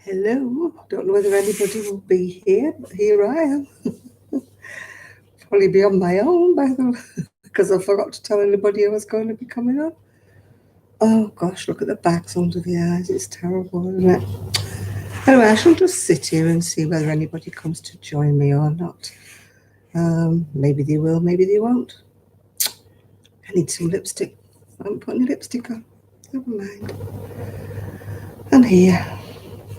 Hello. Don't know whether anybody will be here, but here I am. Probably be on my own by the because I forgot to tell anybody I was going to be coming on. Oh gosh, look at the bags under the eyes. It's terrible, isn't it? Anyway, I shall just sit here and see whether anybody comes to join me or not. Maybe they will, maybe they won't. I need some lipstick. I haven't put any lipstick on. Never mind. I'm here.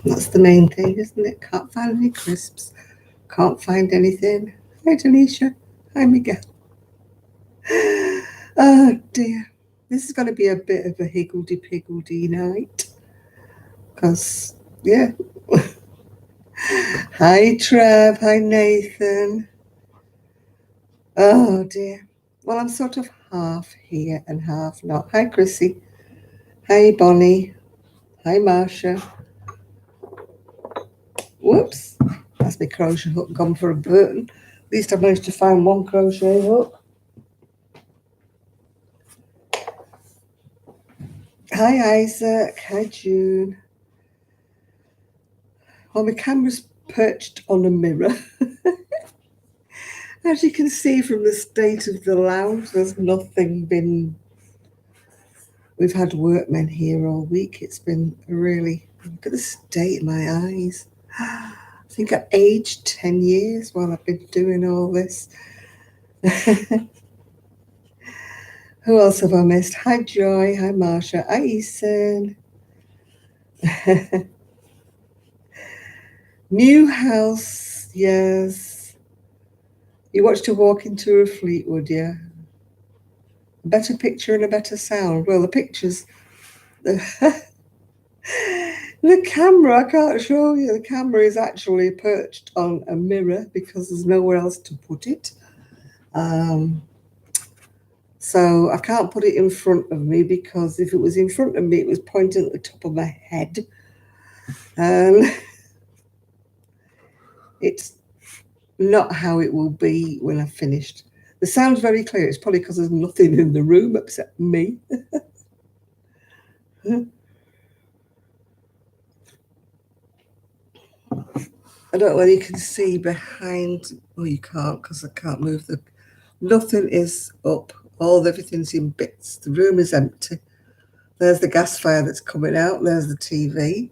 That's the main thing, isn't it? Can't find any crisps. Can't find anything. Hi, Denisha. Hi, Miguel. Oh, dear. This is going to be a bit of a higgledy-piggledy night. Because, yeah. Hi, Trev. Hi, Nathan. Oh, dear. Well, I'm sort of half here and half not. Hi, Chrissy. Hi, Bonnie. Hi, Marsha. Whoops. That's my crochet hook gone for a burn. At least I managed to find one crochet hook. Hi, Isaac. Hi, June. Well, my camera's perched on a mirror. As you can see from the state of the lounge, there's nothing been... We've had workmen here all week. It's been really... Look at the state of my eyes. I think I've aged 10 years while I've been doing all this. Who else have I missed? Hi, Joy. Hi, Marsha. Hi, Ethan. New house, yes. You watched a walking tour of Fleetwood, yeah? A better picture and a better sound. Well, the pictures... The camera, I can't show you. The camera is actually perched on a mirror because there's nowhere else to put it. So I can't put it in front of me because if it was in front of me, it was pointing at the top of my head. And it's not how it will be when I've finished. The sound's very clear. It's probably because there's nothing in the room except me. I don't know whether you can see behind. Oh, you can't because I can't move the... Nothing is up. Everything's in bits. The room is empty. There's the gas fire that's coming out. There's the TV.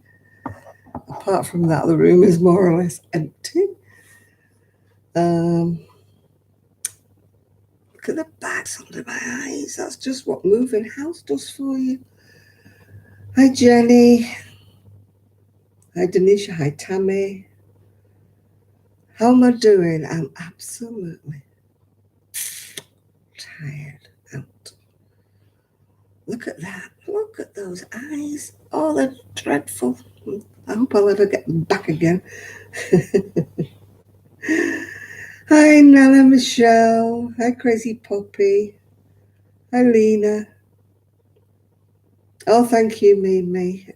Apart from that, the room is more or less empty. Look at the bags under my eyes. That's just what moving house does for you. Hi, Jenny. Hi, Denisha. Hi, Tammy. How am I doing? I'm absolutely tired out. Look at that. Look at those eyes. Oh, they're dreadful. I hope I'll ever get them back again. Hi, Nana Michelle. Hi, Crazy Poppy. Hi, Lena. Oh, thank you, Mimi.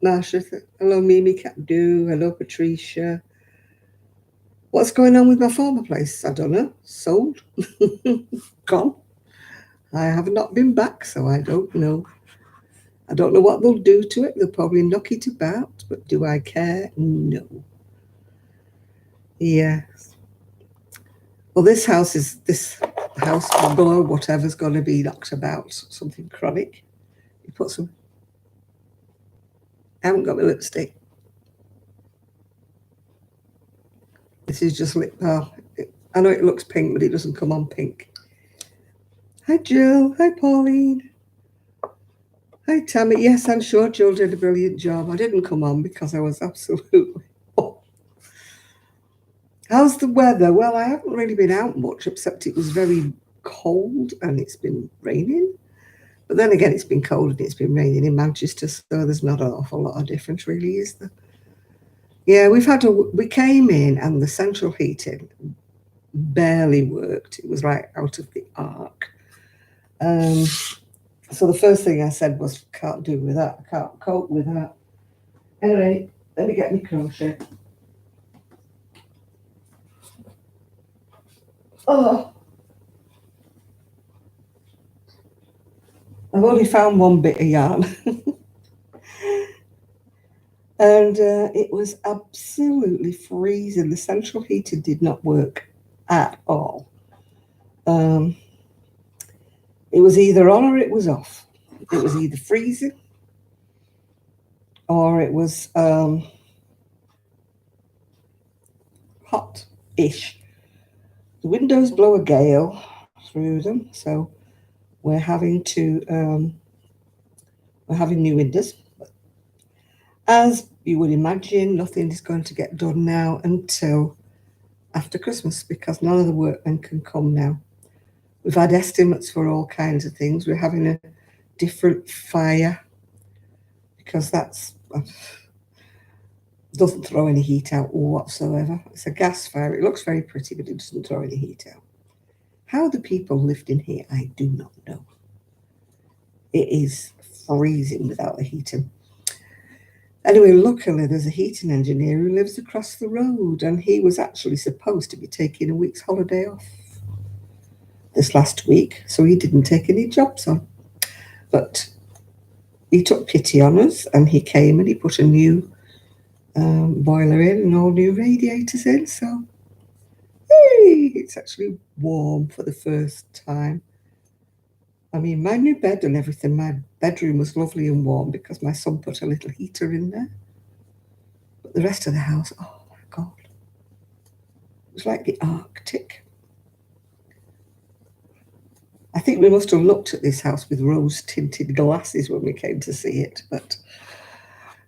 Marsha. Hello, Mimi Capdo. Hello, Patricia. What's going on with my former place? I don't know. Sold. Gone. I have not been back, so I don't know. I don't know what they'll do to it. They'll probably knock it about, but do I care? No. Yes. Well, this house below whatever's going to be knocked about, something chronic. You put some... I haven't got my lipstick. This is just lip balm. I know it looks pink, but it doesn't come on pink. Hi, Jill. Hi, Pauline. Hi, Tammy. Yes, I'm sure Jill did a brilliant job. I didn't come on because I was absolutely... How's the weather? Well, I haven't really been out much, except it was very cold and it's been raining. But then again, it's been cold and it's been raining in Manchester, so there's not an awful lot of difference, really, is there? Yeah, we came in and the central heating barely worked. It was right out of the arc. So the first thing I said was, can't do with that. I can't cope with that. Anyway, let me get my crochet. Oh, I've only found one bit of yarn. And it was absolutely freezing. The central heating did not work at all. Um, it was either on or it was off. It was either freezing or it was hot-ish. The windows blow a gale through them, so we're having to we're having new windows. As you would imagine, nothing is going to get done now until after Christmas because none of the workmen can come now. We've had estimates for all kinds of things. We're having a different fire because that's doesn't throw any heat out whatsoever. It's a gas fire. It looks very pretty, but it doesn't throw any heat out. How the people lived in here, I do not know. It is freezing without the heating. Anyway, luckily there's a heating engineer who lives across the road, and he was actually supposed to be taking a week's holiday off this last week, so he didn't take any jobs on. But he took pity on us, and he came and he put a new boiler in and all new radiators in. So, hey, it's actually warm for the first time. I mean, my new bed and everything, my bedroom was lovely and warm because my son put a little heater in there. But the rest of the house, oh my God, it was like the Arctic. I think we must have looked at this house with rose-tinted glasses when we came to see it, but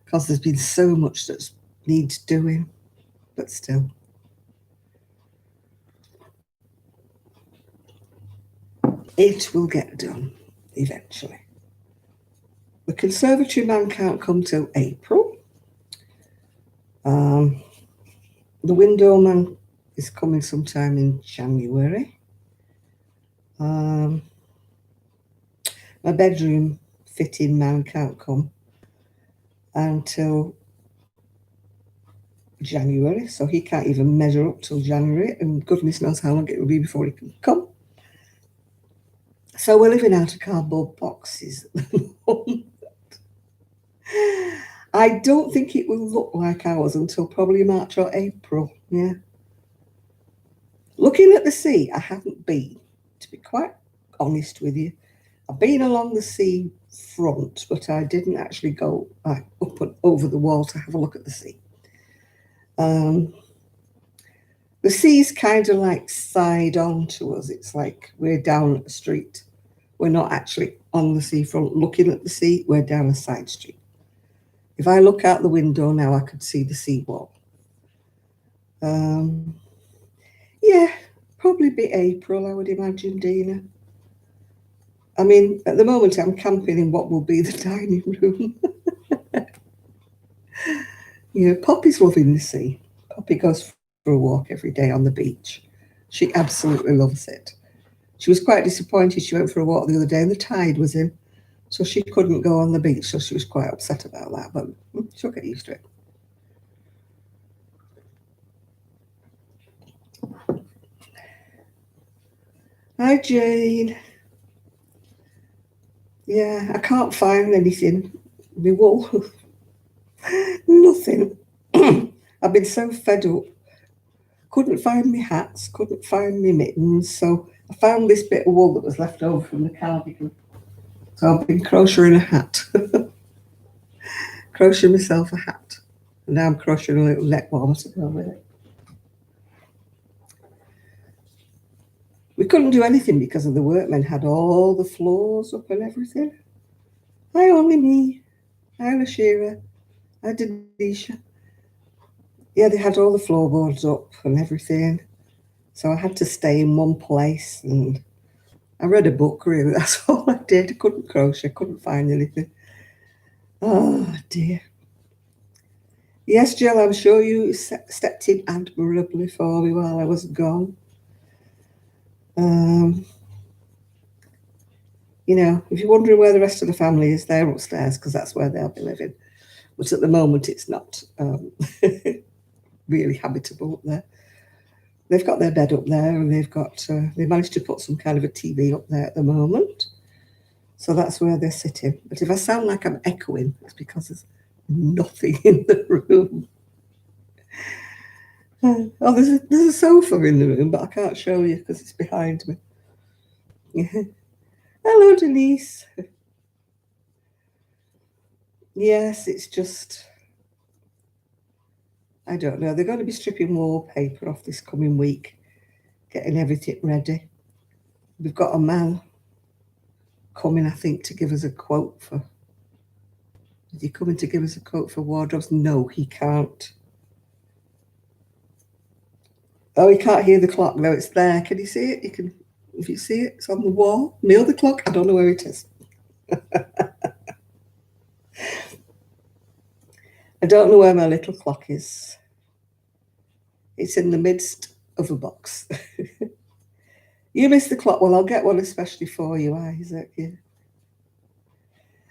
because there's been so much that needs doing, but still. It will get done eventually. The conservatory man can't come till April. The window man is coming sometime in January. My bedroom fitting man can't come until January, so he can't even measure up till January, and goodness knows how long it will be before he can come. So we're living out of cardboard boxes at the moment. I don't think it will look like ours until probably March or April. Yeah. Looking at the sea, I haven't been, to be quite honest with you. I've been along the sea front, but I didn't actually go up and over the wall to have a look at the sea. The sea's kind of like side on to us. It's like we're down at the street. We're not actually on the seafront looking at the sea. We're down a side street. If I look out the window now, I could see the seawall. Yeah, probably be April, I would imagine, Dina. I mean, at the moment, I'm camping in what will be the dining room. Yeah, Poppy's loving the sea. Poppy goes for a walk every day on the beach. She absolutely loves it. She was quite disappointed. She went for a walk the other day and the tide was in, so she couldn't go on the beach. So she was quite upset about that, but she'll get used to it. Hi, Jane. Yeah, I can't find anything. My wool. Nothing. I've been so fed up. Couldn't find my hats, couldn't find my mittens, so I found this bit of wool that was left over from the cardigan. So I've been crocheting a hat. Crocheting myself a hat. And now I'm crocheting a little neck warmer to go with it. We couldn't do anything because of the workmen had all the floors up and everything. Hi, only me. Hi, Lashira. Hi, Denisha. Yeah, they had all the floorboards up and everything. So I had to stay in one place, and I read a book, really. That's all I did. I couldn't crochet, couldn't find anything. Oh, dear. Yes, Jill, I'm sure you stepped in admirably for me while I was gone. You know, if you're wondering where the rest of the family is, they're upstairs because that's where they'll be living. But at the moment, it's not really habitable up there. They've got their bed up there, and they managed to put some kind of a TV up there at the moment. So that's where they're sitting. But if I sound like I'm echoing, it's because there's nothing in the room. Oh, there's a sofa in the room, but I can't show you because it's behind me. Hello, Denise. Yes, it's just, I don't know. They're going to be stripping wallpaper off this coming week, getting everything ready. We've got a man coming, I think, to give us a quote for. Is he coming to give us a quote for wardrobes? No, he can't. Oh, he can't hear the clock. No, it's there. Can you see it? You can. If you see it, it's on the wall. My other clock, I don't know where it is. I don't know where my little clock is. It's in the midst of a box. You missed the clock. Well, I'll get one especially for you, Isaac. Yeah.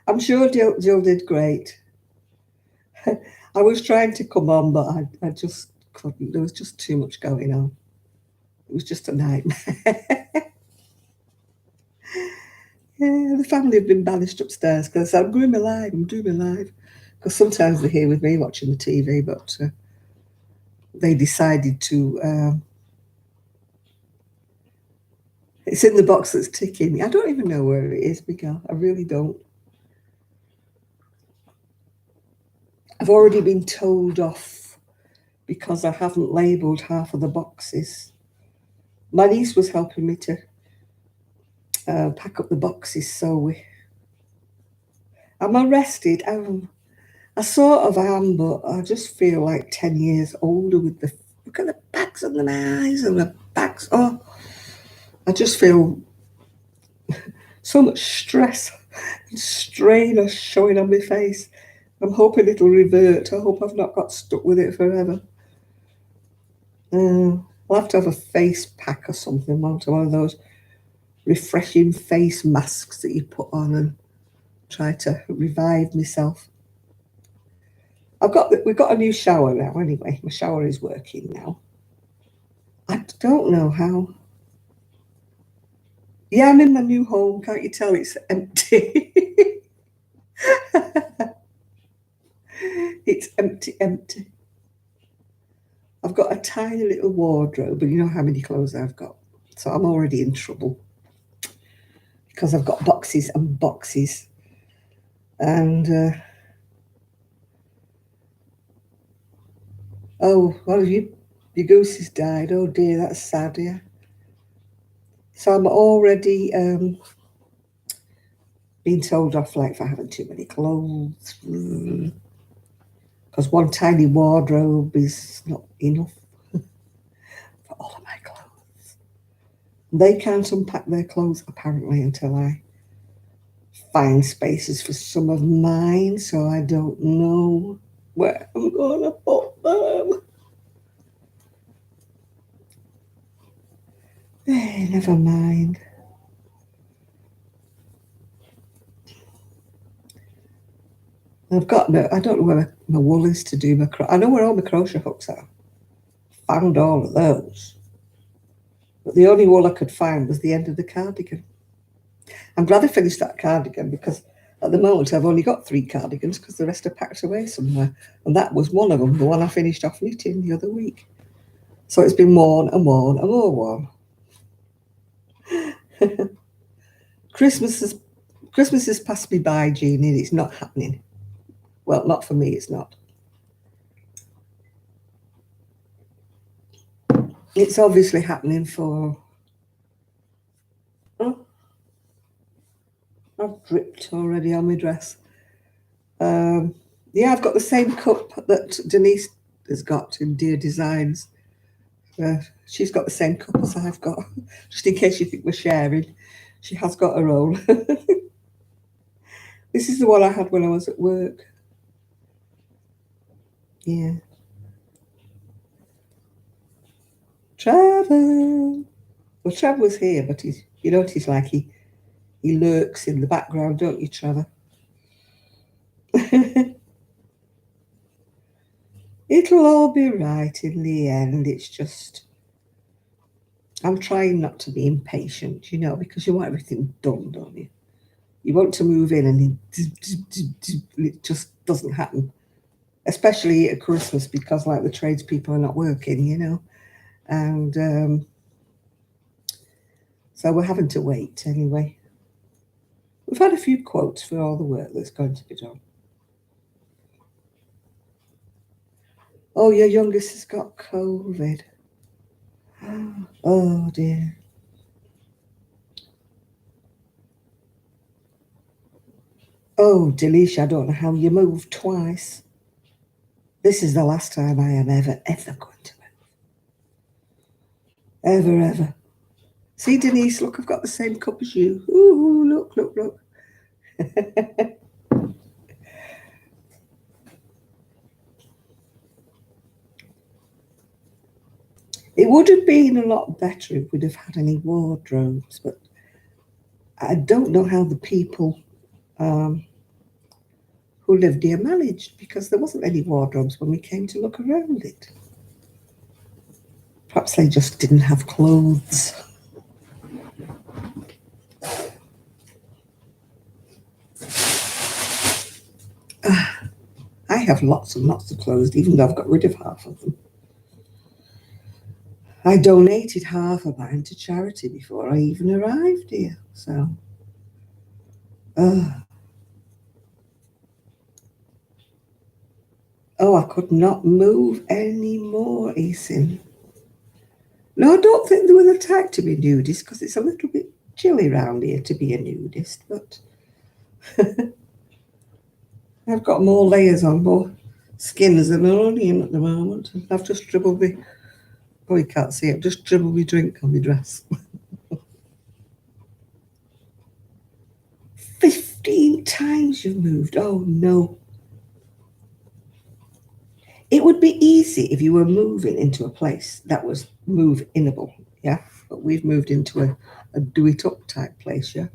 I'm sure Jill did great. I was trying to come on, but I just couldn't. There was just too much going on. It was just a nightmare. Yeah, the family have been banished upstairs because I'm doing my live. Because sometimes they're here with me watching the TV, but they decided to. It's in the box that's ticking. I don't even know where it is, Miguel. I really don't. I've already been told off because I haven't labelled half of the boxes. My niece was helping me to pack up the boxes, so I'm arrested. I sort of am, but I just feel like 10 years older with the look at the bags under my eyes and the bags. Oh, I just feel so much stress and strain showing on my face. I'm hoping it'll revert. I hope I've not got stuck with it forever. I'll have to have a face pack or something, one of those refreshing face masks that you put on and try to revive myself. We've got a new shower now anyway. My shower is working now. I don't know how. Yeah, I'm in my new home. Can't you tell it's empty? It's empty. I've got a tiny little wardrobe, but you know how many clothes I've got. So I'm already in trouble because I've got boxes and boxes. And oh, one of your gooses died. Oh dear, that's sad, yeah. So I'm already being told off like for having too many clothes. Because one tiny wardrobe is not enough for all of my clothes. They can't unpack their clothes apparently until I find spaces for some of mine, so I don't know where I'm gonna put them. Never mind. I don't know where my wool is to do my crochet. I know where all my crochet hooks are. Found all of those. But the only wool I could find was the end of the cardigan. I'm glad I finished that cardigan because at the moment I've only got 3 cardigans because the rest are packed away somewhere. And that was one of them, the one I finished off knitting the other week. So it's been worn and worn and more worn. Christmas has passed me by, Jeannie. It's not happening. Well, not for me, it's not. It's obviously happening for... Oh, I've dripped already on my dress. Yeah, I've got the same cup that Denise has got in Dear Designs. She's got the same cup as I've got, just in case you think we're sharing. She has got her own. This is the one I had when I was at work. Yeah. Trevor. Well, Trevor was here, but you notice like he lurks in the background, don't you, Trevor? It'll all be right in the end. It's just, I'm trying not to be impatient, because you want everything done, don't you? You want to move in and it just doesn't happen. especially at Christmas, because like the tradespeople are not working, you know, and so we're having to wait anyway. We've had a few quotes for all the work that's going to be done. Oh, your youngest has got COVID. Oh dear. Oh, Delisha, I don't know how you moved twice. This is the last time I am ever going to move. Ever. See, Denise, look, I've got the same cup as you. Ooh, look. It would have been a lot better if we'd have had any wardrobes, but I don't know how the people who lived here managed, because there wasn't any wardrobes when we came to look around it. Perhaps they just didn't have clothes. I have lots and lots of clothes, even though I've got rid of half of them. I donated half of mine to charity before I even arrived here, so. Oh, I could not move anymore, Eason. No, I don't think they were the type to be nudists, because it's a little bit chilly round here to be a nudist, but I've got more layers on, more skins than an onion at the moment. I've just dribbled me. Oh, you can't see it. I've just dribbled me drink on my dress. 15 times you've moved. Oh, no. It would be easy if you were moving into a place that was move-inable, yeah? But we've moved into a do-it-up type place, yeah?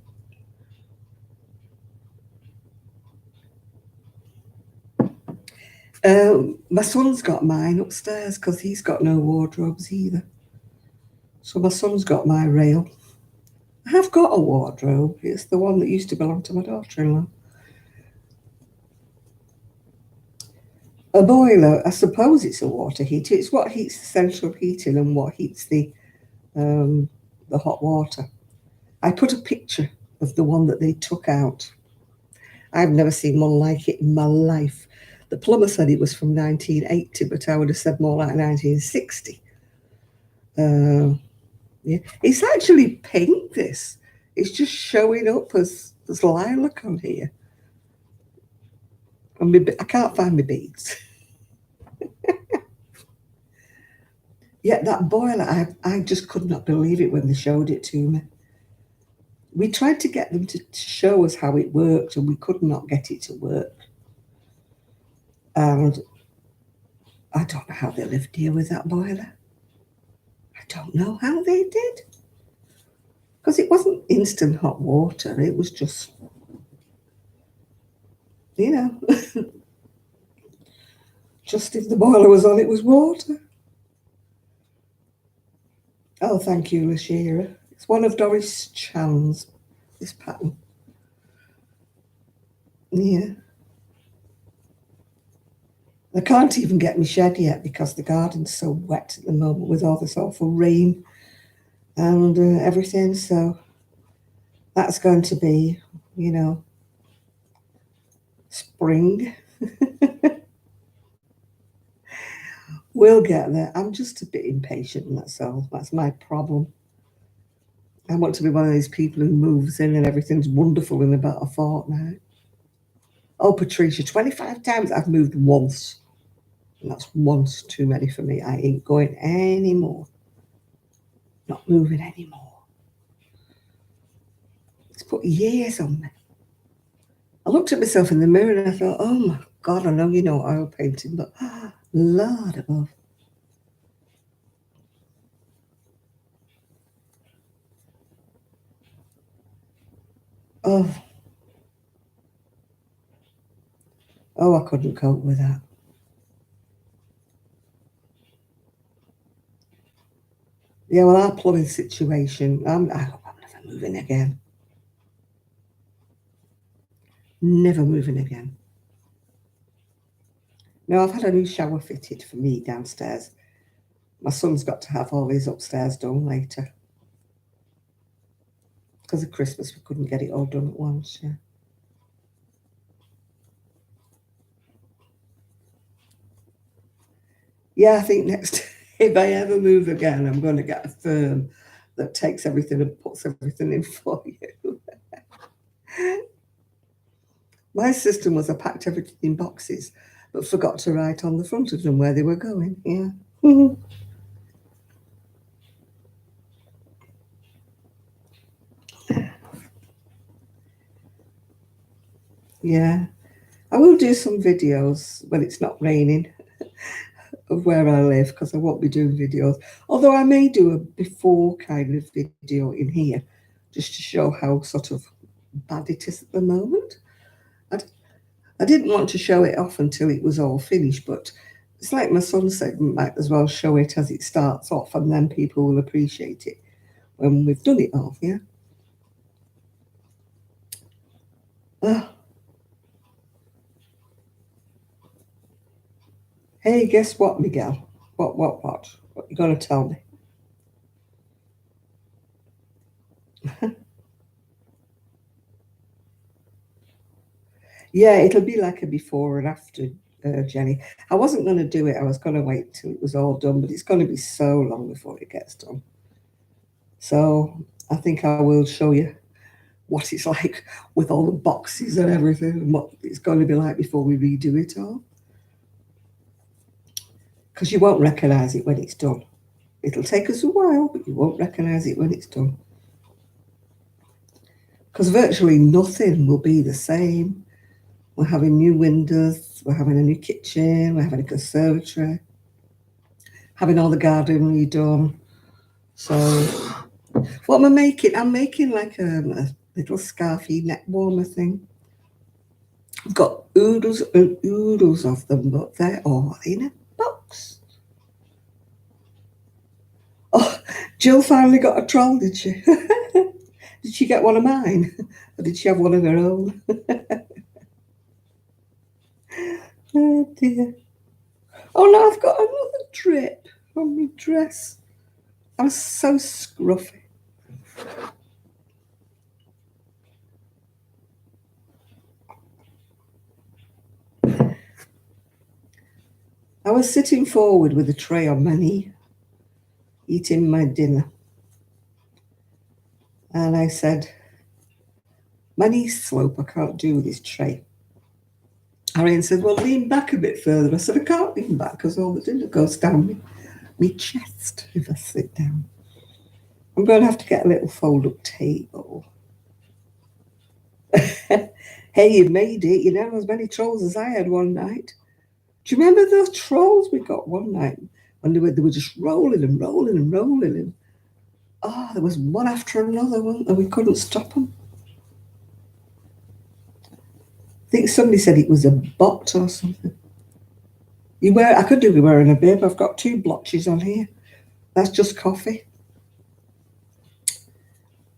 My son's got mine upstairs because he's got no wardrobes either. So my son's got my rail. I have got a wardrobe. It's the one that used to belong to my daughter-in-law. A boiler, I suppose it's a water heater. It's what heats the central heating and what heats the hot water. I put a picture of the one that they took out. I've never seen one like it in my life. The plumber said it was from 1980, but I would have said more like 1960. Yeah. It's actually pink, this. It's just showing up as lilac on here. I can't find my beads. Yeah, that boiler, I just could not believe it when they showed it to me. We tried to get them to show us how it worked, and we could not get it to work. And I don't know how they lived here with that boiler. I don't know how they did. Because it wasn't instant hot water, it was just, you know, just if the boiler was on, it was water. Oh, thank you, Lashira. It's one of Doris Chan's, this pattern. Yeah. I can't even get my shed yet because the garden's so wet at the moment with all this awful rain and everything. So that's going to be, you know, spring. We'll get there. I'm just a bit impatient, and that's all. That's my problem. I want to be one of these people who moves in and everything's wonderful in about a fortnight. Oh, Patricia, 25 times. I've moved once. And that's once too many for me. I ain't going anymore. Not moving anymore. It's put years on me. I looked at myself in the mirror and I thought, oh my God, I know you know oil painting, but Lord above. Oh, I couldn't cope with that. Yeah, well, our plumbing situation, I hope I'm never moving again. Never moving again. No, I've had a new shower fitted for me downstairs. My son's got to have all his upstairs done later. Because of Christmas, we couldn't get it all done at once, yeah. Yeah, I think next, if I ever move again, I'm going to get a firm that takes everything and puts everything in for you. My system was I packed everything in boxes, but forgot to write on the front of them where they were going. Yeah. Yeah. I will do some videos when it's not raining of where I live because I won't be doing videos. Although I may do a before kind of video in here just to show how sort of bad it is at the moment. I didn't want to show it off until it was all finished, but it's like my son said, we might as well show it as it starts off and then people will appreciate it when we've done it all, yeah? Oh, hey, guess what, Miguel? What? What you going to tell me? Yeah, it'll be like a before and after, Jenny. I wasn't going to do it. I was going to wait till it was all done, but it's going to be so long before it gets done. So I think I will show you what it's like with all the boxes and everything and what it's going to be like before we redo it all. Because you won't recognise it when it's done. It'll take us a while, but you won't recognise it when it's done. Because virtually nothing will be the same. We're having new windows, we're having a new kitchen, we're having a conservatory, having all the garden redone. So, what am I making? I'm making like a little scarfy neck warmer thing. I've got oodles and oodles of them, but they're all in a box. Oh, Jill finally got a troll, did she? Did she get one of mine? Or did she have one of her own? Oh dear. Oh no, I've got another drip on my dress. I'm so scruffy. I was sitting forward with a tray on my knee, eating my dinner. And I said, my knee's slope, I can't do with this tray. Ariane said, well, lean back a bit further. I said, I can't lean back because all the dinner goes down my chest if I sit down. I'm going to have to get a little fold-up table. Hey, you made it. You never as many trolls as I had one night. Do you remember those trolls we got one night? And they were just rolling and rolling and rolling. And oh, there was one after another one, and we couldn't stop them. I think somebody said it was a bot or something. I could do with wearing a bib. I've got 2 blotches on here. That's just coffee.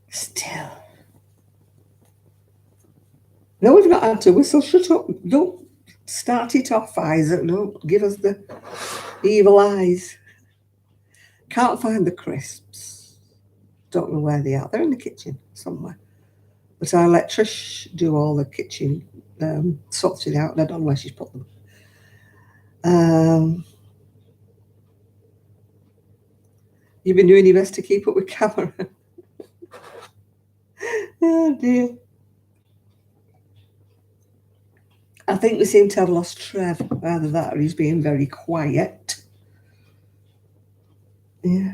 Still. No, we've not had to whistle. Shut up. Don't start it off, Isaac. Don't give us the evil eyes. Can't find the crisps. Don't know where they are. They're in the kitchen somewhere. But I let Trish do all the kitchen sorting out. I don't know where she's put them. You've been doing your best to keep up with Cameron. Oh dear. I think we seem to have lost Trev. Either that or he's being very quiet. Yeah.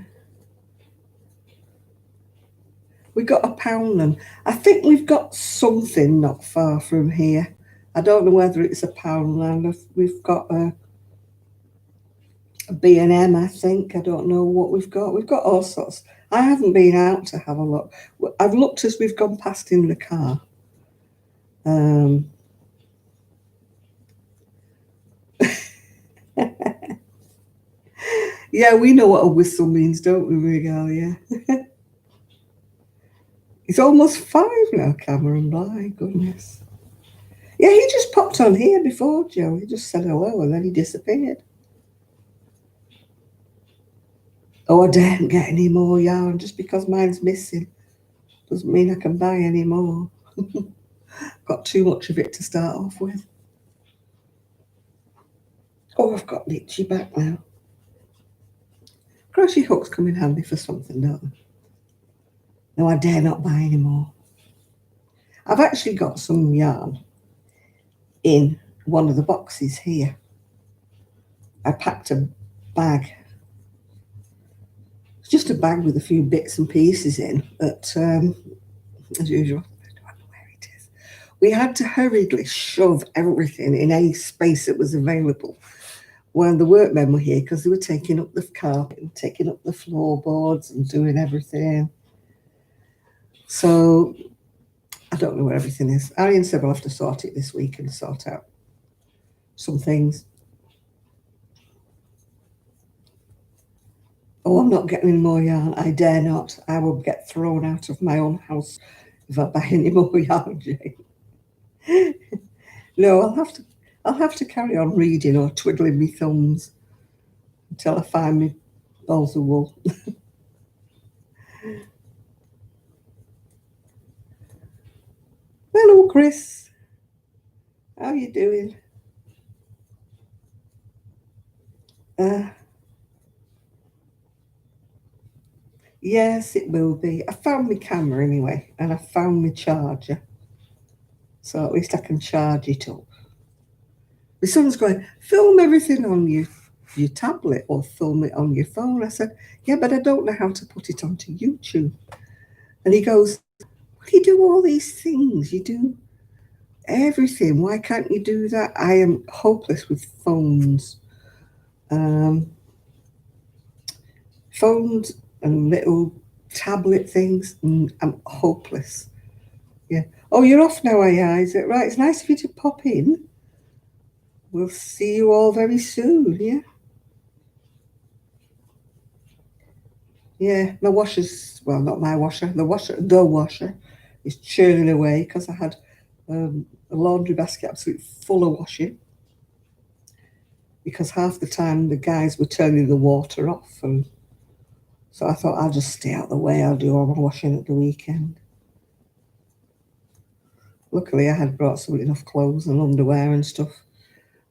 We got a Poundland. I think we've got something not far from here. I don't know whether it's a Poundland. We've got a B&M, I think. I don't know what we've got. We've got all sorts. I haven't been out to have a look. I've looked as we've gone past in the car. Yeah, we know what a whistle means, don't we, Miguel? Yeah. It's almost 5 now, Cameron. My goodness. Yeah, he just popped on here before, Joe. He just said hello and then he disappeared. Oh, I daren't get any more yarn. Just because mine's missing doesn't mean I can buy any more. Got too much of it to start off with. Oh, I've got the itchy back now. Crochet hooks come in handy for something, don't they? No, I dare not buy any more. I've actually got some yarn in one of the boxes here. I packed a bag. It's just a bag with a few bits and pieces in, but as usual, I don't know where it is. We had to hurriedly shove everything in any space that was available while the workmen were here because they were taking up the carpet and taking up the floorboards and doing everything. So I don't know where everything is. Arian said we'll have to sort it this week and sort out some things. Oh, I'm not getting any more yarn. I dare not. I will get thrown out of my own house if I buy any more yarn, Jane. No, I'll have to carry on reading or twiddling my thumbs until I find me balls of wool. Hello, Chris. How you doing? Yes, it will be. I found my camera anyway, and I found my charger. So at least I can charge it up. My son's going, film everything on your tablet or film it on your phone. I said, yeah, but I don't know how to put it onto YouTube. And he goes, well, you do all these things. You do everything. Why can't you do that? I am hopeless with phones. Phones and little tablet things. I'm hopeless. Yeah. Oh, you're off now, is it? Right. It's nice of you to pop in. We'll see you all very soon. Yeah. Yeah. My washer's, well, not my washer. The washer is churning away because I had a laundry basket absolutely full of washing. Because half the time the guys were turning the water off, and so I thought I'll just stay out of the way. I'll do all my washing at the weekend. Luckily, I had brought some enough clothes and underwear and stuff,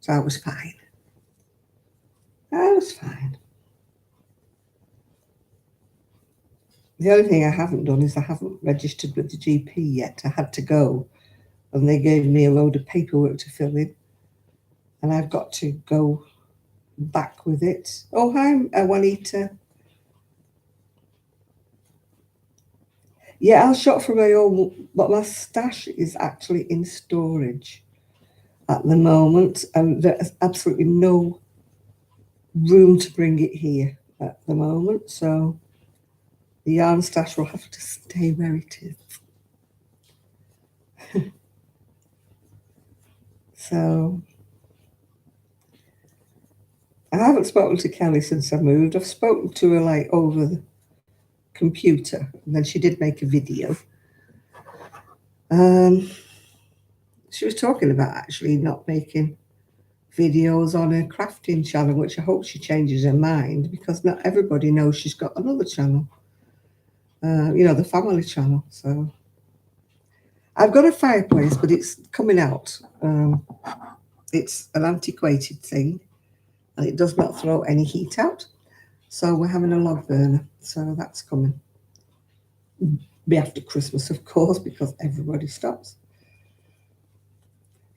so I was fine. I was fine. The only thing I haven't done is I haven't registered with the GP yet. I had to go, and they gave me a load of paperwork to fill in, and I've got to go back with it. Oh, hi, Juanita. Yeah, I'll shop for my own, but my stash is actually in storage at the moment, and there's absolutely no room to bring it here at the moment. So the yarn stash will have to stay where it is. So I haven't spoken to Kelly since I moved. I've spoken to her like over the computer, and then she did make a video. She was talking about actually not making videos on her crafting channel, which I hope she changes her mind because not everybody knows she's got another channel, the family channel. So I've got a fireplace, but it's coming out. It's an antiquated thing and it does not throw any heat out. So we're having a log burner. So that's coming. Be after Christmas, of course, because everybody stops.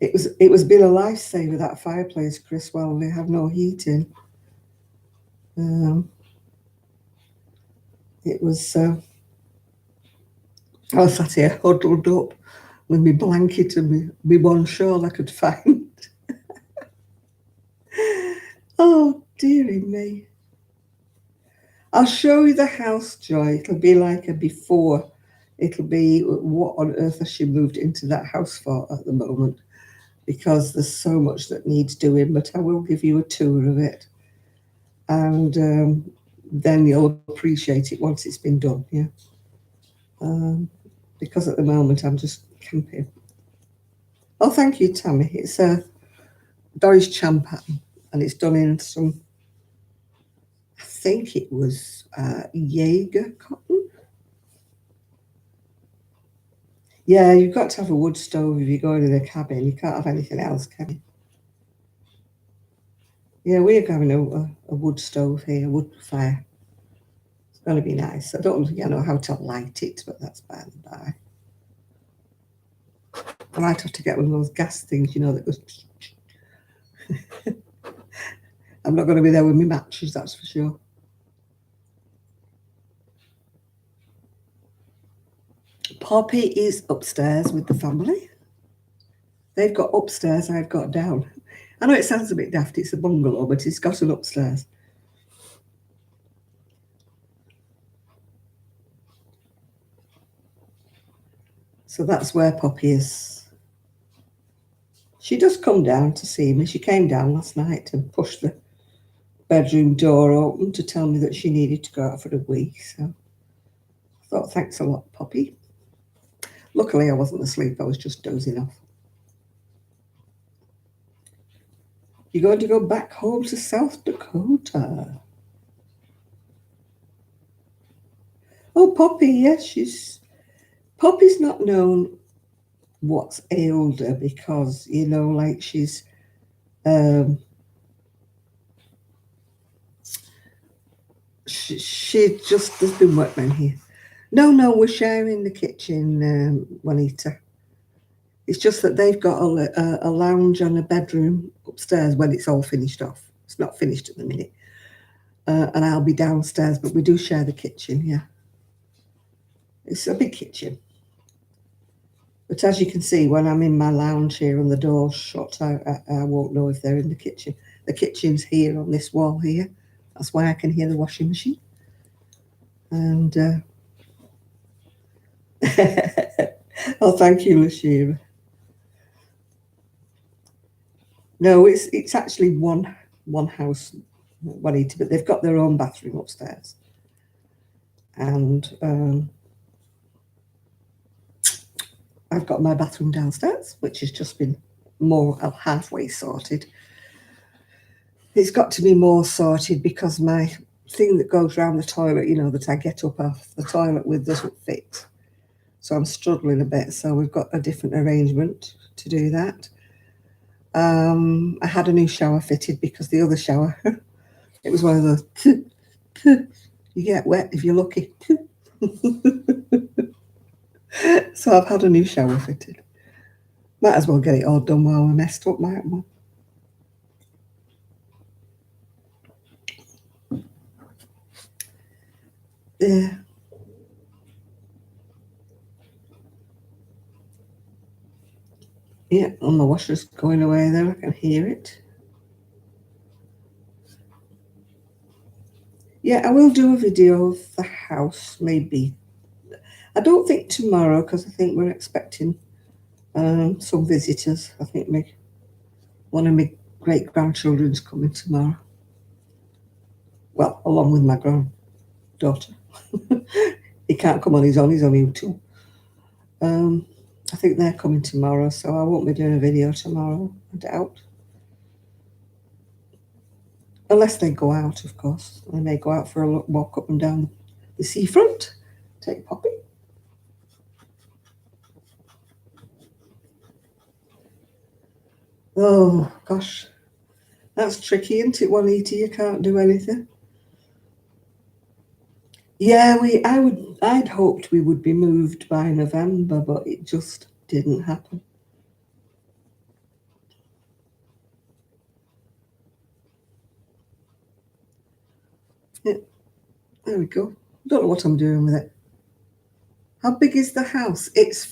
It was been a lifesaver, that fireplace, Chris, while they have no heating. It was I was sat here huddled up with my blanket and my one shawl I could find. Oh, dearie me. I'll show you the house, Joy. It'll be like a before. It'll be what on earth has she moved into that house for at the moment, because there's so much that needs doing, but I will give you a tour of it. And then you'll appreciate it once it's been done, yeah. Because at the moment I'm just camping. Oh, thank you, Tammy. It's a Doris Chan pattern, and it's done in some, I think it was Jaeger cotton. Yeah, you've got to have a wood stove if you go into the cabin. You can't have anything else, can you? Yeah, we're having a wood stove here, wood fire. It's going to be nice. I don't know how to light it, but that's by the by. I might have to get one of those gas things, that goes. I'm not going to be there with my matches, that's for sure. Poppy is upstairs with the family. They've got upstairs, I've got down. I know it sounds a bit daft, it's a bungalow, but it's got an upstairs. So that's where Poppy is. She does come down to see me. She came down last night and pushed the bedroom door open to tell me that she needed to go out for a wee. So I thought, thanks a lot, Poppy. Luckily, I wasn't asleep. I was just dozing off. You're going to go back home to South Dakota. Oh, Poppy, yes, Poppy's not known what's ailed her because, like she's she just, there's been workmen here. No, we're sharing the kitchen, Juanita. It's just that they've got a lounge and a bedroom upstairs when it's all finished off. It's not finished at the minute. And I'll be downstairs, but we do share the kitchen, yeah. It's a big kitchen. But as you can see, when I'm in my lounge here and the door's shut, I won't know if they're in the kitchen. The kitchen's here on this wall here. That's why I can hear the washing machine. And oh, thank you, Lashira. No, it's actually one house, Juanita, but they've got their own bathroom upstairs. And I've got my bathroom downstairs, which has just been more halfway sorted. It's got to be more sorted because my thing that goes around the toilet, that I get up off the toilet with doesn't fit. So I'm struggling a bit. So we've got a different arrangement to do that. I had a new shower fitted because the other shower, it was one of those, you get wet if you're lucky. So I've had a new shower fitted. Might as well get it all done while we're messed up, mightn't we? Yeah. Yeah, and the washer's going away there. I can hear it. Yeah, I will do a video of the house, maybe. I don't think tomorrow, because I think we're expecting some visitors. I think one of my great-grandchildren's coming tomorrow. Well, along with my granddaughter. He can't come on his own, he's only 2. I think they're coming tomorrow, so I won't be doing a video tomorrow, I doubt. Unless they go out, of course. They may go out for a walk up and down the seafront. Take Poppy. Oh, gosh. That's tricky, isn't it, Juanita? You can't do anything. Yeah, I'd hoped we would be moved by November, but it just didn't happen. Yeah, there we go. Don't know what I'm doing with it. How big is the house? It's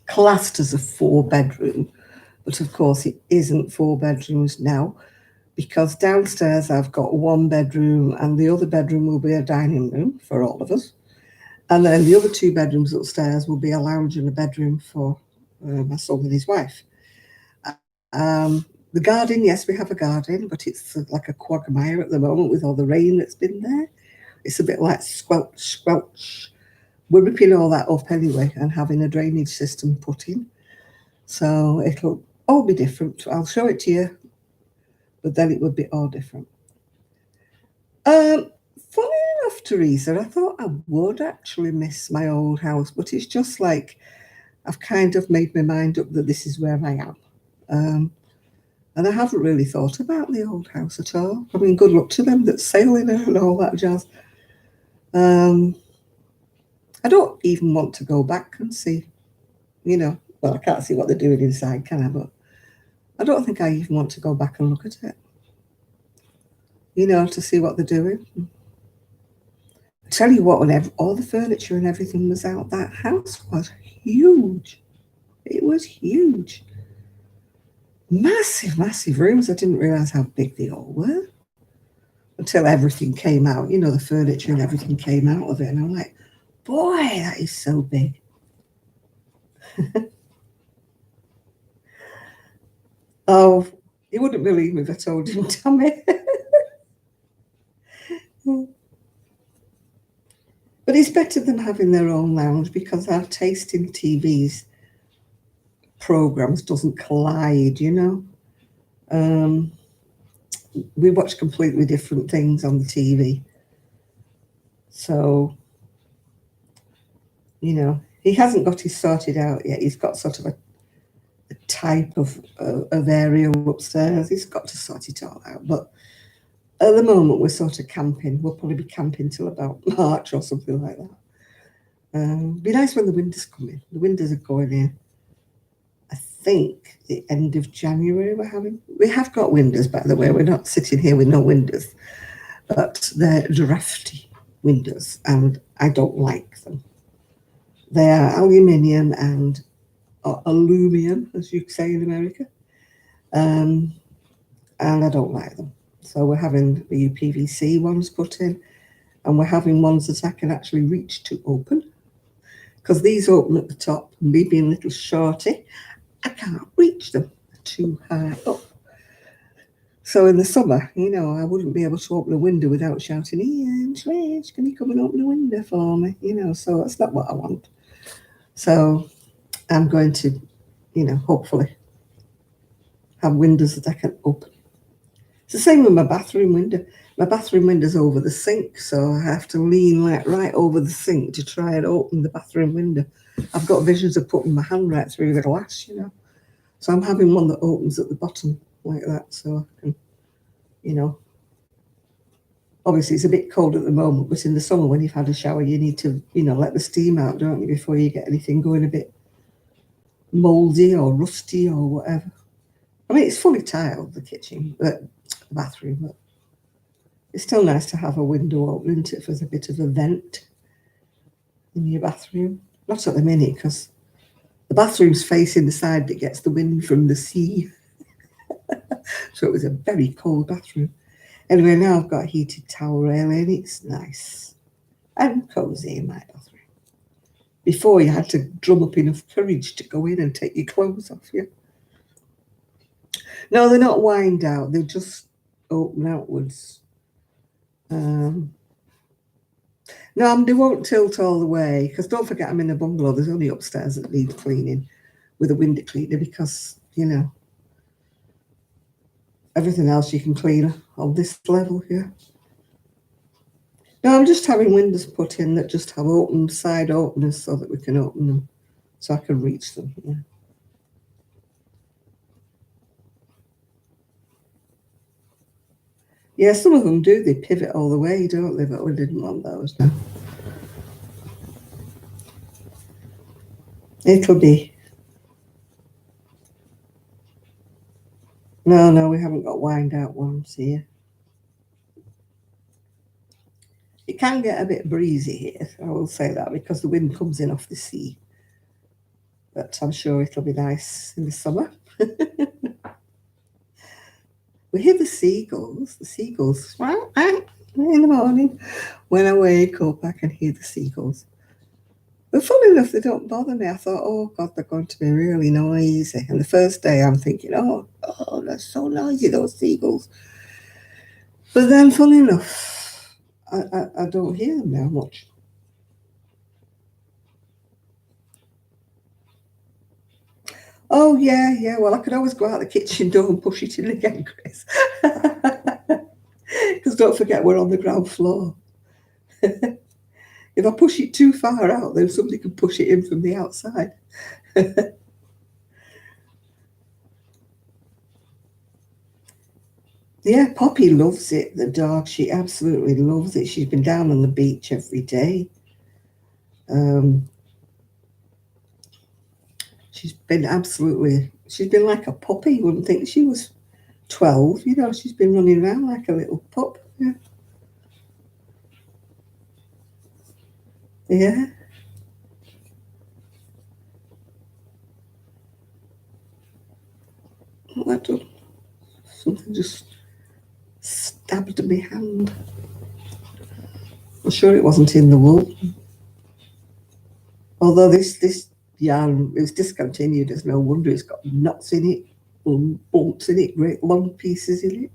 classed as a 4-bedroom, but of course it isn't 4 bedrooms now, because downstairs I've got 1 bedroom and the other bedroom will be a dining room for all of us. And then the other 2 bedrooms upstairs will be a lounge and a bedroom for my son and his wife. The garden, yes, we have a garden, but it's like a quagmire at the moment with all the rain that's been there. It's a bit like squelch. We're ripping all that up anyway and having a drainage system put in. So it'll all be different. I'll show it to you, but then it would be all different. Funny enough, Teresa, I thought I would actually miss my old house, but it's just like I've kind of made my mind up that this is where I am. And I haven't really thought about the old house at all. I mean, good luck to them that's sailing it and all that jazz. I don't even want to go back and see, well, I can't see what they're doing inside, can I? But I don't think I even want to go back and look at it, to see what they're doing. I tell you what, whenever all the furniture and everything was out, that house was huge. It was huge. Massive, massive rooms. I didn't realise how big they all were until everything came out, the furniture and everything came out of it. And I'm like, boy, that is so big. Oh, you wouldn't believe me if I told him, Tommy. But it's better than having their own lounge because our taste in TV's programs doesn't collide, we watch completely different things on the TV. So, he hasn't got his sorted out yet. He's got sort of a type of area upstairs. He's got to sort it all out. But at the moment, we're sort of camping. We'll probably be camping till about March or something like that. Be nice when the winters come in. The winters are going in. I think the end of January we have got windows, by the way. We're not sitting here with no windows, but they're drafty windows, and I don't like them. They are aluminium and aluminum, as you say in America, and I don't like them. So we're having the UPVC ones put in, and we're having ones that I can actually reach to open, because these open at the top, and me being a little shorty, I can't reach them. They're too high up. So in the summer, I wouldn't be able to open a window without shouting, Ian, Trish, can you come and open a window for me? So that's not what I want. So I'm going to, hopefully have windows that I can open. It's the same with my bathroom window. My bathroom window's over the sink, so I have to lean right over the sink to try and open the bathroom window. I've got visions of putting my hand right through the glass, So I'm having one that opens at the bottom like that, so I can, obviously it's a bit cold at the moment, but in the summer when you've had a shower, you need to, let the steam out, don't you, before you get anything going a bit mouldy or rusty or whatever. I mean, it's fully tiled, the kitchen, but the bathroom, but it's still nice to have a window open, isn't it, if there's a bit of a vent in your bathroom. Not at the minute, because the bathroom's facing the side that gets the wind from the sea. So it was a very cold bathroom. Anyway, now I've got a heated towel railing. It's nice and cosy in my bathroom. Before, you had to drum up enough courage to go in and take your clothes off you. No, they're not wind out. They just open outwards. No, they won't tilt all the way, because don't forget I'm in a bungalow. There's only upstairs that need cleaning with a window cleaner, because, everything else you can clean on this level here. No, I'm just having windows put in that just have side openers so that we can open them, so I can reach them. Yeah. Yeah, some of them do. They pivot all the way, don't they? But we didn't want those. No. It'll be. No, we haven't got wind out ones here. It can get a bit breezy here, I will say that, because the wind comes in off the sea. But I'm sure it'll be nice in the summer. We hear the seagulls in the morning. When I wake up, I can hear the seagulls. But funny enough, they don't bother me. I thought, oh God, they're going to be really noisy. And the first day I'm thinking, oh, they're so noisy, those seagulls. But then, funny enough, I don't hear them now much. Oh, yeah, yeah. Well, I could always go out the kitchen door and push it in again, Chris. Because don't forget, we're on the ground floor. If I push it too far out, then somebody can push it in from the outside. Yeah, Poppy loves it, the dog. She absolutely loves it. She's been down on the beach every day. Um, she's been like a puppy. You wouldn't think she was 12. She's been running around like a little pup. Yeah. Yeah. That done. Something just stabbed my hand. I'm sure it wasn't in the wool. Although this yarn is discontinued, it's no wonder it's got knots in it, bumps in it, great long pieces in it.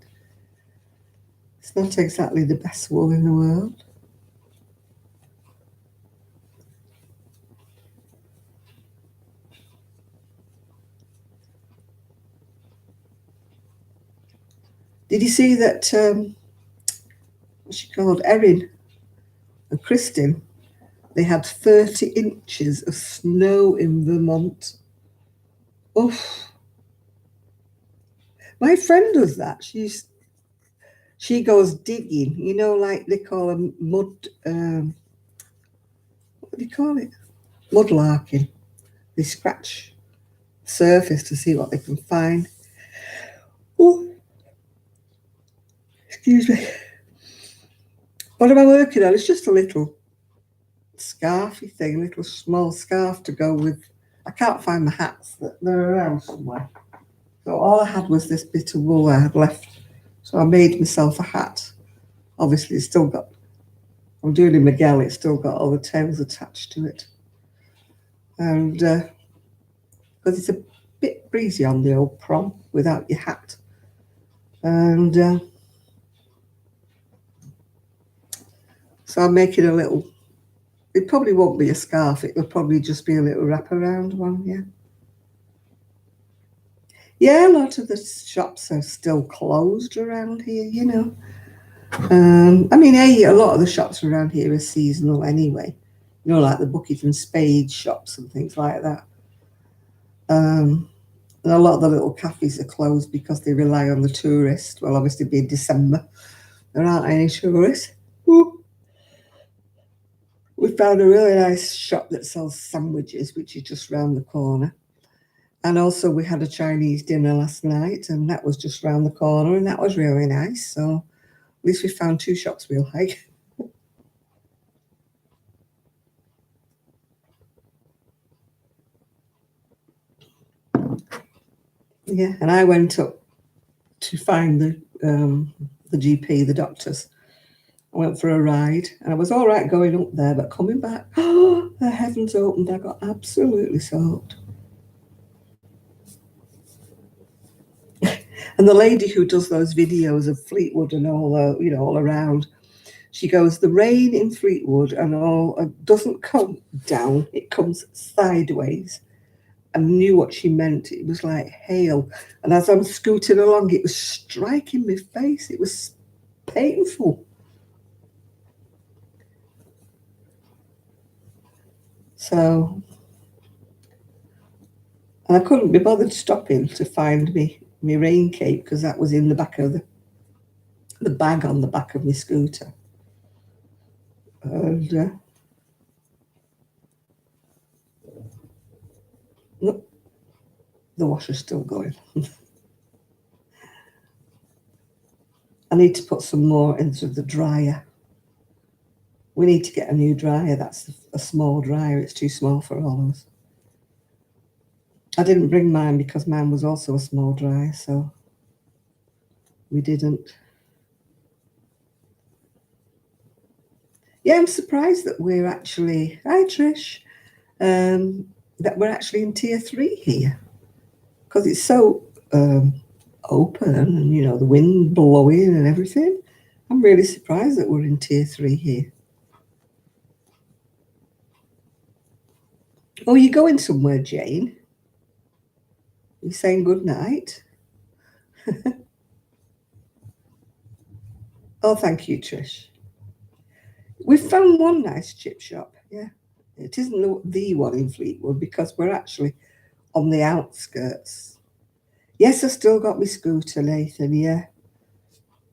It's not exactly the best wool in the world. Did you see that, what's she called, Erin and Kristin? They had 30 inches of snow in Vermont. Oh, my friend does that. She goes digging, like they call them mud, what do you call it? Mudlarking. They scratch the surface to see what they can find. Oh, excuse me. What am I working on? It's just a little scarfy thing, a little small scarf to go with. I can't find the hats. They're around somewhere. So all I had was this bit of wool I had left. So I made myself a hat. Obviously, it's still got, I'm doing a Miguel, it's still got all the tails attached to it. And because it's a bit breezy on the old prom without your hat. And so I'm making a little, it probably won't be a scarf, it will probably just be a little wraparound one, yeah. Yeah, a lot of the shops are still closed around here. I mean, a lot of the shops around here are seasonal anyway. Like the bucket and spade shops and things like that. And a lot of the little cafes are closed because they rely on the tourists. Well, obviously, being December, there aren't any tourists. Ooh. We found a really nice shop that sells sandwiches, which is just round the corner. And also, we had a Chinese dinner last night, and that was just round the corner, and that was really nice. So, at least we found two shops we like. Yeah, and I went up to find the GP, the doctors. I went for a ride, and I was all right going up there, but coming back, oh, the heavens opened. I got absolutely soaked. And the lady who does those videos of Fleetwood and all around, she goes, the rain in Fleetwood and all doesn't come down; it comes sideways. I knew what she meant. It was like hail. And as I'm scooting along, it was striking my face. It was painful. So, and I couldn't be bothered stopping to find my rain cape because that was in the back of the bag on the back of my scooter. And look, the washer's still going. I need to put some more into the dryer. We need to get a new dryer. That's a small dryer. It's too small for all of us. I didn't bring mine because mine was also a small dryer, so we didn't. Yeah, I'm surprised that we're actually, hi Trish, that we're actually in tier 3 here because it's so open and, the wind blowing and everything. I'm really surprised that we're in tier 3 here. Oh, you're going somewhere, Jane? You saying good night? Oh, thank you, Trish. We found one nice chip shop. Yeah, it isn't the one in Fleetwood because we're actually on the outskirts. Yes, I still got my scooter, Nathan.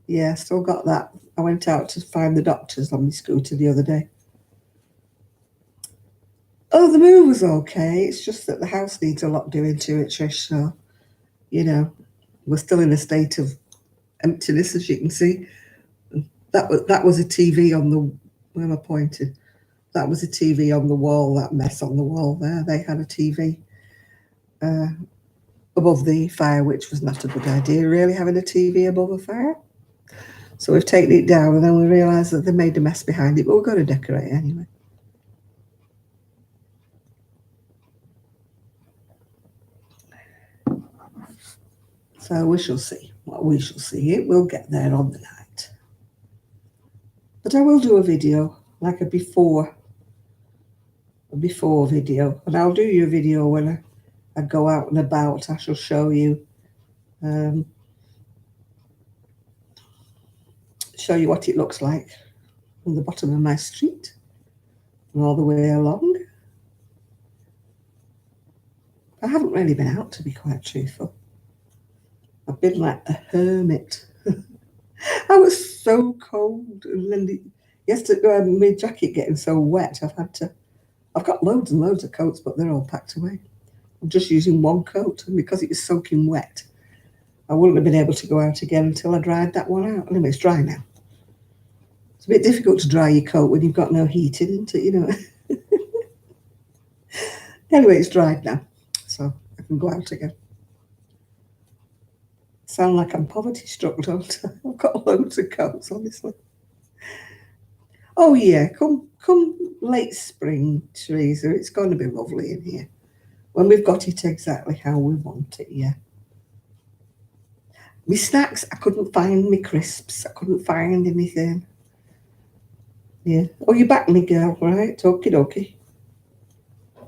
Yeah, still got that. I went out to find the doctors on my scooter the other day. Oh, the move was okay. It's just that the house needs a lot doing to it, Trish. So, we're still in a state of emptiness, as you can see. That was a TV on the where am I pointing? That was a TV on the wall. That mess on the wall there. They had a TV uh, above the fire, which was not a good idea. Really, having a TV above a fire. So we've taken it down, and then we realised that they made a mess behind it. But we're going to decorate it anyway. So we shall see. Well, we shall see. It will get there on the night. But I will do a video, like a before video. And I'll do your video when I go out and about. I shall show you what it looks like from the bottom of my street and all the way along. I haven't really been out, to be quite truthful. I've been like a hermit. I was so cold, and then yesterday my jacket getting so wet. I've got loads and loads of coats, but they're all packed away. I'm just using one coat, and because it was soaking wet, I wouldn't have been able to go out again until I dried that one out. Anyway, it's dry now. It's a bit difficult to dry your coat when you've got no heating, isn't it? Anyway, it's dried now, so I can go out again. Sound like I'm poverty struck, don't I? I've got loads of coats, honestly. Oh yeah, come late spring, Teresa, it's going to be lovely in here. When we've got it exactly how we want it, yeah. My snacks, I couldn't find my crisps. I couldn't find anything. Yeah. Oh, you're back, me girl, right? Okie dokie.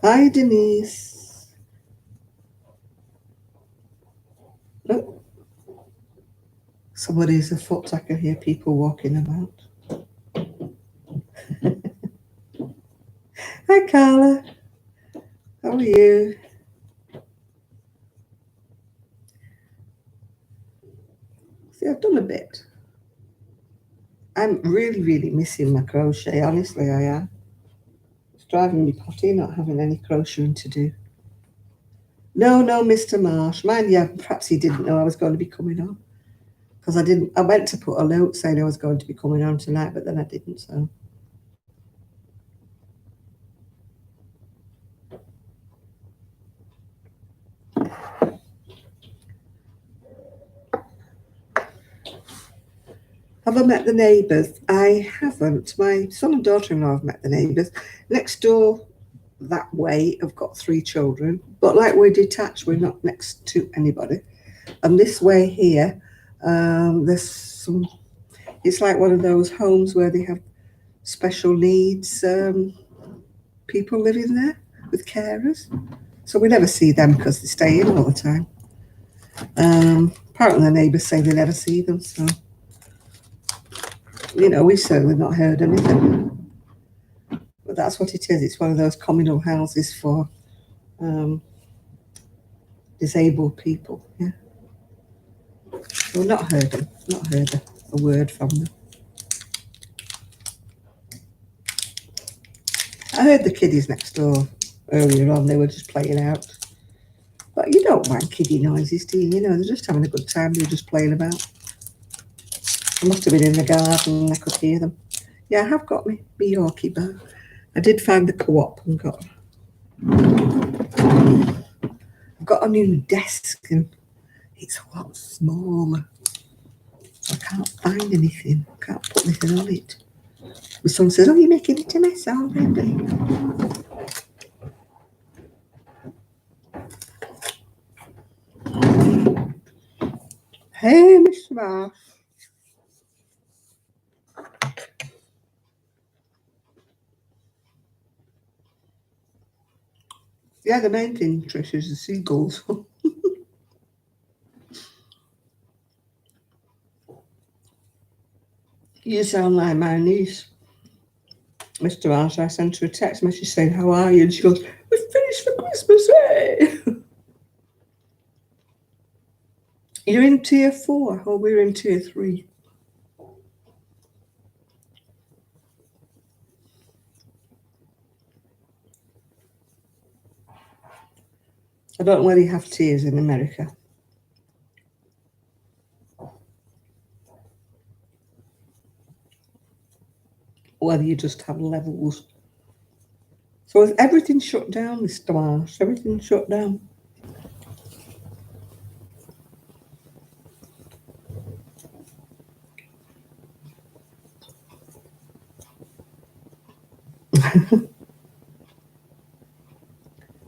Hi, Denise. Oh, somebody's afoot. I can hear people walking about. Hi, Carla. How are you? See, I've done a bit. I'm really, really missing my crochet. Honestly, I am. It's driving me potty not having any crocheting to do. No, Mr. Marsh. Mind you, perhaps he didn't know I was going to be coming on. Because I went to put a note saying I was going to be coming on tonight, but then I didn't, so. Have I met the neighbours? I haven't. My son and daughter-in-law have met the neighbours. Next door that way, I've got 3 children, but like we're detached, we're not next to anybody. And this way here, there's some, it's like one of those homes where they have special needs people living there with carers. So we never see them because they stay in all the time. Apparently the neighbours say they never see them, so we've certainly not heard anything. But that's what it is. It's one of those communal houses for disabled people. Yeah. So we've not heard them. Not heard a word from them. I heard the kiddies next door earlier on. They were just playing out. But you don't mind kiddie noises, do you? They're just having a good time. They're just playing about. I must have been in the garden. I could hear them. Yeah, I have got my Yorkie bar. I did find the co-op and I've got a new desk and it's a lot smaller. I can't find anything. I can't put anything on it. My son says, "Oh, you're making it a mess already." Hey, Mr. Marsh. Yeah, the main thing, Trish, is the seagulls. You sound like my niece, Mr. Marsh. I sent her a text message saying, "How are you?" And she goes, "We're finished for Christmas, eh?" You're in tier 4, or we're in tier 3. I don't know whether you have tiers in America. Or whether you just have levels. So is everything shut down, Mr. Marsh? Everything shut down?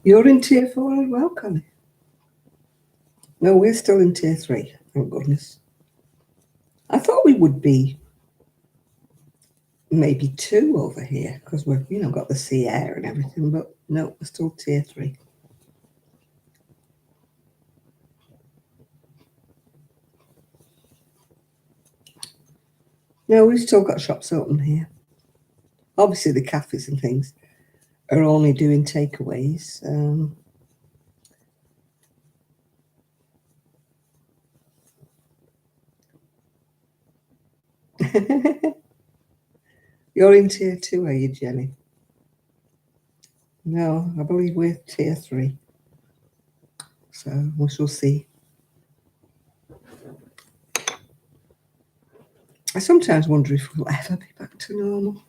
You're in tier 4 as well, Connie? No, we're still in tier 3, thank goodness. I thought we would be maybe 2 over here because we've, got the sea air and everything, but no, we're still tier 3. No, we've still got shops open here. Obviously, the cafes and things are only doing takeaways. You're in tier 2, are you, Jenny? No, I believe we're tier 3. So we shall see. I sometimes wonder if we'll ever be back to normal.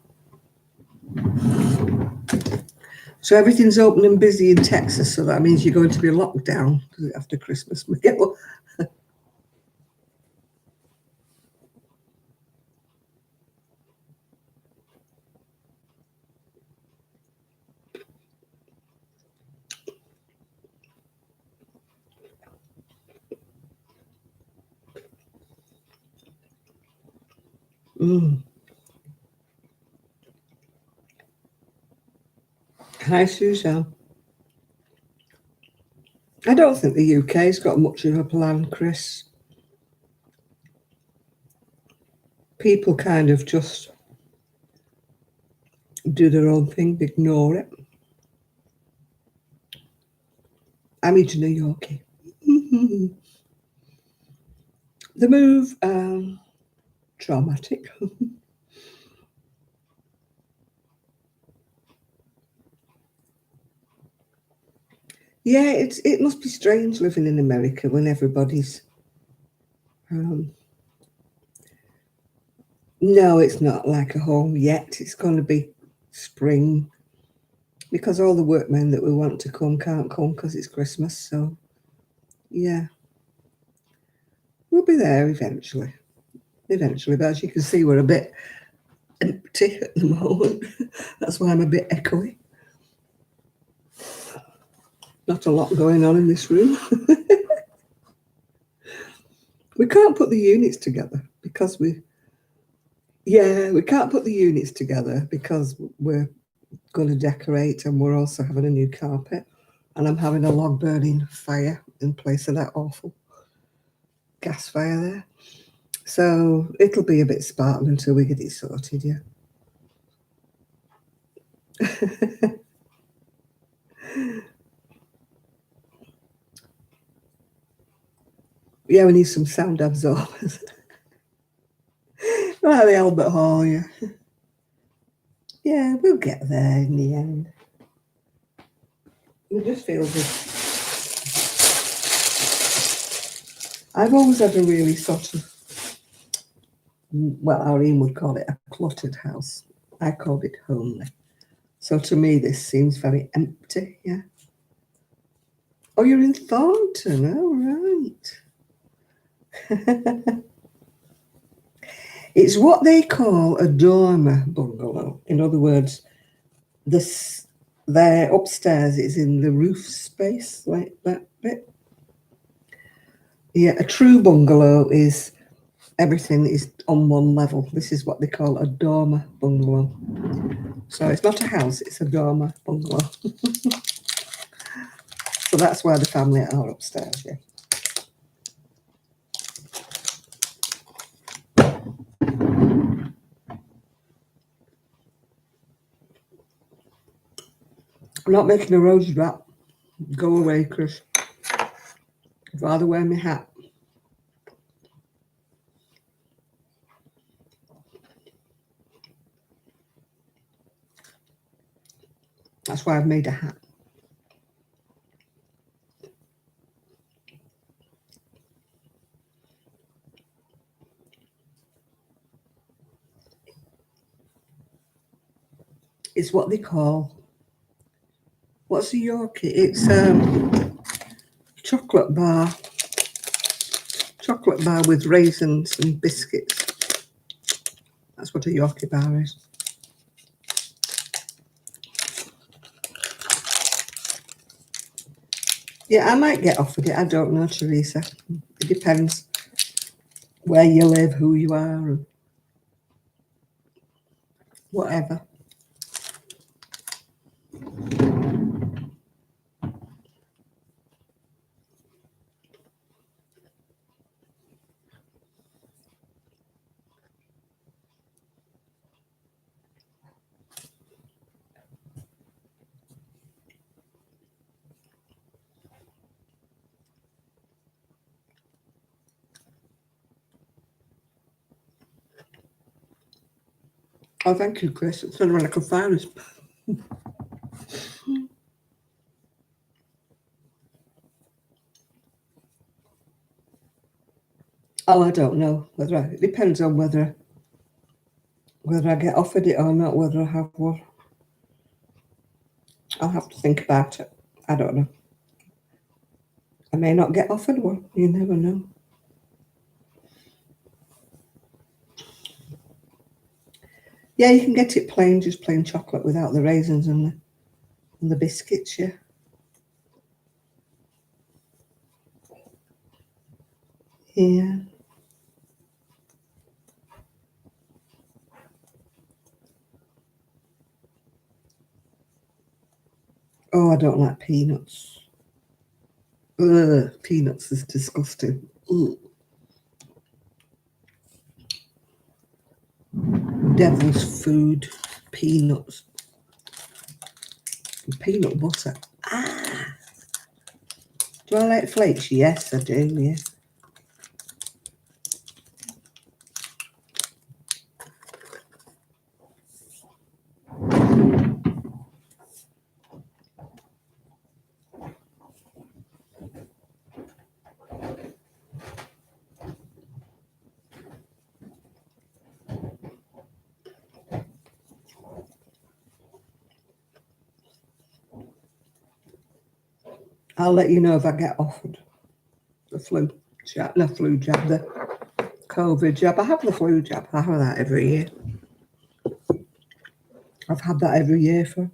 So everything's open and busy in Texas, so that means you're going to be locked down after Christmas. Hi, Suzanne. I don't think the UK's got much of a plan, Chris. People kind of just do their own thing, ignore it. I'm into New Yorkie. The move, traumatic. Yeah, it must be strange living in America when everybody's. No, it's not like a home yet. It's going to be spring because all the workmen that we want to come can't come because it's Christmas. So, yeah, we'll be there eventually. Eventually, but as you can see, we're a bit empty at the moment. That's why I'm a bit echoey. Not a lot going on in this room. We can't put the units together because we can't put the units together because we're going to decorate and we're also having a new carpet and I'm having a log burning fire in place of that awful gas fire there. So it'll be a bit spartan until we get it sorted, yeah. Yeah, we need some sound absorbers. Like the Albert Hall, yeah. Yeah, we'll get there in the end. It just feels good. I've always had a really sort of, well, Irene would call it a cluttered house. I called it homely. So to me, this seems very empty, yeah. Oh, you're in Thornton, oh, right. It's what they call a dormer bungalow. In other words, their upstairs is in the roof space, like that bit. Yeah, a true bungalow is everything is on one level. This is what they call a dormer bungalow. So it's not a house, it's a dormer bungalow. So that's where the family are upstairs, yeah. I'm not making a rose wrap. Go away, Chris. I'd rather wear my hat. That's why I've made a hat. It's what they call, what's a Yorkie? It's chocolate bar with raisins and biscuits. That's what a Yorkie bar is. Yeah, I might get offered it. I don't know, Teresa. It depends where you live, who you are, and whatever. Oh, thank you, Chris. It's not like a virus. Oh, I don't know. It depends on whether I get offered it or not, whether I have one. I'll have to think about it. I don't know. I may not get offered one. You never know. Yeah, you can get it plain, just plain chocolate without the raisins and the biscuits, yeah. Yeah. Oh, I don't like peanuts. Ugh, peanuts is disgusting. Ugh. Devil's food. Peanuts. Peanut butter. Ah. Do I like flakes? Yes, I do, yeah. I'll let you know if I get offered the flu jab, the COVID jab. I have the flu jab. I have that every year. I've had that every year for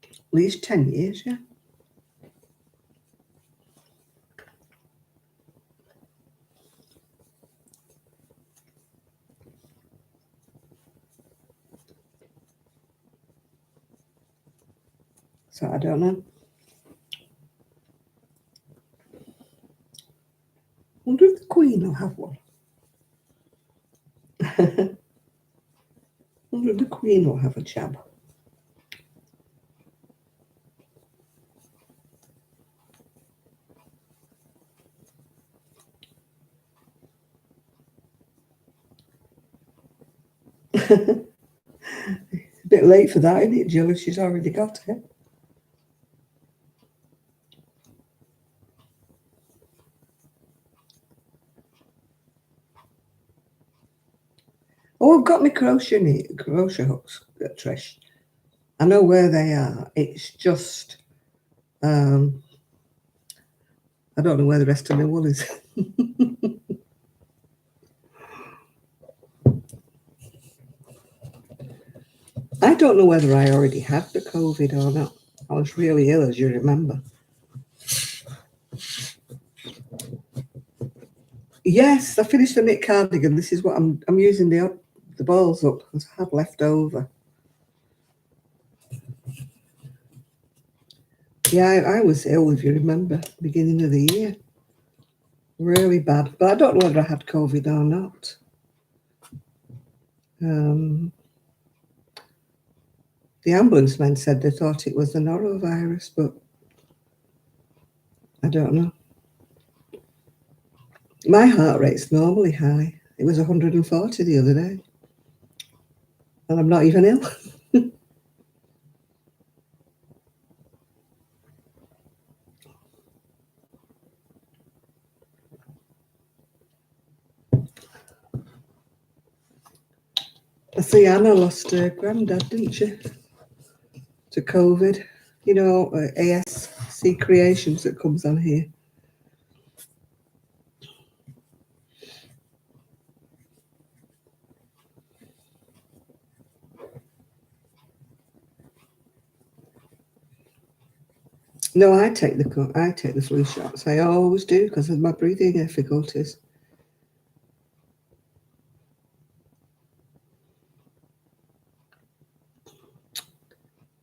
at least 10 years, yeah. So I don't know. Wonder if the Queen will have one. Wonder if the Queen will have a jab. A bit late for that, isn't it, Jill? She's already got it. Oh, I've got my crochet hooks, Trish. I know where they are. It's just, I don't know where the rest of my wool is. I don't know whether I already had the COVID or not. I was really ill, as you remember. Yes, I finished the knit cardigan. This is what I'm using the balls up because I have left over. Yeah, I was ill, if you remember, beginning of the year. Really bad. But I don't know whether I had COVID or not. The ambulance men said they thought it was the norovirus, but I don't know. My heart rate's normally high. It was 140 the other day. And I'm not even ill. I see Anna lost her granddad, didn't she? To COVID. You know, ASC Creations that comes on here. No, I take the flu shots. I always do because of my breathing difficulties.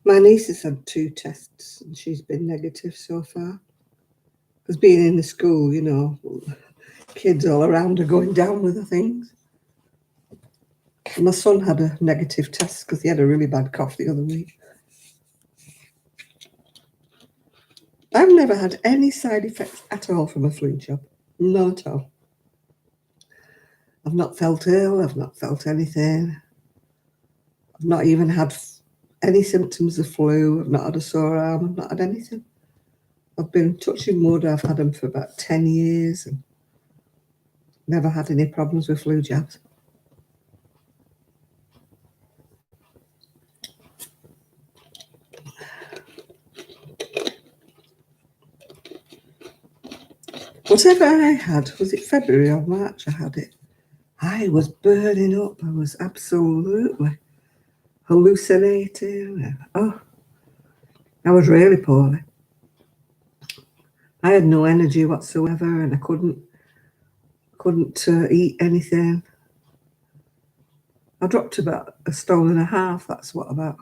My niece has had 2 tests and she's been negative so far. Because being in the school, you know, kids all around are going down with the things. My son had a negative test because he had a really bad cough the other week. I've never had any side effects at all from a flu jab. None at all. I've not felt ill. I've not felt anything. I've not even had any symptoms of flu. I've not had a sore arm. I've not had anything. I've been touching wood. I've had them for about 10 years and never had any problems with flu jabs. Whatever I had, was it February or March I had it? I was burning up. I was absolutely hallucinating. Oh, I was really poorly. I had no energy whatsoever and I couldn't eat anything. I dropped about 1.5 stone. That's what about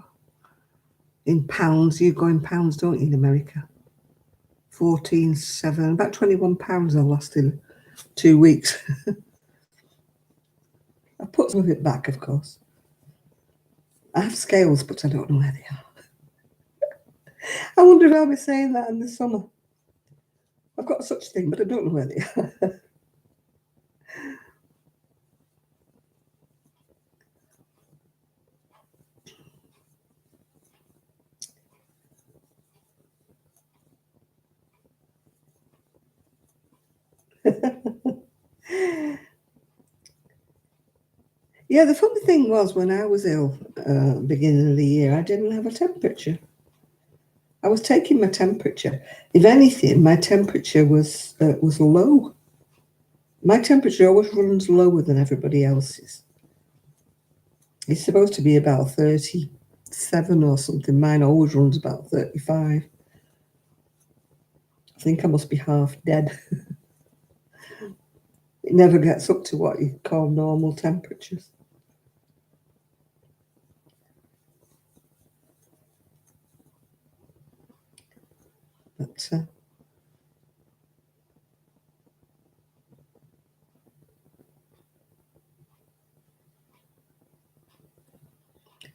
in pounds. You go in pounds, don't you, in America? 14.7, about 21 pounds I lost in 2 weeks. I put some of it back, of course. I have scales, but I don't know where they are. I wonder if I'll be saying that in the summer. I've got such a thing, but I don't know where they are. Yeah, the funny thing was when I was ill, beginning of the year, I didn't have a temperature. I was taking my temperature. If anything, my temperature was low. My temperature always runs lower than everybody else's. It's supposed to be about 37 or something. Mine always runs about 35. I think I must be half dead. It never gets up to what you call normal temperatures. But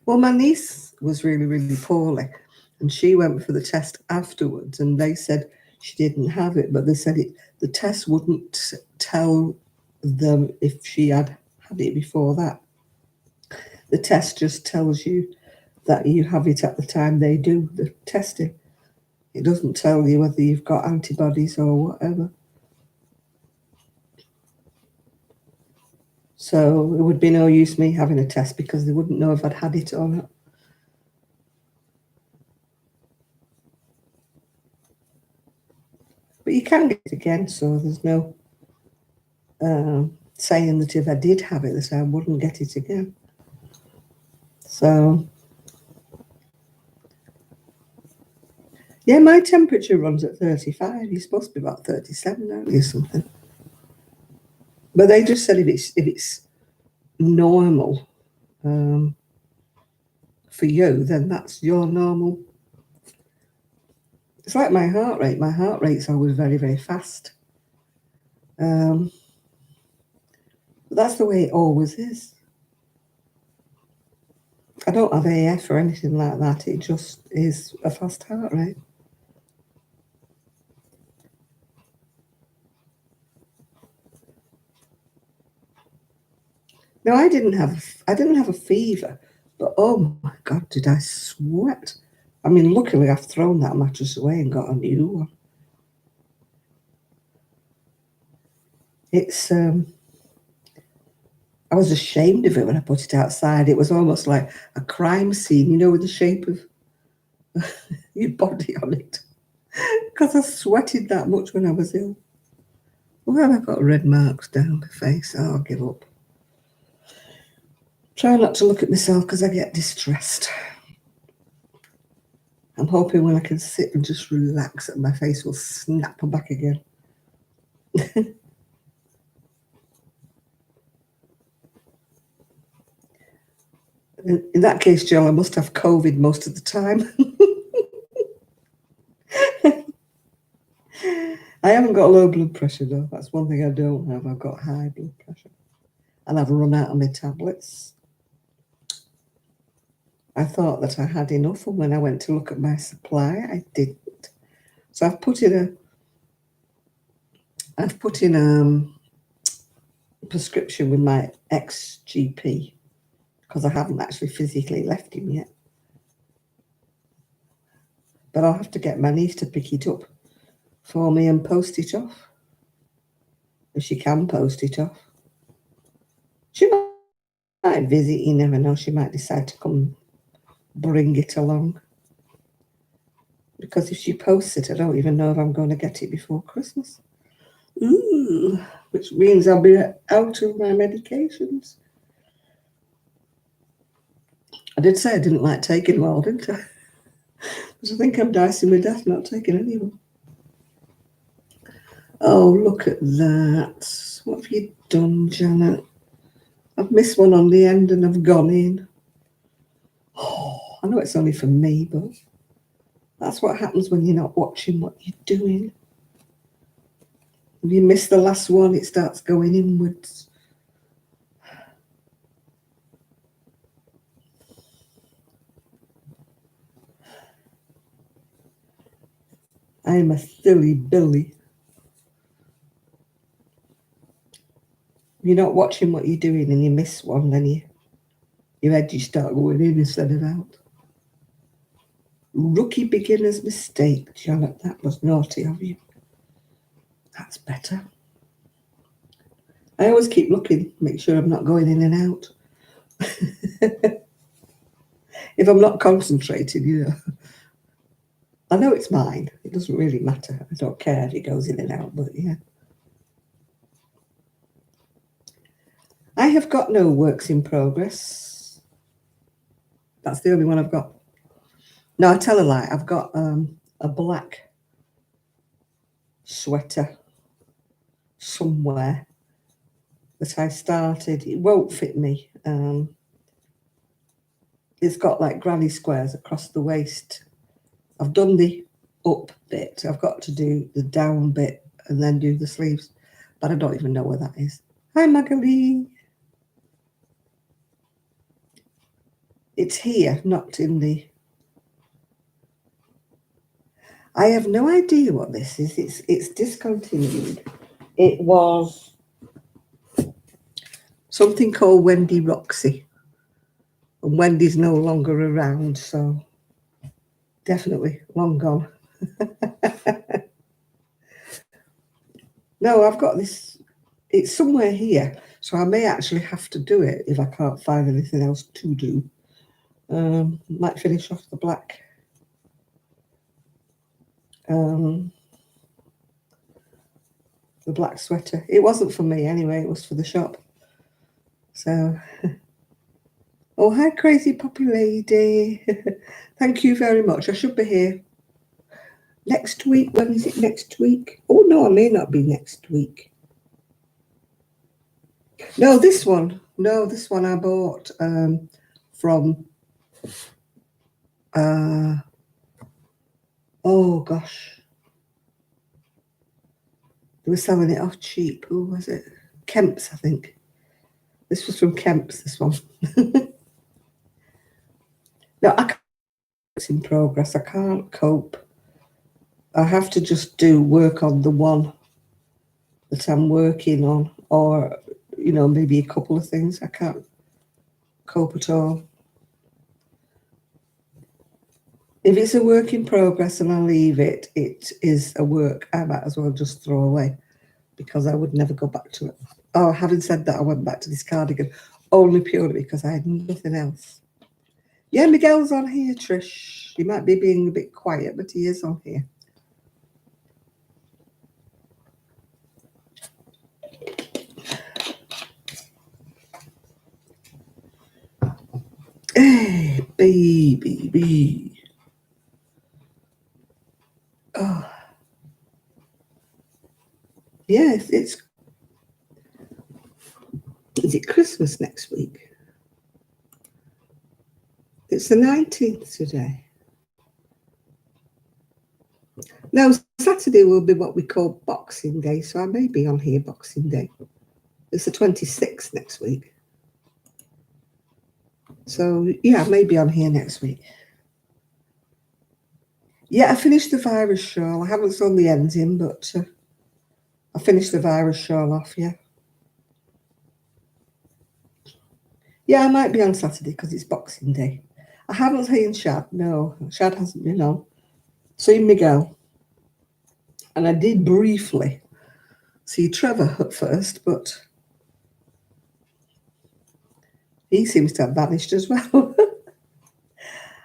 well, my niece was really, really poorly, and she went for the test afterwards, and they said she didn't have it, but they said the test wouldn't tell them if she had had it before that. The test just tells you that you have it at the time they do the testing. It doesn't tell you whether you've got antibodies or whatever. So it would be no use me having a test because they wouldn't know if I'd had it or not. But you can get it again, so there's no saying that if I did have it, that I wouldn't get it again. So, yeah, my temperature runs at 35. You're supposed to be about 37, aren't you, or something? But they just said if it's normal for you, then that's your normal. It's like my heart rate. My heart rate's always very, very fast. But that's the way it always is. I don't have AF or anything like that. It just is a fast heart rate. No, I didn't have a fever, but oh my God, did I sweat? I mean, luckily I've thrown that mattress away and got a new one. It's I was ashamed of it when I put it outside. It was almost like a crime scene, with the shape of your body on it. Because I sweated that much when I was ill. Well, I've got red marks down my face. I'll give up. Try not to look at myself because I get distressed. I'm hoping when I can sit and just relax that my face will snap back again. In that case, Joe, I must have COVID most of the time. I haven't got low blood pressure, though. That's one thing I don't have. I've got high blood pressure. And I've run out of my tablets. I thought that I had enough, and when I went to look at my supply, I didn't. So I've put in a prescription with my ex-GP because I haven't actually physically left him yet. But I'll have to get my niece to pick it up for me and post it off. If she can post it off. She might visit, you never know. She might decide to come bring it along. Because if she posts it, I don't even know if I'm going to get it before Christmas. Ooh, which means I'll be out of my medications. I did say I didn't like taking them all, didn't I? Because I think I'm dicing with death not taking any of them. Oh, look at that. What have you done, Janet? I've missed one on the end and I've gone in. Oh, I know it's only for me, but that's what happens when you're not watching what you're doing. If you miss the last one, it starts going inwards. I am a silly Billy. If you're not watching what you're doing and you miss one, then your edges start going in instead of out. Rookie beginner's mistake, Janet. That was naughty of you. That's better. I always keep looking, make sure I'm not going in and out. If I'm not concentrating, I know it's mine. It doesn't really matter. I don't care if it goes in and out, but yeah. I have got no works in progress. That's the only one I've got. No, I tell a lie. I've got a black sweater somewhere that I started. It won't fit me. It's got like granny squares across the waist. I've done the up bit. I've got to do the down bit and then do the sleeves, but I don't even know where that is. Hi, Magali. It's here, not in the... I have no idea what this is. It's discontinued. It was something called Wendy Roxy. And Wendy's no longer around, so definitely long gone. No, I've got this. It's somewhere here, so I may actually have to do it if I can't find anything else to do. Might finish off the black. The black sweater. It wasn't for me anyway, it was for the shop. So, oh, hi, crazy puppy lady. Thank you very much. I should be here next week. When is it next week? Oh, no, I may not be next week. No, this one. No, this one I bought from, oh, gosh. They were selling it off cheap. Who was it? Kemp's, I think. This was from Kemp's, this one. No, I can't. It's in progress. I can't cope. I have to just do work on the one that I'm working on, or maybe a couple of things. I can't cope at all. If it's a work in progress and I leave it, it is a work I might as well just throw away, because I would never go back to it. Oh, having said that, I went back to this cardigan only purely because I had nothing else. Yeah, Miguel's on here, Trish. He might be being a bit quiet, but he is on here. Hey, baby. Oh, yes, is it Christmas next week? It's the 19th today. No, Saturday will be what we call Boxing Day, so I may be on here Boxing Day. It's the 26th next week. So, yeah, I may be on here next week. Yeah, I finished the virus shawl. I haven't sewn the ends in, but I finished the virus shawl off, yeah. Yeah, I might be on Saturday because it's Boxing Day. I haven't seen Shad. No, Shad hasn't been on. Seen Miguel. And I did briefly see Trevor at first, but he seems to have vanished as well.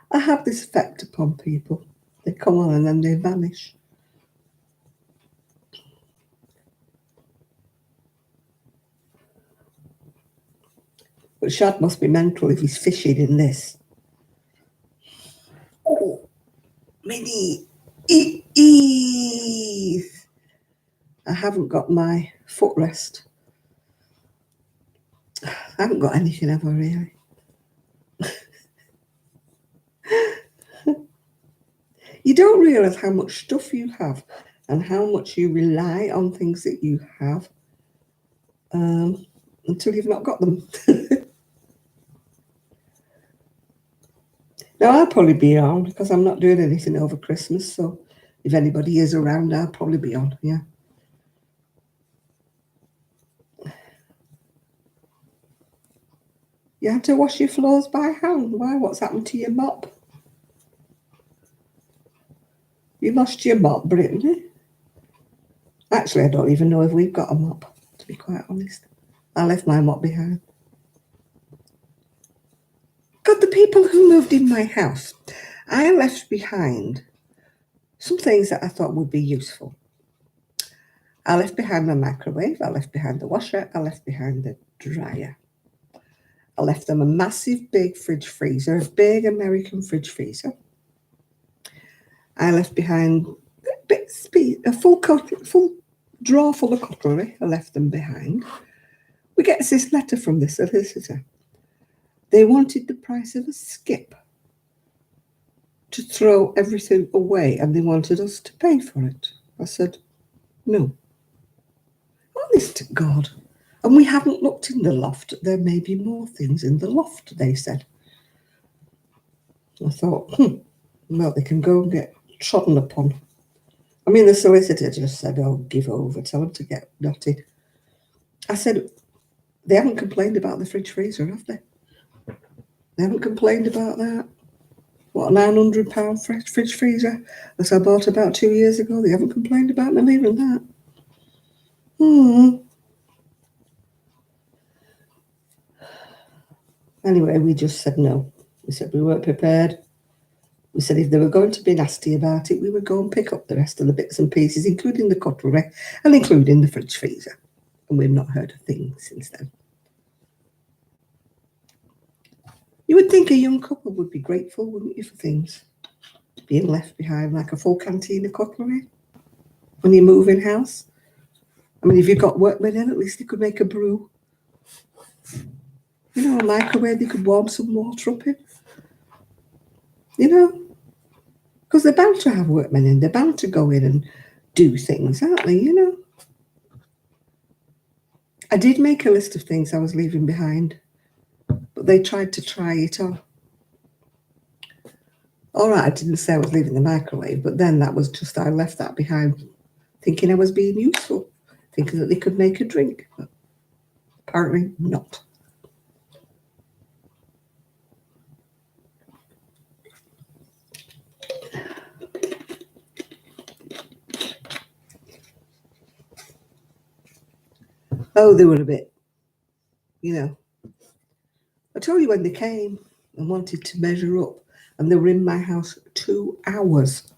I have this effect upon people. They come on and then they vanish. But Shad must be mental if he's fishing in this. Oh, Minnie. I haven't got my footrest. I haven't got anything ever, really. You don't realise how much stuff you have and how much you rely on things that you have until you've not got them. Now, I'll probably be on because I'm not doing anything over Christmas. So if anybody is around, I'll probably be on, yeah. You had to wash your floors by hand. Why? What's happened to your mop? You lost your mop, Brittany. Actually, I don't even know if we've got a mop, to be quite honest. I left my mop behind. God, the people who moved in my house, I left behind some things that I thought would be useful. I left behind my microwave, I left behind the washer, I left behind the dryer. I left them a massive big fridge freezer, a big American fridge freezer. I left behind a full drawer full of cutlery. I left them behind. We get this letter from the solicitor. They wanted the price of a skip to throw everything away, and they wanted us to pay for it. I said, no. Honest to God. And we haven't looked in the loft. There may be more things in the loft, they said. I thought, well, they can go and get trodden upon. I mean, the solicitor just said, oh, give over, tell them to get knotted. I said, they haven't complained about the fridge freezer, have they? They haven't complained about that. What, a £900 fridge freezer that I bought about 2 years ago? They haven't complained about me leaving that. Anyway, we just said no. We said we weren't prepared. We said if they were going to be nasty about it, we would go and pick up the rest of the bits and pieces, including the cutlery and including the fridge freezer. And we've not heard a thing since then. You would think a young couple would be grateful, wouldn't you, for things being left behind, like a full canteen of cutlery when you move in house. I mean, if you've got workmen in, at least they could make a brew. You know, a microwave, they could warm some water up in. You know, because they're bound to have workmen in. They're bound to go in and do things, aren't they, you know? I did make a list of things I was leaving behind, but they tried to try it on. All right, I didn't say I was leaving the microwave, but then that was just, I left that behind thinking I was being useful, thinking that they could make a drink. But apparently not. Oh, they were a bit, you know. I told you when they came and wanted to measure up, and they were in my house 2 hours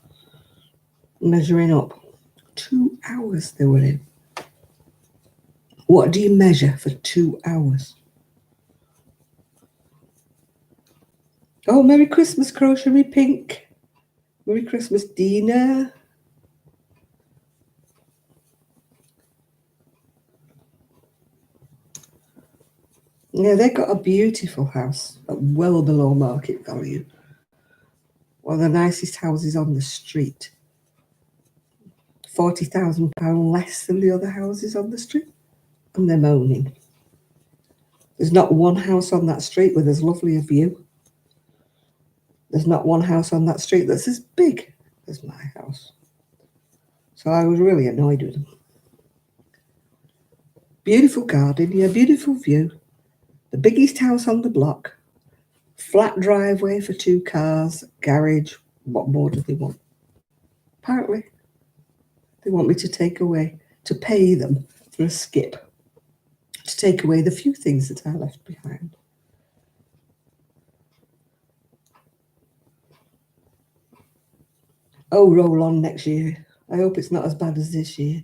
measuring up. 2 hours they were in. What do you measure for 2 hours? Oh, Merry Christmas, Crochet Pink. Merry Christmas, Dina. Yeah, they got a beautiful house, well below market value. One of the nicest houses on the street. £40,000 less than the other houses on the street. And they're moaning. There's not one house on that street with as lovely a view. There's not one house on that street that's as big as my house. So I was really annoyed with them. Beautiful garden, yeah, beautiful view. The biggest house on the block. Flat driveway for 2 cars, garage. What more do they want? Apparently, they want me to pay them for a skip, to take away the few things that I left behind. Oh, roll on next year. I hope it's not as bad as this year.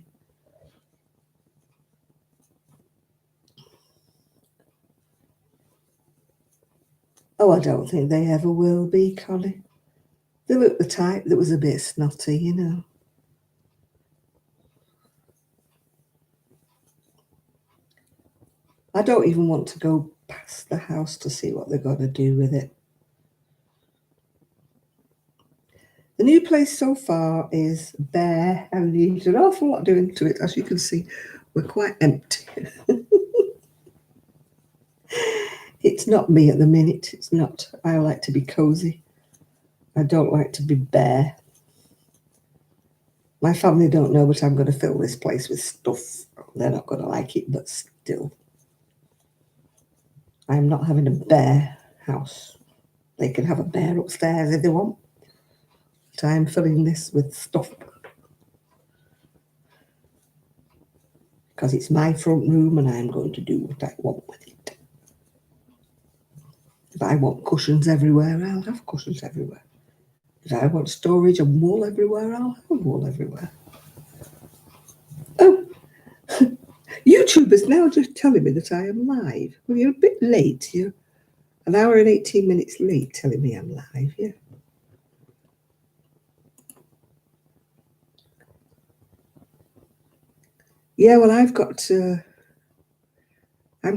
Oh, I don't think they ever will be, Connie. They look the type that was a bit snotty, you know. I don't even want to go past the house to see what they're going to do with it. The new place so far is bare and needs an awful lot doing to it. As you can see, we're quite empty. It's not me at the minute. It's not. I like to be cozy. I don't like to be bare. My family don't know, but I'm going to fill this place with stuff. They're not going to like it, but still. I'm not having a bare house. They can have a bear upstairs if they want. But I'm filling this with stuff. Because it's my front room and I'm going to do what I want with it. If I want cushions everywhere, I'll have cushions everywhere. If I want storage and wool everywhere, I'll have wool everywhere. Oh, YouTube is now just telling me that I am live. Well, you're a bit late. You're an hour and 18 minutes late telling me I'm live, yeah. Yeah, well, I'm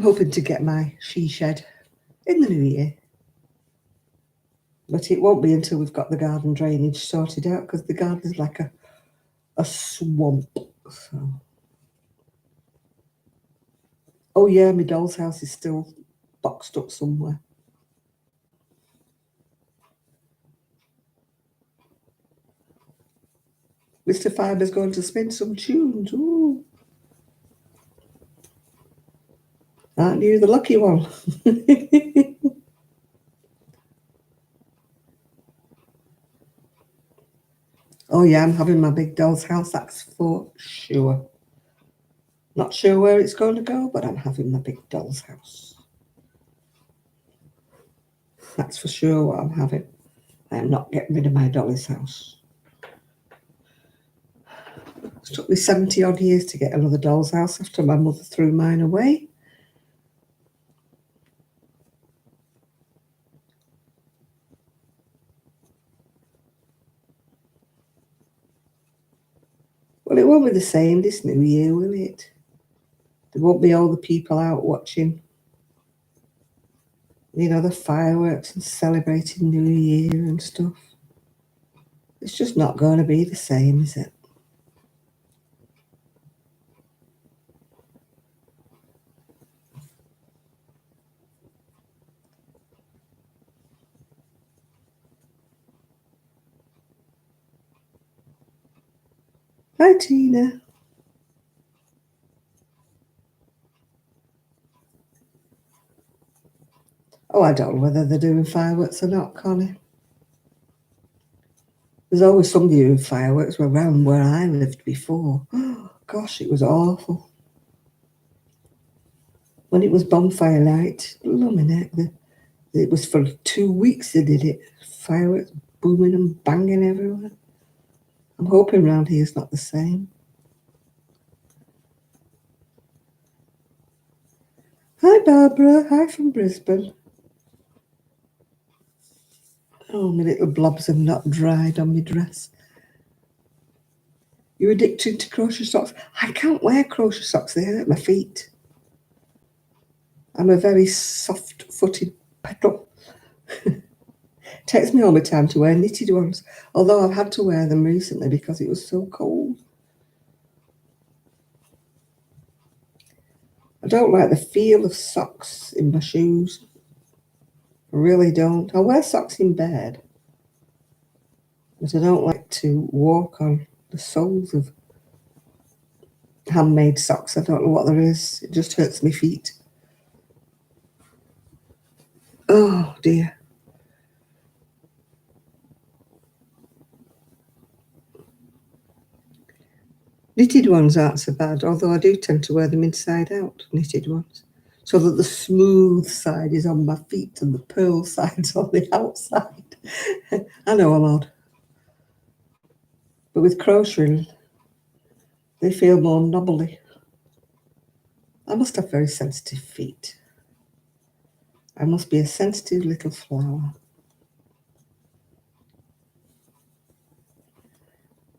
hoping to get my she shed in the new year. But it won't be until we've got the garden drainage sorted out because the garden's like a swamp. So. Oh yeah, my doll's house is still boxed up somewhere. Mr. Fiber's going to spin some tunes. Ooh. Aren't you the lucky one? Oh yeah, I'm having my big doll's house, that's for sure. Not sure where it's going to go, but I'm having my big doll's house. That's for sure what I'm having. I am not getting rid of my dolly's house. It took me 70 odd years to get another doll's house after my mother threw mine away. Well, it won't be the same this new year, will it? There won't be all the people out watching, you know, the fireworks and celebrating New Year and stuff. It's just not going to be the same, is it? Hi, Tina. Oh, I don't know whether they're doing fireworks or not, Connie. There's always somebody doing fireworks around where I lived before. Gosh, it was awful. When it was bonfire night, blooming heck, it was for 2 weeks they did it. Fireworks booming and banging everywhere. I'm hoping round here it's not the same. Hi, Barbara. Hi from Brisbane. Oh, my little blobs have not dried on my dress. You're addicted to crochet socks? I can't wear crochet socks. They hurt my feet. I'm a very soft-footed petal. Takes me all my time to wear knitted ones, although I've had to wear them recently because it was so cold. I don't like the feel of socks in my shoes. I really don't. I wear socks in bed, but I don't like to walk on the soles of handmade socks. I don't know what there is. It just hurts my feet. Oh dear. Knitted ones aren't so bad, although I do tend to wear them inside out, knitted ones, so that the smooth side is on my feet and the pearl side's on the outside. I know I'm odd. But with crocheting, they feel more knobbly. I must have very sensitive feet. I must be a sensitive little flower.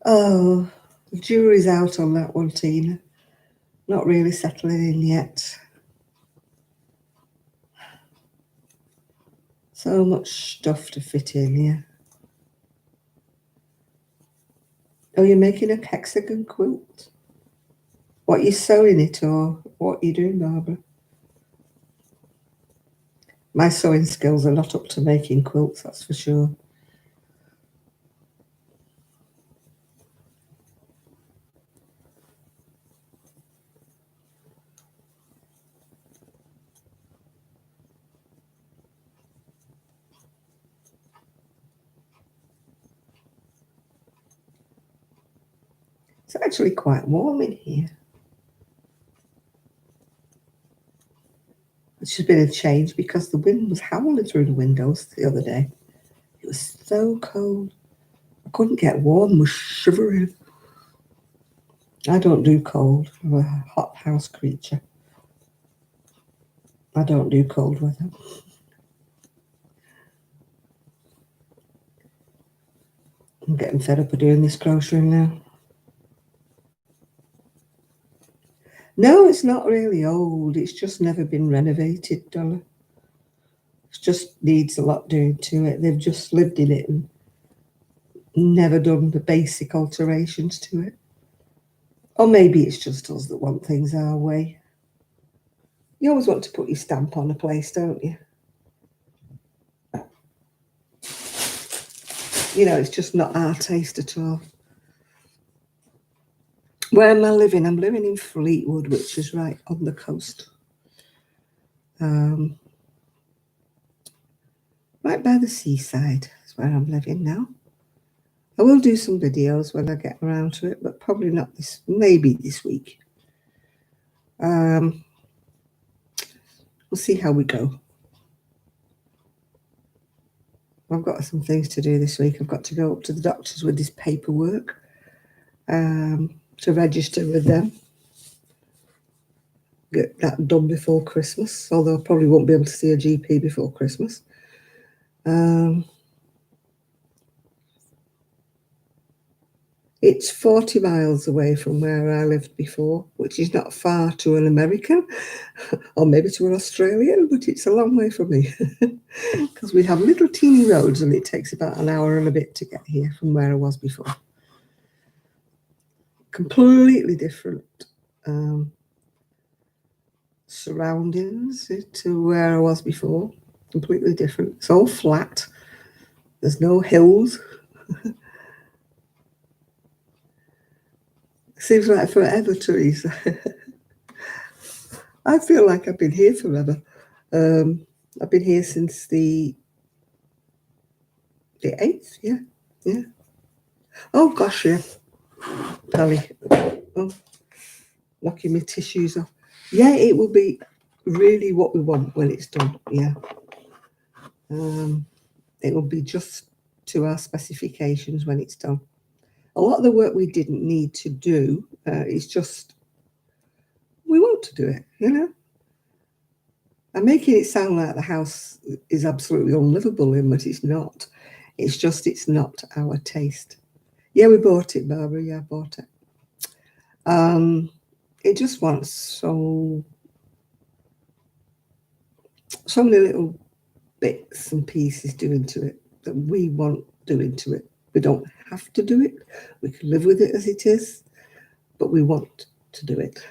Oh, the jury's out on that one, Tina. Not really settling in yet. So much stuff to fit in here. Oh, you're making a hexagon quilt? What, you sewing it or what you doing, Barbara? My sewing skills are not up to making quilts, that's for sure. It's actually quite warm in here. It's just been a change because the wind was howling through the windows the other day. It was so cold. I couldn't get warm, I was shivering. I don't do cold. I'm a hot house creature. I don't do cold weather. I'm getting fed up of doing this grocery now. No, it's not really old. It's just never been renovated, Donna. It just needs a lot doing to it. They've just lived in it and never done the basic alterations to it. Or maybe it's just us that want things our way. You always want to put your stamp on a place, don't you? You know, it's just not our taste at all. Where am I living? I'm living in Fleetwood, which is right on the coast. Right by the seaside is where I'm living now. I will do some videos when I get around to it, but probably not this, maybe this week. We'll see how we go. I've got some things to do this week. I've got to go up to the doctors with this paperwork to register with them. Get that done before Christmas, although I probably won't be able to see a GP before Christmas. It's 40 miles away from where I lived before, which is not far to an American or maybe to an Australian, but it's a long way from me because we have little teeny roads and it takes about an hour and a bit to get here from where I was before. Completely different surroundings to where I was before. Completely different. It's all flat. There's no hills. Seems like forever, Teresa. I feel like I've been here forever. I've been here since the 8th, yeah. Oh gosh, yeah. Pally. Oh, knocking my tissues off. Yeah, it will be really what we want when it's done, yeah. It will be just to our specifications when it's done. A lot of the work we didn't need to do is just, we want to do it, you know. I'm making it sound like the house is absolutely unlivable in, but it's not. It's just, it's not our taste. Yeah, we bought it, Barbara. Yeah, I bought it. It just wants so many little bits and pieces doing to it that we want doing to it. We don't have to do it. We can live with it as it is, but we want to do it.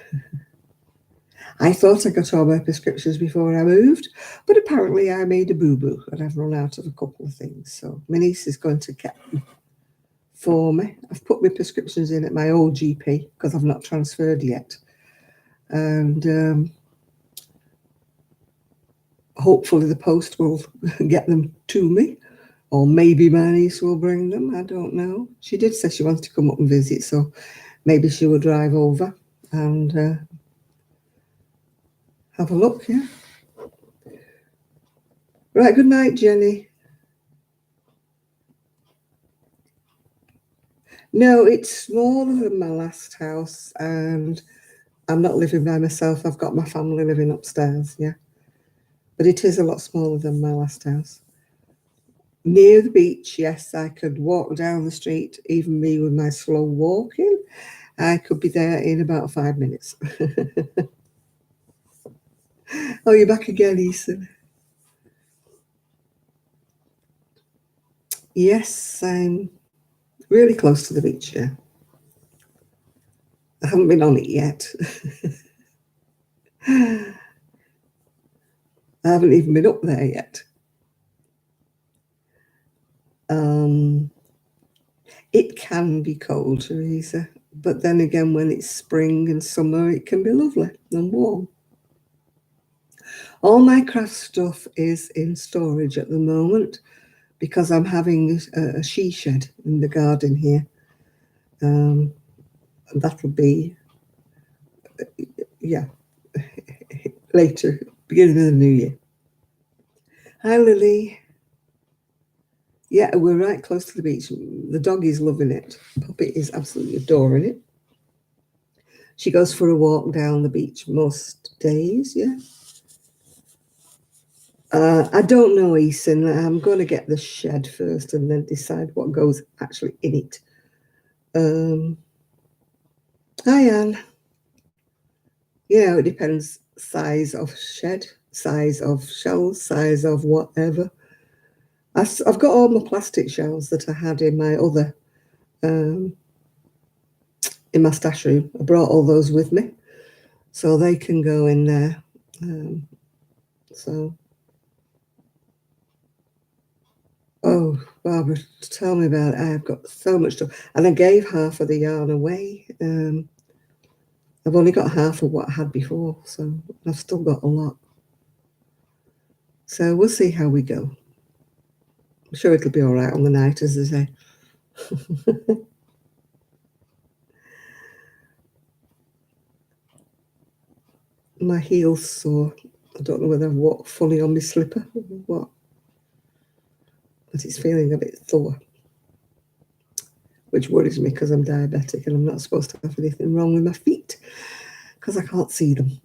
I thought I got all my prescriptions before I moved, but apparently I made a boo-boo and I've run out of a couple of things. So my niece is going to get them for me. I've put my prescriptions in at my old GP because I've not transferred yet. And hopefully the post will get them to me, or maybe my niece will bring them. I don't know. She did say she wants to come up and visit, so maybe she will drive over and have a look, yeah. Right, good night, Jenny. No, it's smaller than my last house, and I'm not living by myself. I've got my family living upstairs, yeah. But it is a lot smaller than my last house. Near the beach, yes, I could walk down the street, even me with my slow walking. I could be there in about 5 minutes. Oh, you're back again, Ethan. Yes, I'm really close to the beach, yeah. I haven't been on it yet. I haven't even been up there yet. It can be cold, Teresa, but then again, when it's spring and summer, it can be lovely and warm. All my craft stuff is in storage at the moment because I'm having a she shed in the garden here. And that'll be, yeah, later, beginning of the new year. Hi, Lily. Yeah, we're right close to the beach. The dog is loving it. Poppy is absolutely adoring it. She goes for a walk down the beach most days, yeah. I don't know, Eason. I'm going to get the shed first and then decide what goes actually in it. Hi, Anne. It depends. Size of shed, size of shelves, size of whatever. I've got all my plastic shelves that I had in my other, in my stash room. I brought all those with me, so they can go in there. Oh, Barbara, tell me about it. I've got so much stuff. And I gave half of the yarn away. I've only got half of what I had before, so I've still got a lot. So we'll see how we go. I'm sure it'll be all right on the night, as they say. My heel's sore. I don't know whether I've walked funny on my slipper or what, but it's feeling a bit sore, which worries me because I'm diabetic and I'm not supposed to have anything wrong with my feet because I can't see them.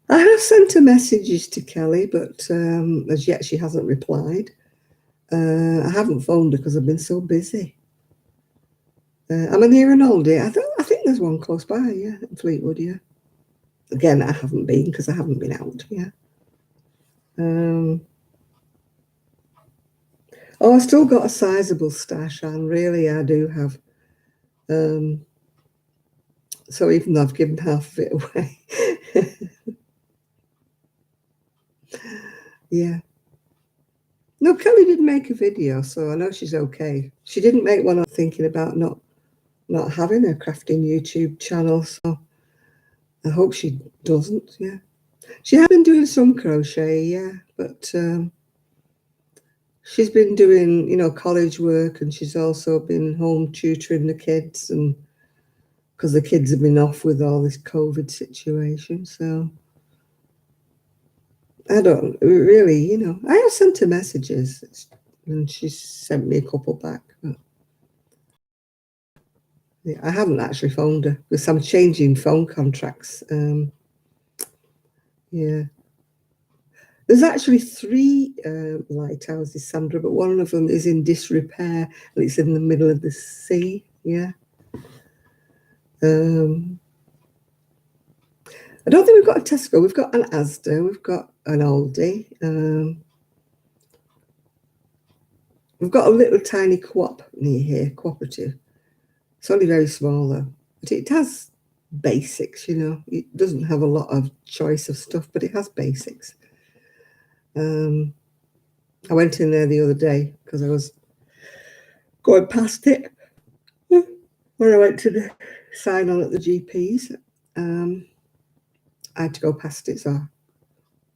I have sent her messages to Kelly, but as yet she hasn't replied. I haven't phoned her because I've been so busy. Am I near an oldie? I think there's one close by, yeah, in Fleetwood, yeah. Again, I haven't been because I haven't been out, yeah. I still got a sizable stash, and really I do have. So even though I've given half of it away. Yeah. No, Kelly did make a video, so I know she's okay. She didn't make one I'm thinking about not not having a crafting YouTube channel, so I hope she doesn't. Yeah, she has been doing some crochet, yeah, but she's been doing, college work, and she's also been home tutoring the kids, and because the kids have been off with all this COVID situation. So I don't really, I have sent her messages, and she's sent me a couple back. But yeah, I haven't actually phoned her because I'm changing phone contracts. Yeah. There's actually 3 lighthouses, Sandra, but one of them is in disrepair, and it's in the middle of the sea. Yeah. I don't think we've got a Tesco. We've got an Asda. We've got an Aldi. We've got a little tiny co-op near here, cooperative. It's only very small though, but it has basics. It doesn't have a lot of choice of stuff, but it has basics. I went in there the other day because I was going past it when I went to sign on at the GP's. I had to go past it, so I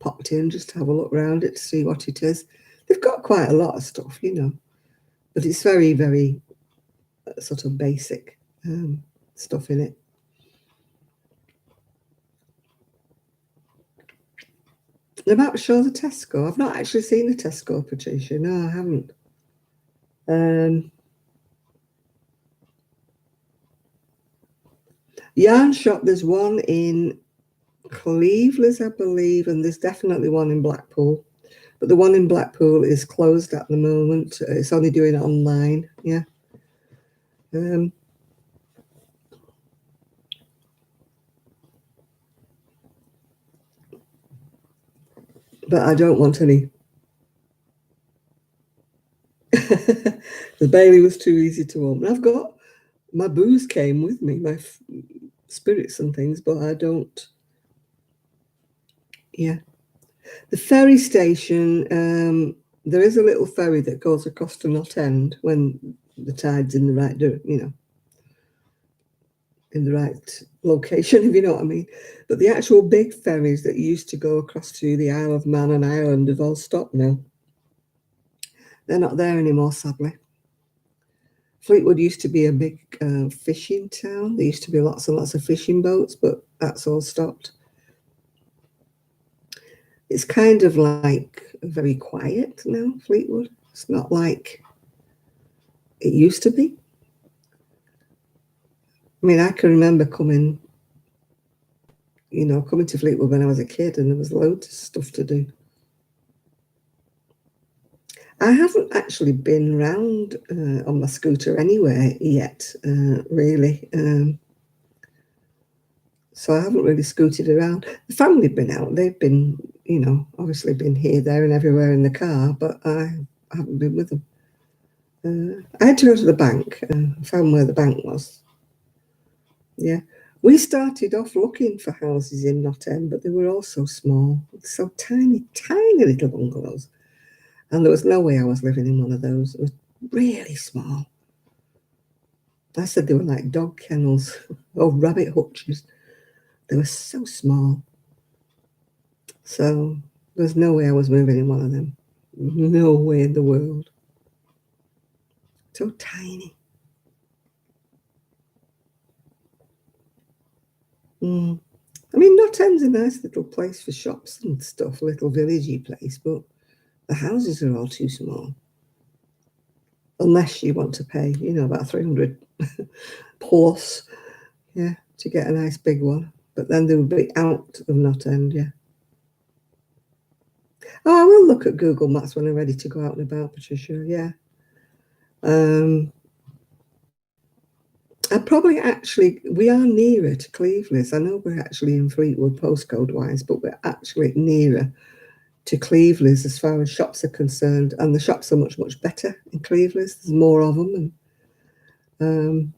popped in just to have a look around it to see what it is. They've got quite a lot of stuff, but it's very, very sort of basic stuff in it. I'm about to show the Tesco. I've not actually seen the Tesco, Patricia. No, I haven't. Yarn shop, there's one in Cleveland, I believe, and there's definitely one in Blackpool. But the one in Blackpool is closed at the moment. It's only doing it online, yeah. But I don't want any. The Bailey was too easy to open. I've got my booze came with me, my spirits and things, but I don't. Yeah. The ferry station, there is a little ferry that goes across to Knott End when the tide's in the right, in the right location, if you know what I mean. But the actual big ferries that used to go across to the Isle of Man and Ireland have all stopped now. They're not there anymore, sadly. Fleetwood used to be a big fishing town. There used to be lots and lots of fishing boats, but that's all stopped. It's kind of like very quiet now, Fleetwood. It's not like it used to be. I mean, I can remember coming to Fleetwood when I was a kid, and there was loads of stuff to do. I haven't actually been around on my scooter anywhere yet, really. So I haven't really scooted around. The family have been out. They've been, obviously been here, there, and everywhere in the car, but I haven't been with them. I had to go to the bank. Found where the bank was. Yeah. We started off looking for houses in Knott End, but they were all so small, so tiny, tiny little bungalows. And there was no way I was living in one of those. It was really small. I said they were like dog kennels or rabbit hutches. They were so small. So there's no way I was moving in one of them. No way in the world. So tiny. I mean, Knott End's a nice little place for shops and stuff, a little villagey place, but the houses are all too small. Unless you want to pay, about 300 plus, yeah, to get a nice big one. But then they would be out of Knott End, yeah. Oh, I will look at Google Maps when I'm ready to go out and about, Patricia, yeah. I probably we are nearer to Cleveland. I know we're actually in Fleetwood postcode-wise, but we're actually nearer to Cleveland as far as shops are concerned. And the shops are much, much better in Cleveland. There's more of them. And,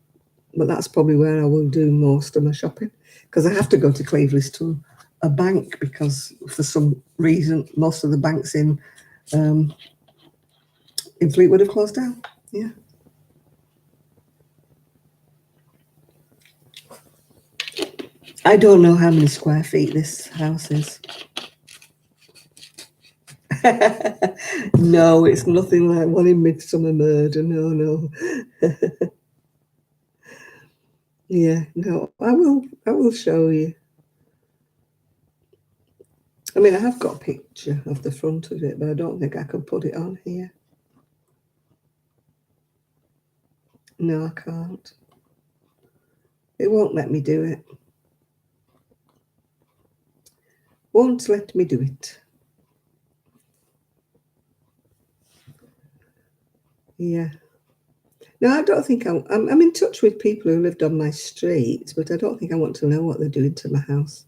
but that's probably where I will do most of my shopping, because I have to go to Cleveland to a bank, because for some reason, most of the banks in Fleetwood have closed down. Yeah. I don't know how many square feet this house is. No, it's nothing like one in Midsummer Murder. No, no. Yeah, no, I will show you. I mean, I have got a picture of the front of it, but I don't think I can put it on here. No, I can't. It won't let me do it. Won't let me do it. Yeah. No, I don't think I'm in touch with people who lived on my street, but I don't think I want to know what they're doing to my house,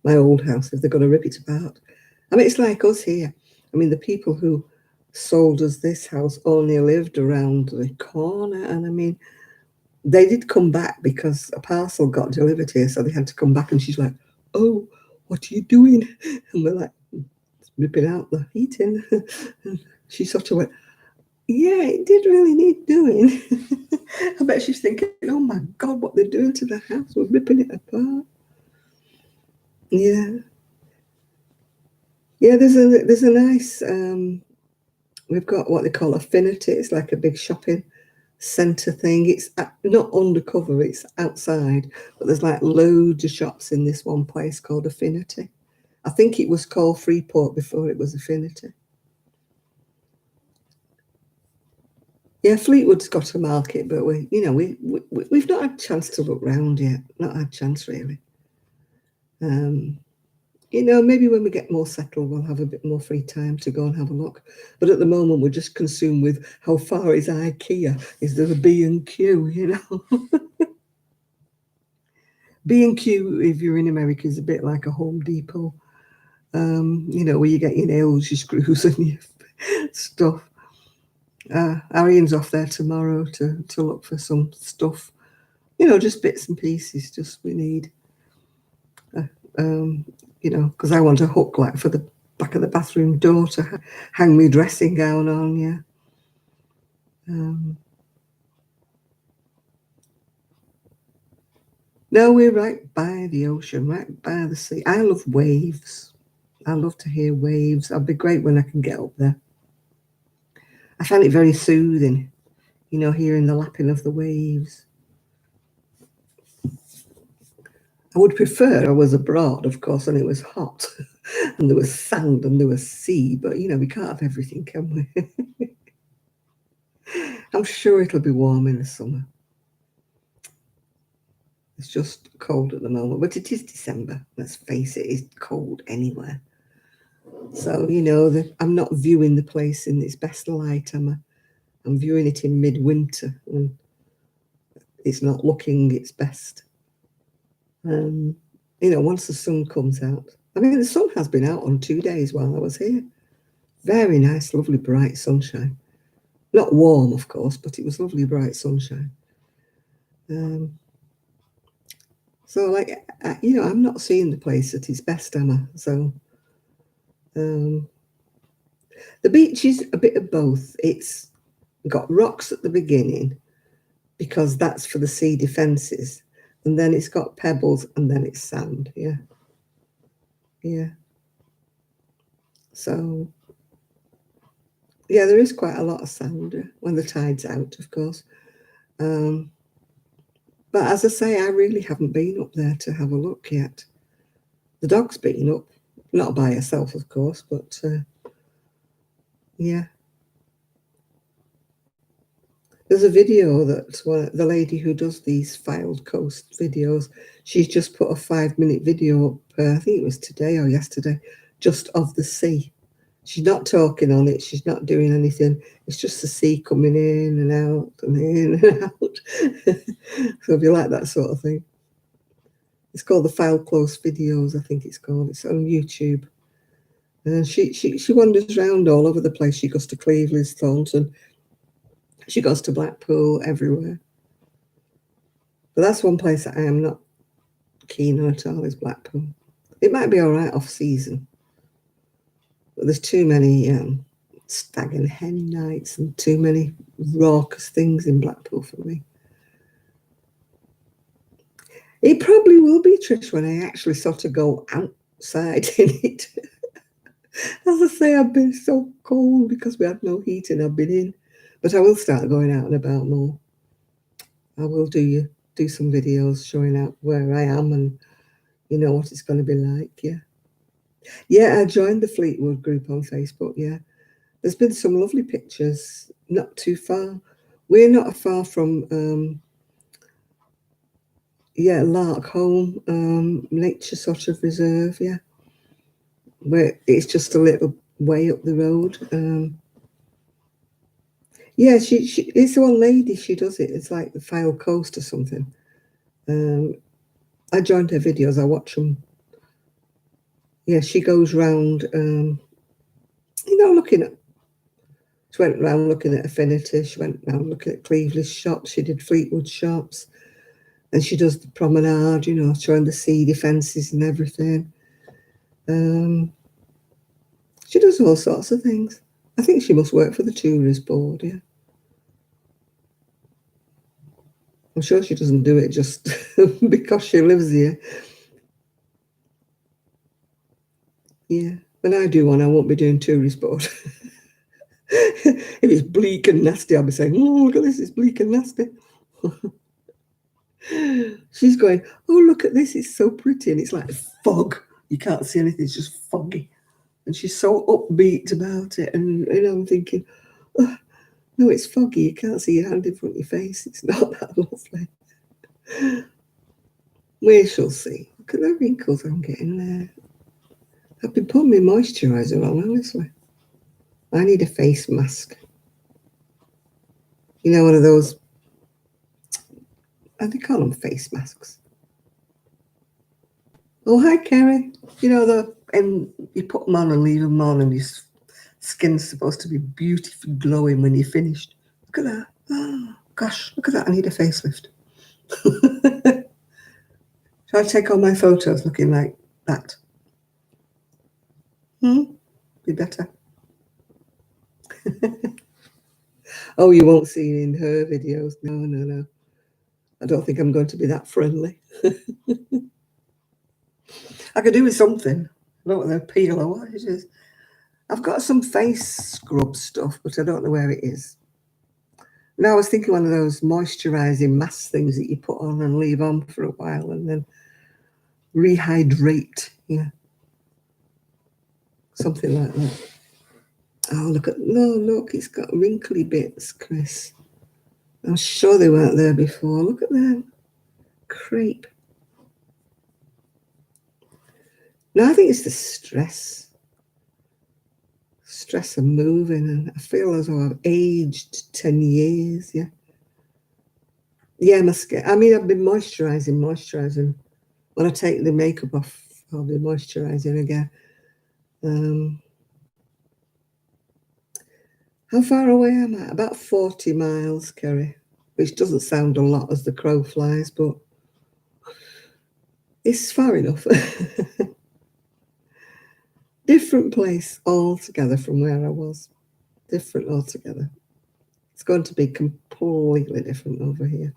my old house, if they're going to rip it apart. I mean, it's like us here. I mean, the people who sold us this house only lived around the corner. And I mean, they did come back because a parcel got delivered here. So they had to come back. And she's like, oh, what are you doing? And we're like, ripping out the heating. And she sort of went, yeah, it did really need doing. I bet she's thinking, oh my God, what they're doing to the house. We're ripping it apart. Yeah. Yeah, there's a nice, we've got what they call Affinity. It's like a big shopping centre thing. It's not undercover, it's outside, but there's like loads of shops in this one place called Affinity. I think it was called Freeport before it was Affinity. Yeah, Fleetwood's got a market, but we've not had a chance to look round yet. Not had a chance really. Maybe when we get more settled, we'll have a bit more free time to go and have a look. But at the moment, we're just consumed with how far is IKEA? Is there a B&Q, B&Q, if you're in America, is a bit like a Home Depot, where you get your nails, your screws and your stuff. Arian's off there tomorrow to look for some stuff, just bits and pieces, just we need. Because I want a hook like for the back of the bathroom door to hang my dressing gown on, yeah. No, we're right by the ocean, right by the sea. I love waves. I love to hear waves. It'll be great when I can get up there. I find it very soothing, hearing the lapping of the waves. I would prefer I was abroad, of course, and it was hot and there was sand and there was sea, but we can't have everything, can we? I'm sure it'll be warm in the summer. It's just cold at the moment, but it is December. Let's face it, it's cold anywhere. So, I'm not viewing the place in its best light, am I? I'm viewing it in midwinter and it's not looking its best. Once the sun comes out. I mean, the sun has been out on 2 days while I was here. Very nice, lovely, bright sunshine. Not warm, of course, but it was lovely, bright sunshine. So, I'm not seeing the place at its best, am I? So, the beach is a bit of both. It's got rocks at the beginning because that's for the sea defences, and then it's got pebbles, and then it's sand. Yeah. So, yeah, there is quite a lot of sand when the tide's out, of course. But as I say, I really haven't been up there to have a look yet. The dog's been up, not by herself, of course, but yeah. There's a video that the lady who does these Filed Coast videos, she's just put a 5-minute video up, I think it was today or yesterday, just of the sea. She's not talking on it, she's not doing anything. It's just the sea coming in and out and in and out. So if you like that sort of thing. It's called the Filed Close Videos, I think it's called. It's on YouTube. And she wanders around all over the place. She goes to Cleveland, Thornton. She goes to Blackpool, everywhere. But that's one place that I am not keen on at all, is Blackpool. It might be all right off season, but there's too many stag and hen nights and too many raucous things in Blackpool for me. It probably will be, Trish, when I actually sort of go outside in it. As I say, I've been so cold because we had no heating. I've been in, but I will start going out and about more. I will do some videos showing out where I am and what it's going to be like. Yeah. I joined the Fleetwood group on Facebook. Yeah, there's been some lovely pictures. Not too far. We're not far from Larkholme nature sort of reserve. Yeah, where it's just a little way up the road. Yeah, she it's one lady. She does it. It's like the File Coast or something. I joined her videos. I watch them. Yeah, she goes round. Looking at. She went round looking at Affinity. She went round looking at Cleveland's shops. She did Fleetwood shops, and she does the promenade. Showing the sea defences and everything. She does all sorts of things. I think she must work for the tourist board. Yeah. I'm sure she doesn't do it just because she lives here. Yeah. When I do one, I won't be doing tourist board. If it's bleak and nasty, I'll be saying, "Oh, look at this, it's bleak and nasty." She's going, "Oh, look at this, it's so pretty." And it's like fog. You can't see anything, it's just foggy. And she's so upbeat about it. And I'm thinking, oh, no, it's foggy. You can't see your hand in front of your face. It's not that lovely. We shall see. Look at the wrinkles I'm getting there. I've been putting my moisturiser on, honestly. I need a face mask. One of those, how do they call them, face masks? Oh, hi, Kerry. And you put them on and leave them on, and your skin's supposed to be beautifully glowing when you're finished. Look at that. Oh, gosh, look at that. I need a facelift. Shall I take all my photos looking like that? Be better. Oh, you won't see it in her videos. No. I don't think I'm going to be that friendly. I could do with something. I don't know whether peel or what it is. I've got some face scrub stuff, but I don't know where it is. Now I was thinking one of those moisturising mask things that you put on and leave on for a while and then rehydrate. Yeah. Something like that. Oh, look, it's got wrinkly bits, Chris. I'm sure they weren't there before. Look at them. Crepe. No, I think it's the stress. Stress of moving, and I feel as though I've aged 10 years, yeah. Yeah, my skin. I mean, I've been moisturising. When I take the makeup off, I'll be moisturising again. How far away am I? About 40 miles, Kerry, which doesn't sound a lot as the crow flies, but it's far enough. Different place altogether from where I was. Different altogether. It's going to be completely different over here.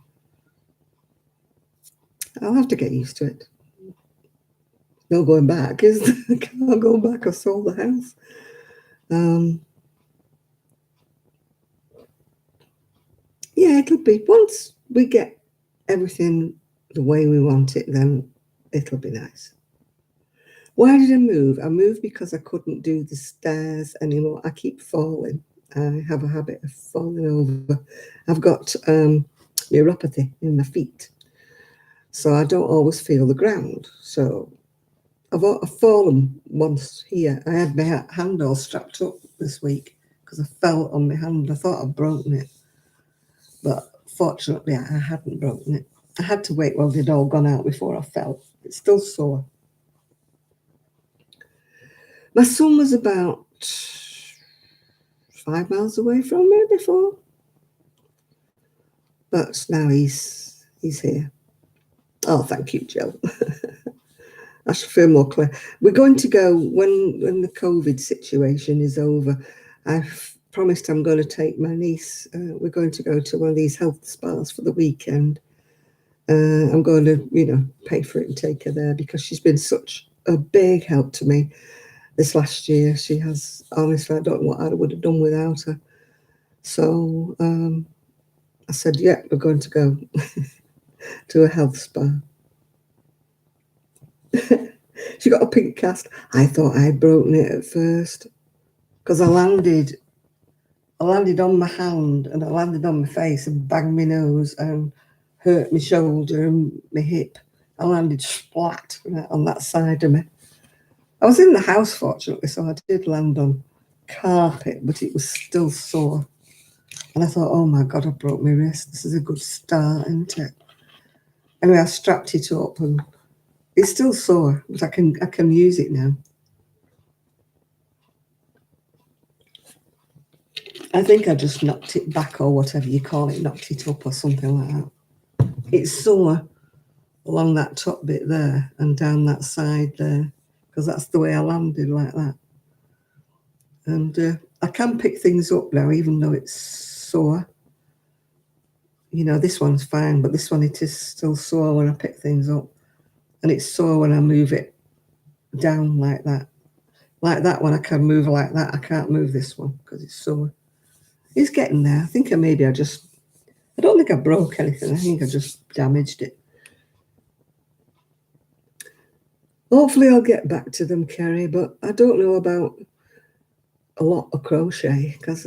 I'll have to get used to it. No going back, is there? I can't go back. I sold the house. Yeah, it'll be. Once we get everything the way we want it, then it'll be nice. Why did I move? I moved because I couldn't do the stairs anymore. I keep falling. I have a habit of falling over. I've got neuropathy in my feet, so I don't always feel the ground. So I've fallen once here. I had my hand all strapped up this week because I fell on my hand. I thought I'd broken it, but fortunately I hadn't broken it. I had to wait while they'd all gone out before I fell. It's still sore. My son was about 5 miles away from me before, but now he's here. Oh, thank you, Jill. I should feel more clear. We're going to go when the COVID situation is over. I've promised I'm going to take my niece. We're going to go to one of these health spas for the weekend. I'm going to, pay for it and take her there because she's been such a big help to me this last year. She has, honestly, I don't know what I would have done without her. So I said, yeah, we're going to go to a health spa. She got a pink cast. I thought I had broken it at first because I landed on my hand and I landed on my face and banged my nose and hurt my shoulder and my hip. I landed splat on that side of me. I was in the house, fortunately, so I did land on carpet, but it was still sore. And I thought, oh my God, I broke my wrist. This is a good start, isn't it? Anyway, I strapped it up and it's still sore, but I can use it now. I think I just knocked it back or whatever you call it, knocked it up or something like that. It's sore along that top bit there and down that side there because that's the way I landed, like that. And I can pick things up now, even though it's sore. This one's fine, but this one, it is still sore when I pick things up. And it's sore when I move it down like that. Like that one, I can move like that. I can't move this one because it's sore. It's getting there. I think I don't think I broke anything. I think I just damaged it. Hopefully I'll get back to them, Kerry, but I don't know about a lot of crochet because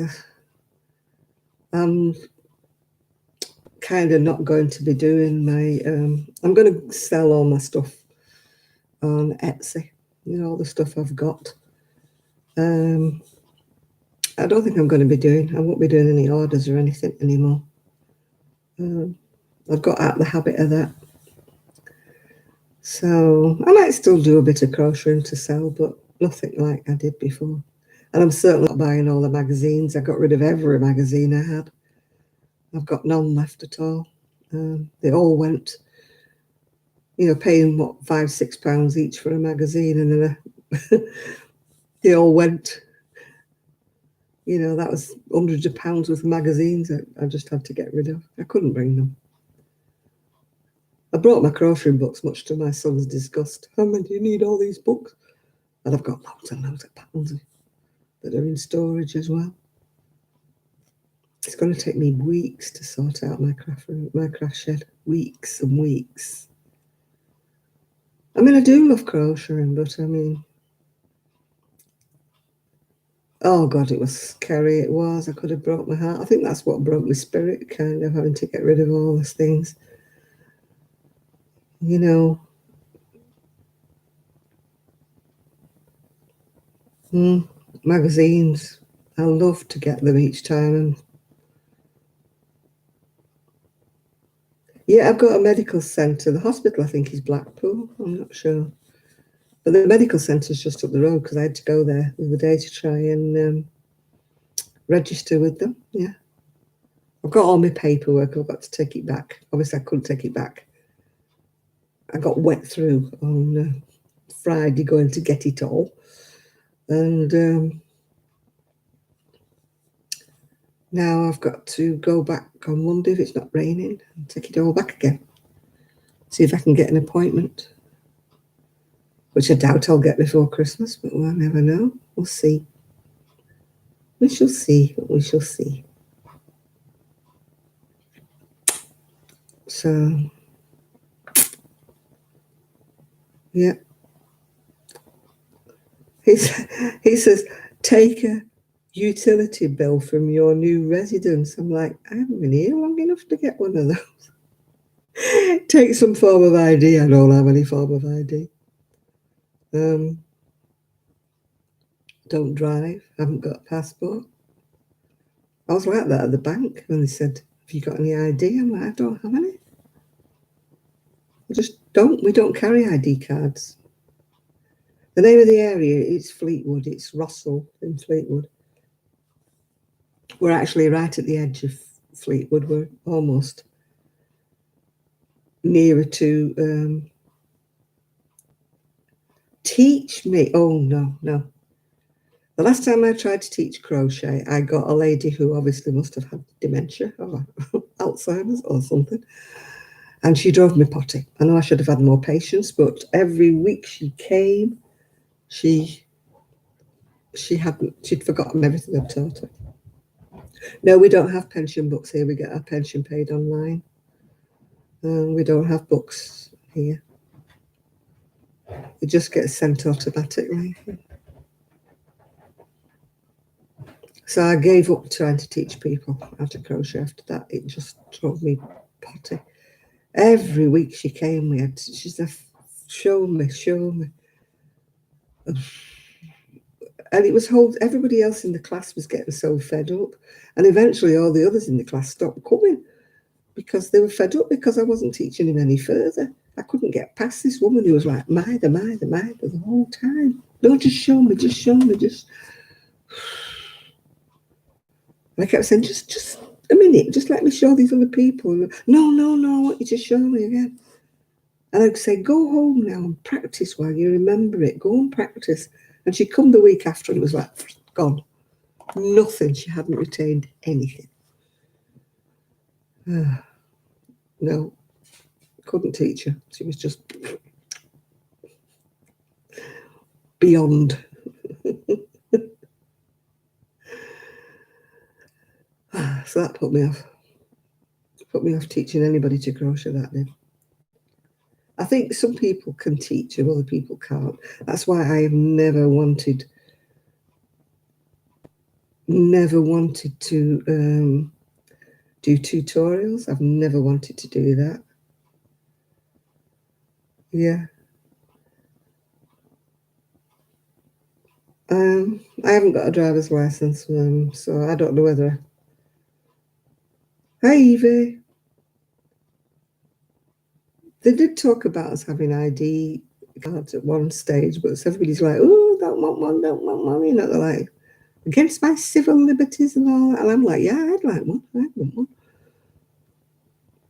I'm kind of not going to be doing my, I'm going to sell all my stuff on Etsy, all the stuff I've got. I don't think I won't be doing any orders or anything anymore. I've got out of the habit of that. So I might still do a bit of crocheting to sell, but nothing like I did before. And I'm certainly not buying all the magazines. I got rid of every magazine I had. I've got none left at all. They all went, paying what, £5-6 each for a magazine, and then they all went. That was hundreds of pounds worth of magazines that I just had to get rid of. I couldn't bring them. I brought my crocheting books, much to my son's disgust. How many do you need all these books? And I've got loads and loads of patterns that are in storage as well. It's going to take me weeks to sort out my craft shed. Weeks and weeks. I mean, I do love crocheting, but oh God, it was scary. It was. I could have broke my heart. I think that's what broke my spirit, kind of having to get rid of all those things. Magazines. I love to get them each time. And yeah, I've got a medical centre. The hospital, I think, is Blackpool. I'm not sure. But the medical centre is just up the road because I had to go there the other day to try and register with them. Yeah. I've got all my paperwork. I've got to take it back. Obviously, I couldn't take it back. I got wet through on Friday going to get it all. And now I've got to go back on Monday if it's not raining and take it all back again. See if I can get an appointment, which I doubt I'll get before Christmas, but we'll never know. We'll see. We shall see. We shall see. So, yeah. He says, take a utility bill from your new residence. I'm like, I haven't been here long enough to get one of those. Take some form of ID. I don't have any form of ID. Don't drive. Haven't got a passport. I was like that at the bank when they said, have you got any ID? I'm like, I don't have any. We don't carry ID cards. The name of the area is Fleetwood. It's Russell in Fleetwood. We're actually right at the edge of Fleetwood. We're almost nearer to teach me. Oh, no. The last time I tried to teach crochet, I got a lady who obviously must have had dementia or Alzheimer's or something. And she drove me potty. I know I should have had more patience, but every week she came, she'd forgotten everything I'd taught her. No, we don't have pension books here. We get our pension paid online. We don't have books here. It just gets sent automatically. So I gave up trying to teach people how to crochet after that. It just drove me potty. Every week she came, she said, show me. And it was everybody else in the class was getting so fed up. And eventually all the others in the class stopped coming because they were fed up because I wasn't teaching him any further. I couldn't get past this woman who was like, Mither, the whole time. No, just show me. And I kept saying, just a minute, just let me show these other people. No, I want you to show me again. And I'd say, go home now and practice while you remember it. Go and practice. And she'd come the week after and it was like, gone. Nothing. She hadn't retained anything. No, couldn't teach her. She was just beyond. So that put me off. Put me off teaching anybody to crochet, that did. I think some people can teach and other people can't. That's why I have never wanted to do tutorials. I've never wanted to do that. Yeah. I haven't got a driver's license, so I don't know whether. Hi, Evie. They did talk about us having ID cards at one stage, but everybody's like, oh, don't want one. You know, they're like, against my civil liberties and all that. And I'm like, yeah, I'd like one. I want one.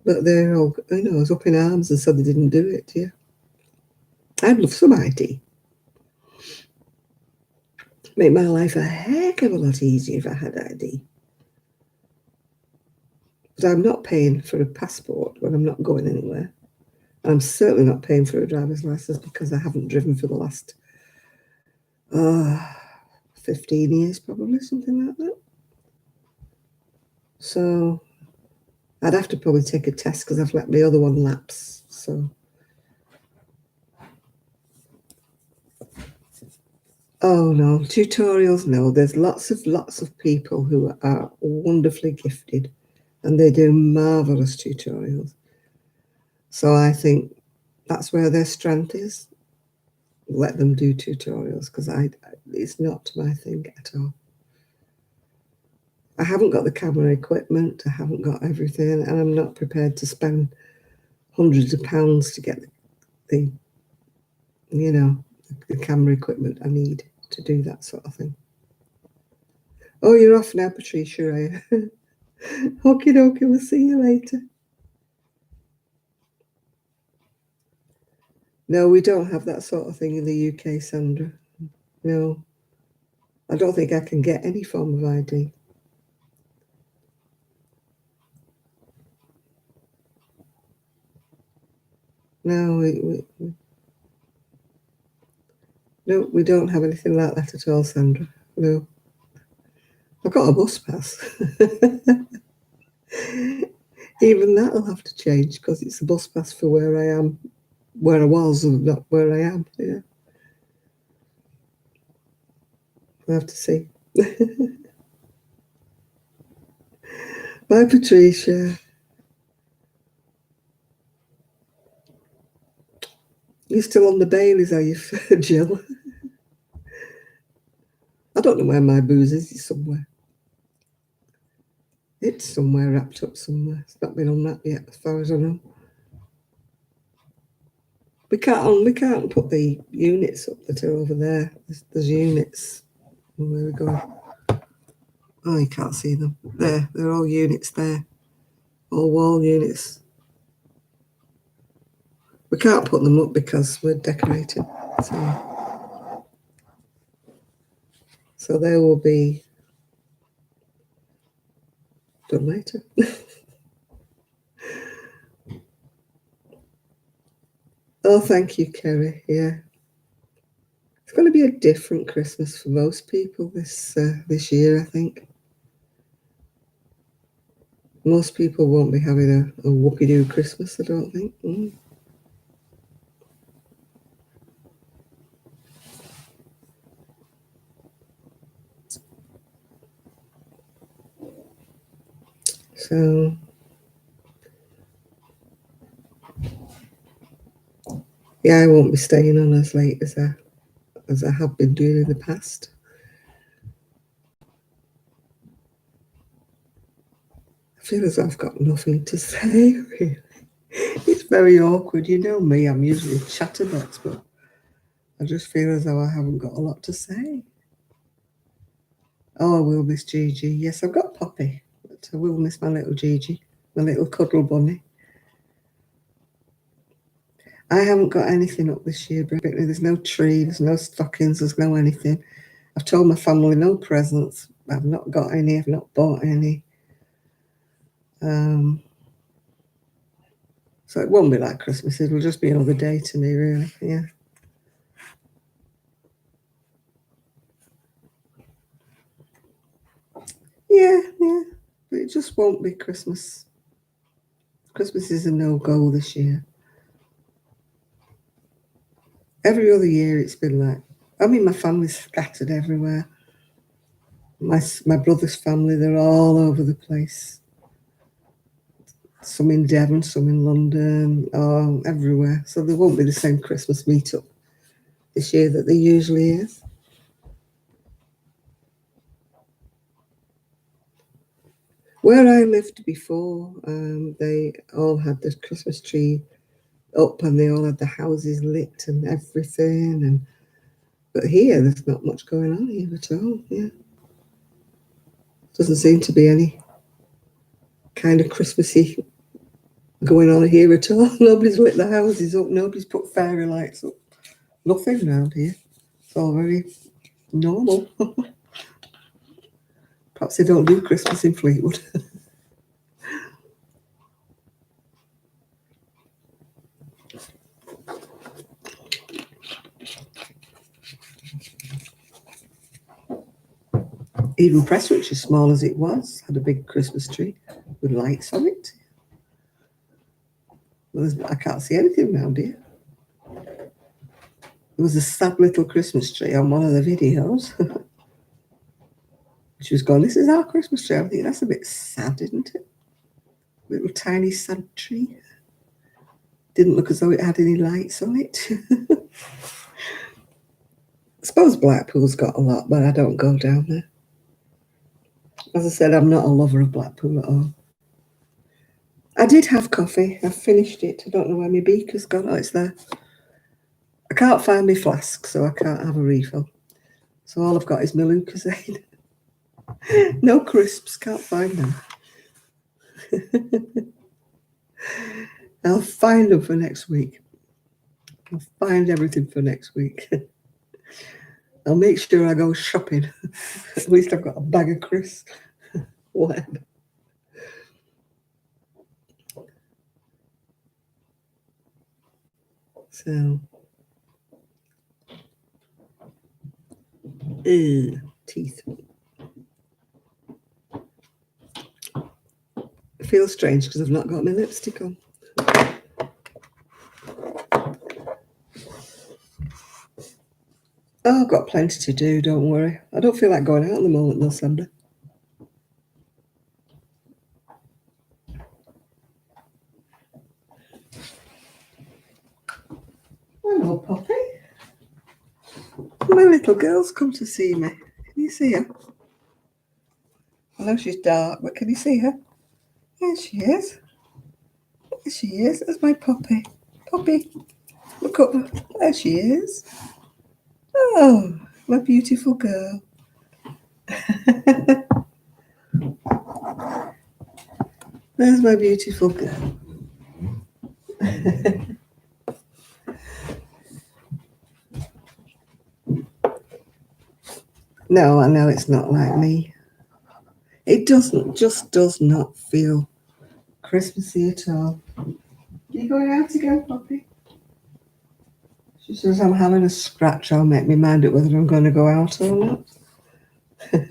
But they're all, I was up in arms and said they didn't do it, yeah. I'd love some ID. Make my life a heck of a lot easier if I had ID. But I'm not paying for a passport when I'm not going anywhere. I'm certainly not paying for a driver's license because I haven't driven for the last 15 years, probably, something like that. So I'd have to probably take a test because I've let my other one lapse. So. Oh no, tutorials, no. There's lots of people who are wonderfully gifted and they do marvelous tutorials. So I think that's where their strength is. Let them do tutorials because it's not my thing at all. I haven't got the camera equipment, I haven't got everything, and I'm not prepared to spend hundreds of pounds to get the camera equipment I need to do that sort of thing. Oh, you're off now, Patricia, are you? Okie dokie, we'll see you later. No, we don't have that sort of thing in the UK, Sandra. No. I don't think I can get any form of ID. No, we don't have anything like that at all, Sandra. No. I've got a bus pass. Even that'll have to change because it's a bus pass for where I am, where I was, and not where I am. Yeah. I'll have to see. Bye, Patricia. You're still on the Baileys, are you, Jill? I don't know where my booze is. It's somewhere. It's somewhere wrapped up somewhere. It's not been on that yet, as far as I know. We can't put the units up that are over there. There's units. Where we going? Oh, you can't see them. There, they're all units there. All wall units. We can't put them up because we're decorating. So they will be done later. Oh, thank you, Kerry. Yeah. It's going to be a different Christmas for most people this year, I think. Most people won't be having a whoopie-doo Christmas, I don't think. So, yeah, I won't be staying on as late as I have been doing in the past. I feel as I've got nothing to say, really. It's very awkward. You know me, I'm usually a chatterbox, but I just feel as though I haven't got a lot to say. Oh, I will miss Gigi. Yes, I've got Poppy, but I will miss my little Gigi, my little cuddle bunny. I haven't got anything up this year, Brittany. There's no tree, there's no stockings, there's no anything. I've told my family no presents. I've not got any, I've not bought any. So it won't be like Christmas. It'll just be another day to me, really. Yeah. Yeah. But it just won't be Christmas. Christmas is a no-go this year. Every other year it's been like, I mean, my family's scattered everywhere. My brother's family, they're all over the place. Some in Devon, some in London, everywhere. So there won't be the same Christmas meetup this year that there usually is. Where I lived before, they all had the Christmas tree up and they all had the houses lit and everything. But here, there's not much going on here at all. Yeah, doesn't seem to be any kind of Christmassy going on here at all. Nobody's lit the houses up. Nobody's put fairy lights up. Nothing around here. It's all very normal. Perhaps they don't do Christmas in Fleetwood. Even Prestwich, as small as it was, had a big Christmas tree with lights on it. I can't see anything around here. There was a sad little Christmas tree on one of the videos. She was going, "This is our Christmas tree." I think that's a bit sad, isn't it? Little tiny sad tree. Didn't look as though it had any lights on it. I suppose Blackpool's got a lot, but I don't go down there. As I said, I'm not a lover of Blackpool at all. I did have coffee. I finished it. I don't know where my beaker's gone. Oh, it's there. I can't find my flask, so I can't have a refill. So all I've got is my Lucozade. No crisps, can't find them. I'll find them for next week. I'll find everything for next week. I'll make sure I go shopping. At least I've got a bag of crisps. Whatever. So, teeth. It feels strange because I've not got my lipstick on. Oh, I've got plenty to do, don't worry. I don't feel like going out at the moment, though, Sandra. Hello, Poppy. My little girl's come to see me. Can you see her? I know she's dark, but can you see her? There she is. There she is. There's my Poppy. Poppy, look up. There she is. Oh, my beautiful girl. There's my beautiful girl. No, I know it's not like me. It just does not feel Christmassy at all. You going out again, Poppy? She says, I'm having a scratch. I'll make me mind it whether I'm going to go out or not. Are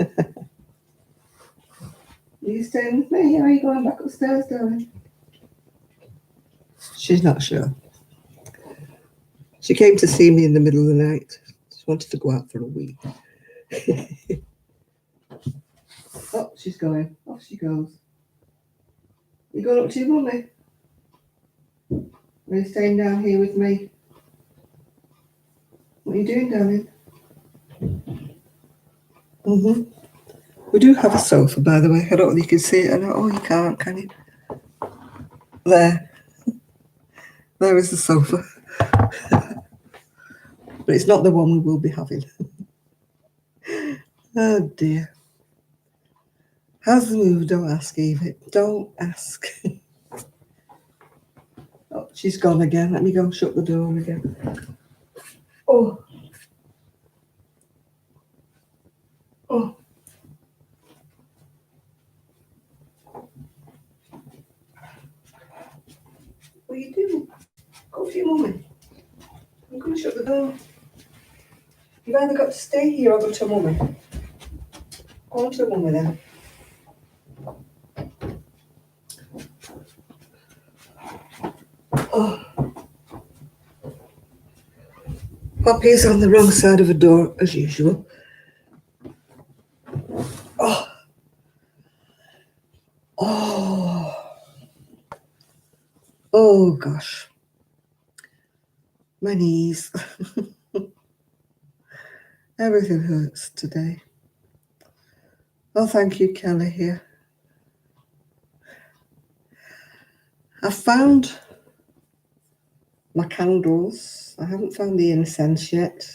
you staying with me? Or are you going back upstairs, darling? She's not sure. She came to see me in the middle of the night. She wanted to go out for a wee. Oh, she's going. Off she goes. You going up to your mummy? Are you staying down here with me? What are you doing, darling? We do have a sofa, by the way. I don't know if you can see it. Oh, you can't, can you? There. There is the sofa. But it's not the one we will be having. Oh, dear. How's the move? Don't ask, Eve. Don't ask. Oh, she's gone again. Let me go and shut the door again. Oh. Oh. What are you doing? Go to your mummy. I'm going to shut the door. You've either got to stay here or go to mummy. Go on to mummy then. Oh. Poppy's on the wrong side of the door, as usual. Oh. Oh. Oh, gosh. My knees. Everything hurts today. Oh, thank you, Kelly, here. I found my candles. I haven't found the incense yet.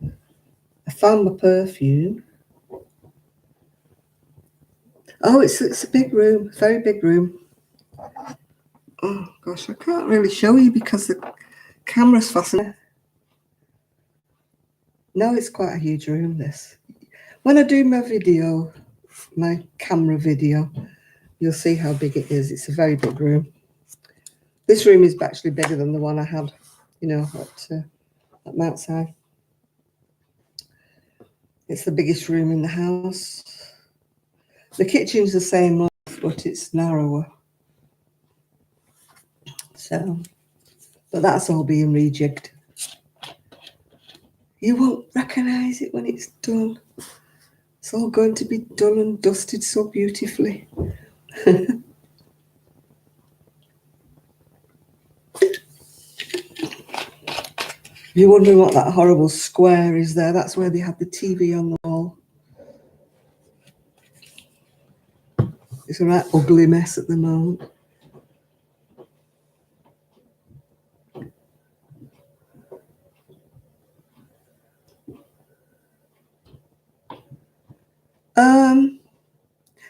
I found my perfume. Oh, it's a big room, very big room. Oh, gosh, I can't really show you because the camera's fastened. No, it's quite a huge room, this. When I do my video, my camera video, you'll see how big it is. It's a very big room. This room is actually bigger than the one I had, you know, at Mount Si. It's the biggest room in the house. The kitchen's the same length, but it's narrower. So, but that's all being rejigged. You won't recognise it when it's done. It's all going to be done and dusted so beautifully. If you're wondering what that horrible square is there, that's where they have the TV on the wall. It's a right ugly mess at the moment.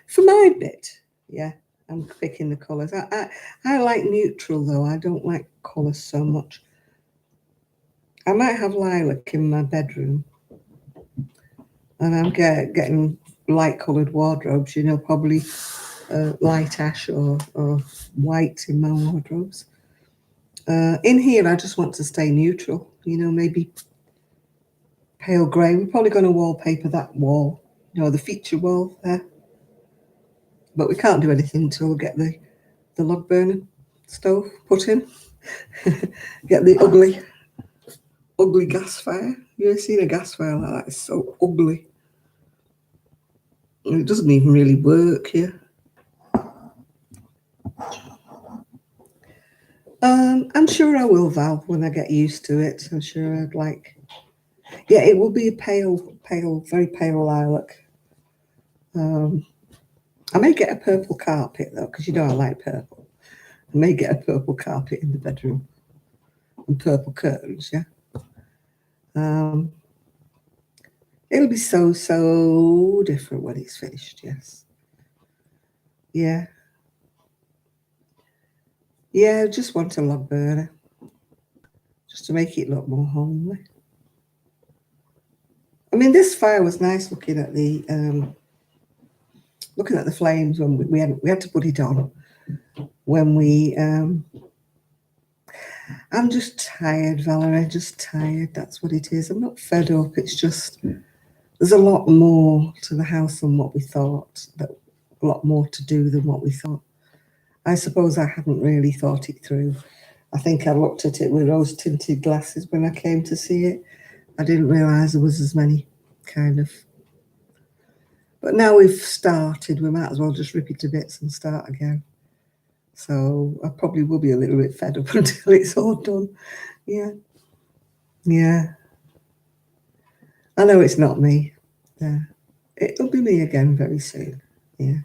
For my bit, yeah, I'm picking the colours. I like neutral though. I don't like colours so much. I might have lilac in my bedroom, and I'm getting light coloured wardrobes. You know, probably light ash or white in my wardrobes. In here, I just want to stay neutral. You know, maybe pale grey. We're probably going to wallpaper that wall. You know, the feature wall there. But we can't do anything until we get the log burning stove put in. Get the ugly gas fire. You ever seen a gas fire like that? It's so ugly. And it doesn't even really work here. I'm sure I will, Val, when I get used to it. I'm sure I'd like. Yeah, it will be a pale, very pale lilac. I may get a purple carpet though, because you know I like purple. I may get a purple carpet in the bedroom and purple curtains, yeah. It'll be so different when it's finished, yes. Yeah. Yeah, I just want a log burner. Just to make it look more homely. I mean, this fire was nice looking at the flames when we had to put it on when we I'm just tired, Valerie, just tired. That's what it is. I'm not fed up. It's just, there's a lot more to the house than what we thought, a lot more to do than what we thought. I suppose I hadn't really thought it through. I think I looked at it with rose tinted glasses when I came to see it. I didn't realise there was as many kind of. But now we've started, we might as well just rip it to bits and start again. So I probably will be a little bit fed up until it's all done. Yeah. Yeah. I know it's not me. Yeah. It'll be me again very soon. Yeah.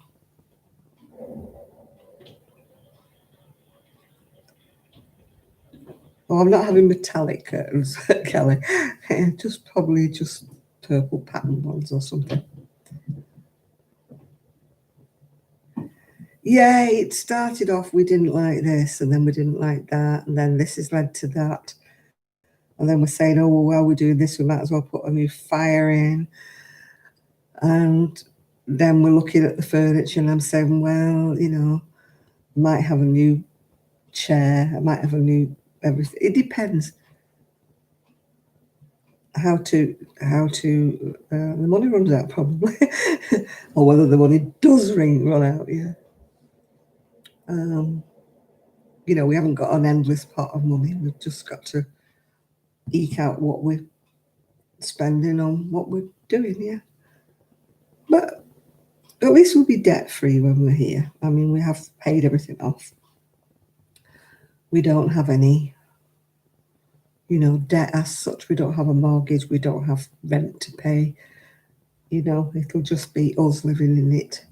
Oh, I'm not having metallic curtains, Kelly. Just probably just purple pattern ones or something. Yeah, it started off, we didn't like this, and then we didn't like that, and then this has led to that. And then we're saying, oh, well, while we're doing this, we might as well put a new fire in. And then we're looking at the furniture, and I'm saying, well, I might have a new chair, I might have a new everything. It depends how the money runs out probably, or whether the money does run out. Yeah. We haven't got an endless pot of money. We've just got to eke out what we're spending on what we're doing. Yeah. But at least we'll be debt free when we're here. I mean, we have paid everything off. We don't have any, debt as such. We don't have a mortgage. We don't have rent to pay. It'll just be us living in it.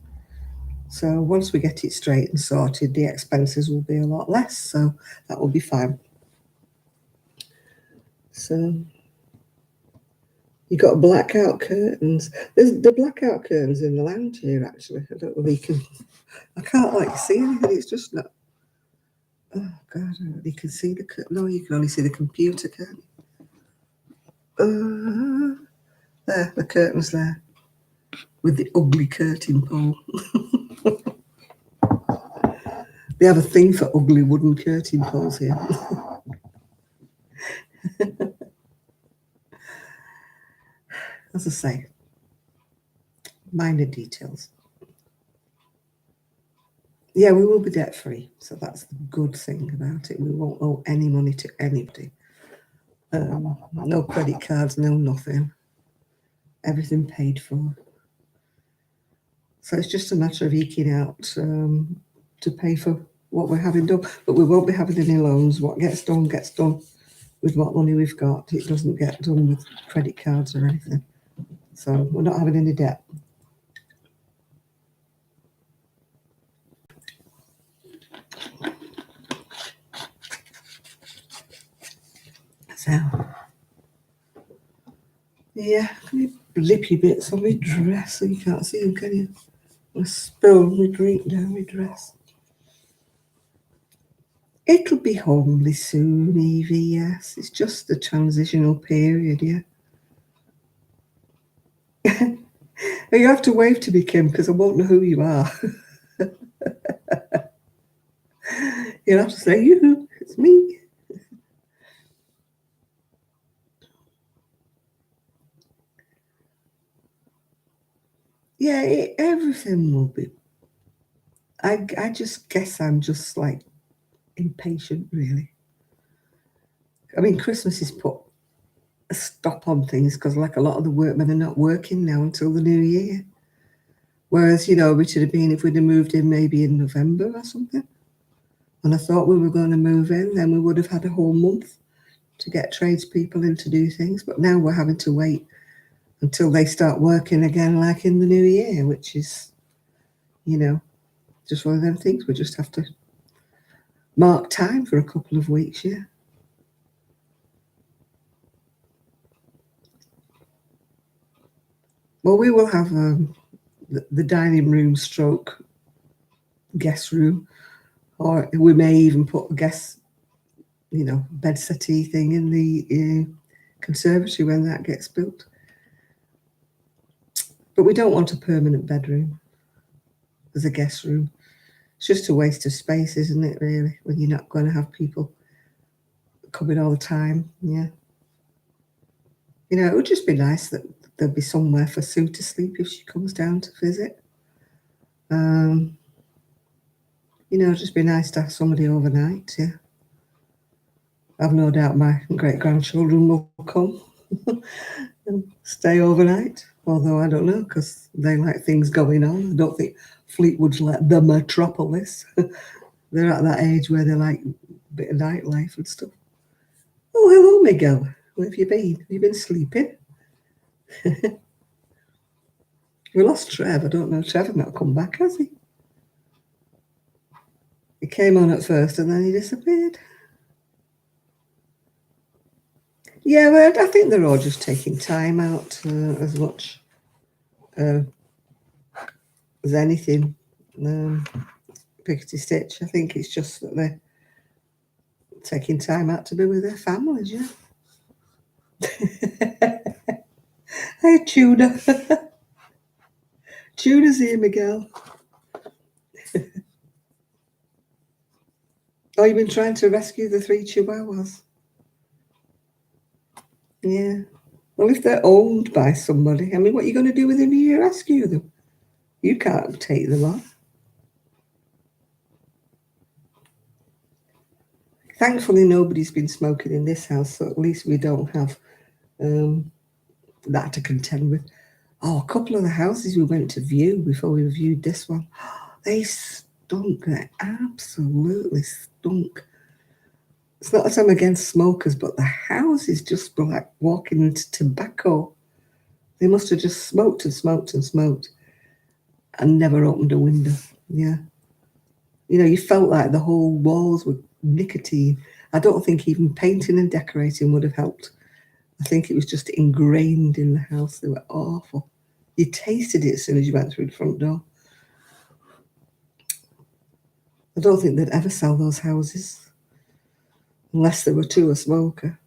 So once we get it straight and sorted, the expenses will be a lot less. So that will be fine. So you got blackout curtains. There's the blackout curtains in the lounge here, actually. I don't know if you can. I can't see anything. It's just not. Oh God! You can see the curtain. No, you can only see the computer curtain. There, the curtain's there with the ugly curtain pole. They have a thing for ugly wooden curtain poles here. As I say, minor details. Yeah, we will be debt free, so that's the good thing about it. We won't owe any money to anybody. No credit cards, no nothing. Everything paid for. So it's just a matter of eking out to pay for what we're having done. But we won't be having any loans. What gets done with what money we've got. It doesn't get done with credit cards or anything. So we're not having any debt. So, yeah, can you blippy bits on my dress so you can't see them, can you? I spilled my drink down my dress. It'll be homely soon, Evie, yes. It's just a transitional period, yeah. You have to wave to me, Kim, because I won't know who you are. You'll have to say, you, it's me. Yeah, everything will be. I just guess I'm just like impatient, really. I mean, Christmas has put a stop on things because, like, a lot of the workmen are not working now until the new year. Whereas, we should have been if we'd have moved in maybe in November or something. And I thought we were going to move in, then we would have had a whole month to get tradespeople in to do things. But now we're having to wait until they start working again, like in the new year, which is, just one of them things. We just have to mark time for a couple of weeks, yeah. Well, we will have the dining room stroke guest room, or we may even put a guest, bed settee thing in the conservatory when that gets built. But we don't want a permanent bedroom as a guest room. It's just a waste of space, isn't it, really, when you're not going to have people coming all the time. Yeah. You know, it would just be nice that there'd be somewhere for Sue to sleep if she comes down to visit. You know, it'd just be nice to have somebody overnight. Yeah. I've no doubt my great-grandchildren will come and stay overnight. Although I don't know, because they like things going on. I don't think Fleetwood's like the metropolis. They're at that age where they like a bit of nightlife and stuff. Oh, hello, Miguel. Where have you been? Have you been sleeping? We lost Trev. I don't know. Trevor not come back, has he? He came on at first and then he disappeared. Yeah, well, I think they're all just taking time out as much as anything. Pickety stitch. I think it's just that they're taking time out to be with their families, yeah. Hey, Tuna. Tuna's here, Miguel. Oh, you've been trying to rescue the 3 chihuahuas? Yeah. Well, if they're owned by somebody, I mean, what are you going to do with them if you rescue them? You can't take them on. Thankfully, nobody's been smoking in this house, so at least we don't have that to contend with. Oh, a couple of the houses we went to view before we viewed this one, they stunk. They absolutely stunk. It's not that I'm against smokers, but the houses just were like walking into tobacco. They must have just smoked and smoked and smoked and never opened a window. Yeah. You know, you felt like the whole walls were nicotine. I don't think even painting and decorating would have helped. I think it was just ingrained in the house. They were awful. You tasted it as soon as you went through the front door. I don't think they'd ever sell those houses unless they were to a smoker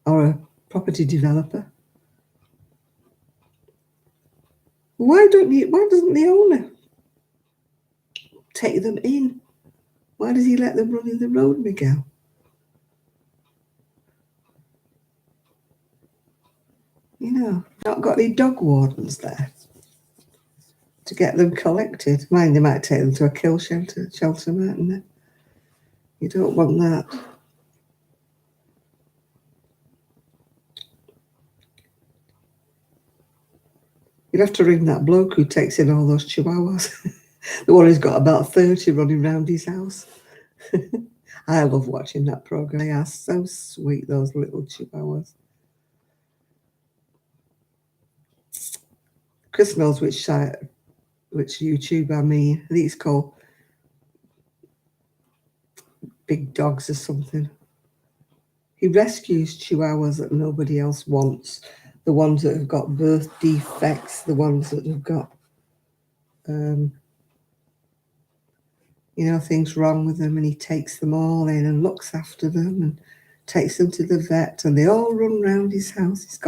or a property developer. Why doesn't the owner take them in? Why does he let them run in the road, Miguel? You know, not got any dog wardens there to get them collected. Mind, they might take them to a kill shelter, mightn't they? You don't want that. You'd have to ring that bloke who takes in all those chihuahuas. The one who's got about 30 running around his house. I love watching that program. They are so sweet, those little chihuahuas. Chris knows which YouTube I mean. I think it's called Big Dogs or something. He rescues chihuahuas that nobody else wants. The ones that have got birth defects, the ones that have got, things wrong with them, and he takes them all in and looks after them and takes them to the vet, and they all run around his house.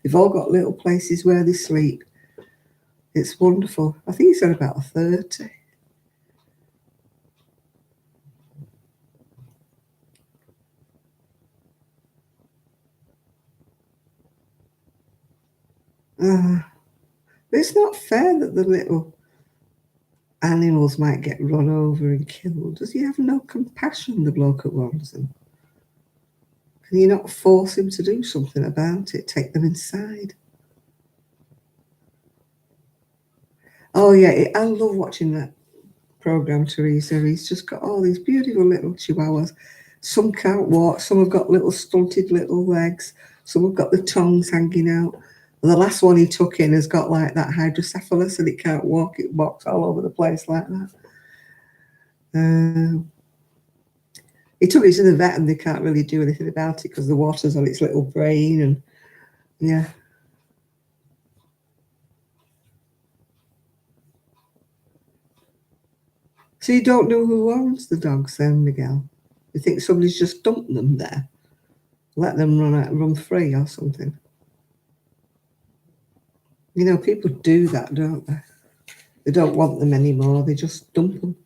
They've all got little places where they sleep. It's wonderful. I think he's got about 30. But it's not fair that the little animals might get run over and killed. Does he have no compassion, the bloke that owns them? Can you not force him to do something about it? Take them inside. Oh yeah, I love watching that program, Teresa. He's just got all these beautiful little chihuahuas. Some can't walk, some have got little stunted little legs, some have got the tongues hanging out. And the last one he took in has got like that hydrocephalus and it can't walk, it walks all over the place like that. He took it to the vet and they can't really do anything about it because the water's on its little brain and yeah. So you don't know who owns the dogs then, Miguel? You think somebody's just dumped them there? Let them run free or something? You know, people do that, don't they? They don't want them anymore. They just dump them.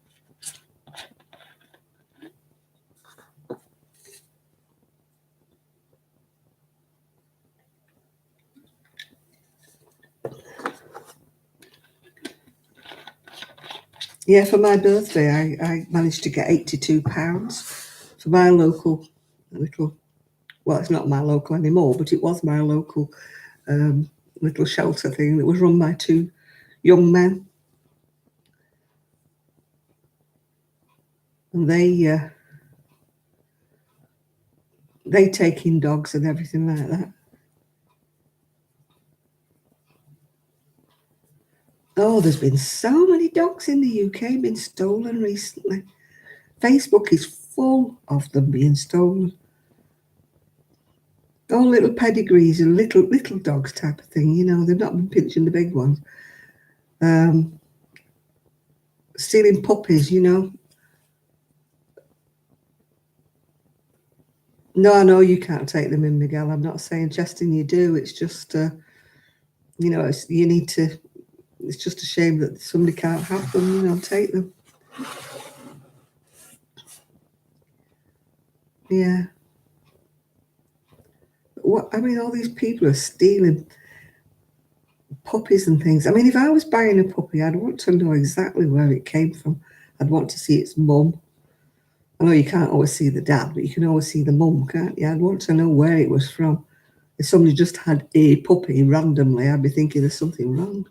Yeah, for my birthday, I managed to get £82 for my local little, well, it's not my local anymore, but it was my local little shelter thing that was run by two young men. And they take in dogs and everything like that. Oh, there's been so many dogs in the UK been stolen recently. Facebook is full of them being stolen. All little pedigrees and little dogs type of thing. They've not been pinching the big ones. Stealing puppies. No, I know you can't take them in, Miguel. I'm not saying Justin you do. It's just, you need to. It's just a shame that somebody can't have them. Take them. Yeah. What I mean, all these people are stealing puppies and things. I mean, if I was buying a puppy, I'd want to know exactly where it came from. I'd want to see its mum. I know you can't always see the dad, but you can always see the mum, can't you? I'd want to know where it was from. If somebody just had a puppy randomly, I'd be thinking there's something wrong.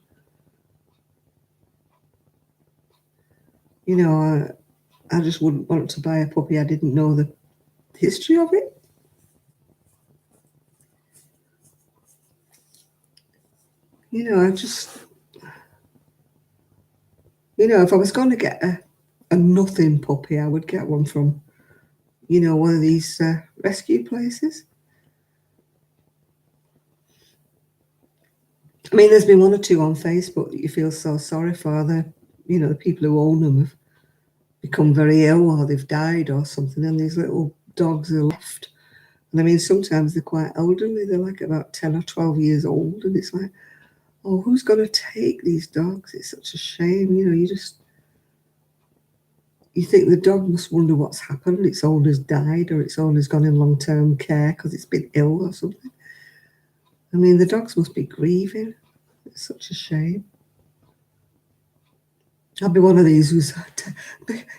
I just wouldn't want to buy a puppy I didn't know the history of it. I just, if I was going to get a nothing puppy, I would get one from, one of these rescue places. I mean, there's been one or two on Facebook that you feel so sorry for. The people who own them have become very ill or they've died or something, and these little dogs are left. And I mean, sometimes they're quite elderly. They're like about 10 or 12 years old, and it's like, oh, who's going to take these dogs? It's such a shame. You think the dog must wonder what's happened. Its owner's died or its owner's gone in long-term care because it's been ill or something. I mean, the dogs must be grieving. It's such a shame. I'd be one of these who's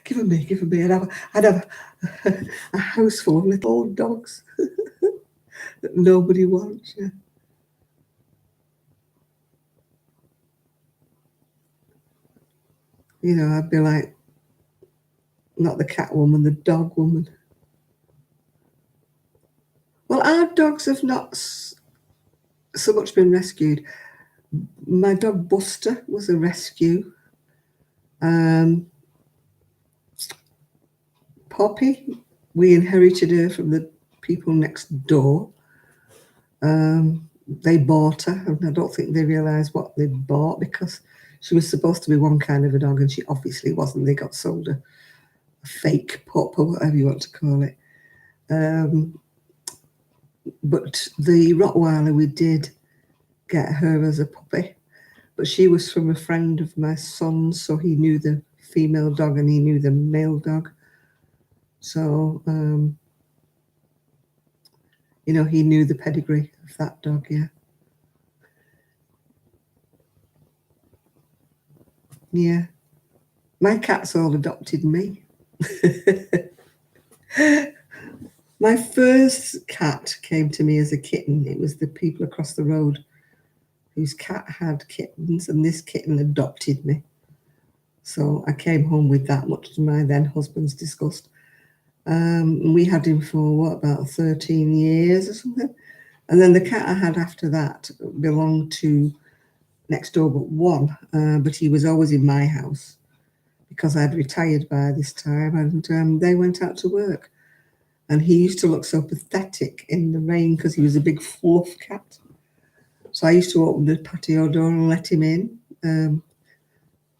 give them me. I'd have a house full of little old dogs that nobody wants. Yeah. I'd be like, not the cat woman, the dog woman. Well, our dogs have not so much been rescued. My dog Buster was a rescue. Poppy, we inherited her from the people next door. They bought her, and I don't think they realised what they bought because she was supposed to be one kind of a dog, and she obviously wasn't. They got sold a fake pup or whatever you want to call it. But the Rottweiler, we did get her as a puppy, but she was from a friend of my son's, so he knew the female dog and he knew the male dog. So, he knew the pedigree of that dog, yeah. Yeah. My cats all adopted me. My first cat came to me as a kitten. It was the people across the road whose cat had kittens, and this kitten adopted me. So I came home with that, much to my then husband's disgust. We had him for, about 13 years or something. And then the cat I had after that belonged to next door but one, but he was always in my house because I'd retired by this time, and they went out to work. And he used to look so pathetic in the rain because he was a big fluff cat. So I used to open the patio door and let him in.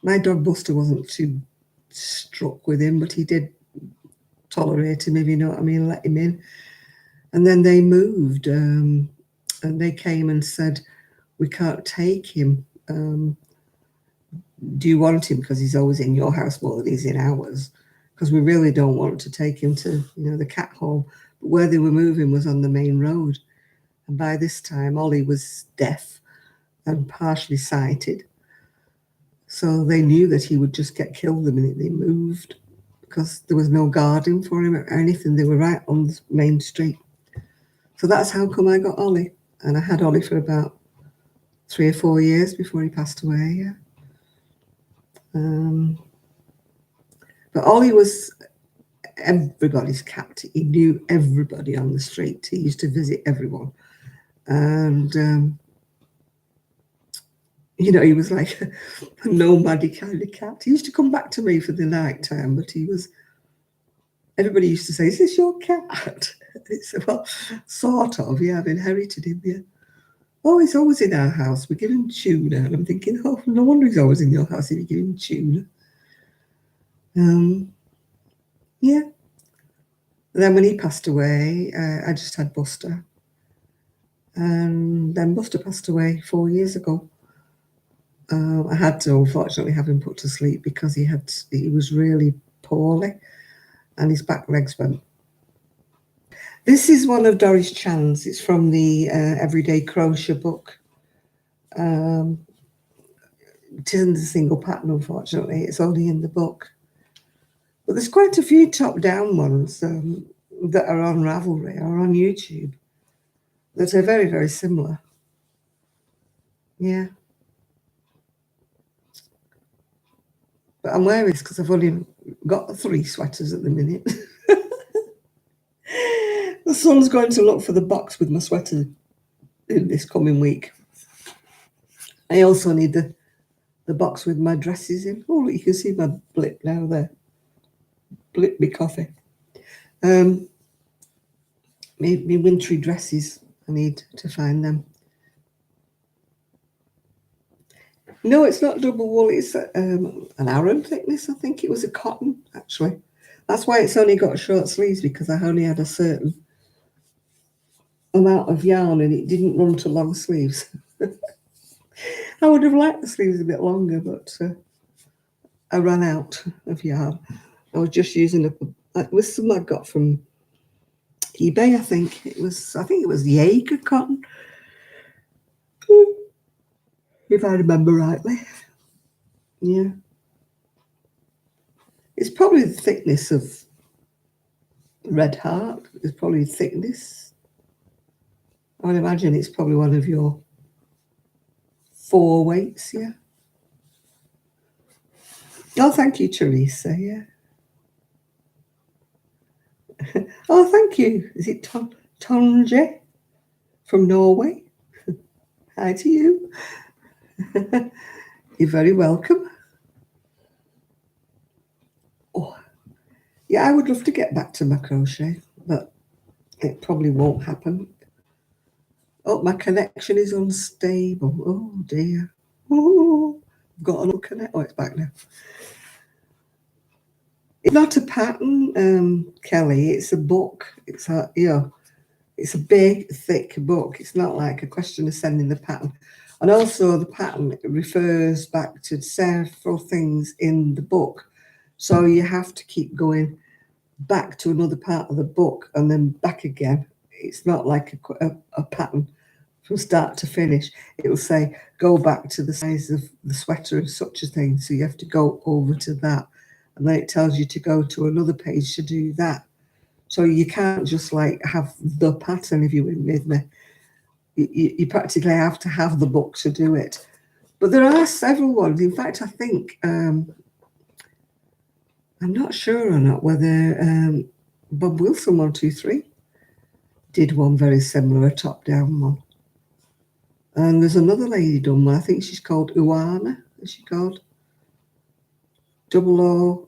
My dog Buster wasn't too struck with him, but he did tolerate him, if you know what I mean, let him in. And then they moved, and they came and said, we can't take him. Do you want him? Because he's always in your house more than he's in ours. Because we really don't want to take him to, the cat home. But where they were moving was on the main road. And by this time, Ollie was deaf and partially sighted. So they knew that he would just get killed the minute they moved because there was no guarding for him or anything. They were right on the main street. So that's how come I got Ollie. And I had Ollie for about 3 or 4 years before he passed away, yeah. But Ollie was everybody's cat. He knew everybody on the street. He used to visit everyone. And, you know, he was like a nomadic kind of cat. He used to come back to me for the night time, but he was, everybody used to say, is this your cat? I said, well, sort of, yeah, I've inherited him, yeah. Oh, he's always in our house. We give him tuna. And I'm thinking, oh, no wonder he's always in your house if you give him tuna. Yeah. And then when he passed away, I just had Buster. And then Buster passed away 4 years ago. I had to unfortunately have him put to sleep because he was really poorly and his back legs went. This is one of Doris Chan's. It's from the Everyday Crochet book. It isn't a single pattern, unfortunately. It's only in the book. But there's quite a few top-down ones that are on Ravelry or on YouTube that are very, very similar. Yeah. But I'm wearing this because I've only got 3 sweaters at the minute. The son's going to look for the box with my sweater in this coming week. I also need the box with my dresses in. Oh, look, you can see my blip now there. Blip me coffee. My wintry dresses, I need to find them. No, it's not double wool. It's an Aran thickness. I think it was a cotton, actually. That's why it's only got short sleeves, because I only had a certain amount of yarn and it didn't run to long sleeves. I would have liked the sleeves a bit longer, but I ran out of yarn. I was just using it was some I got from eBay. I think it was Jaeger cotton, if I remember rightly. Yeah, it's probably the thickness of Red Heart. It's probably the thickness. I would imagine it's probably one of your 4 weights. Yeah. Oh, thank you, Teresa. Yeah. Oh, thank you. Is it Tonje from Norway? Hi to you. You're very welcome. Oh, yeah, I would love to get back to my crochet, but it probably won't happen. Oh, my connection is unstable. Oh, dear. Oh, I've got a little connect. Oh, it's back now. It's not a pattern, Kelly. It's a book. It's a big, thick book. It's not like a question of sending the pattern. And also the pattern refers back to several things in the book. So you have to keep going back to another part of the book and then back again. It's not like a pattern from start to finish. It will say, go back to the size of the sweater and such a thing. So you have to go over to that. And then it tells you to go to another page to do that. So you can't just like have the pattern, if you're with me. You practically have to have the book to do it. But there are several ones. In fact, I think, I'm not sure or not whether Bob Wilson 123 did one very similar, a top-down one. And there's another lady done one. I think she's called Uana. Is she called? OOANA.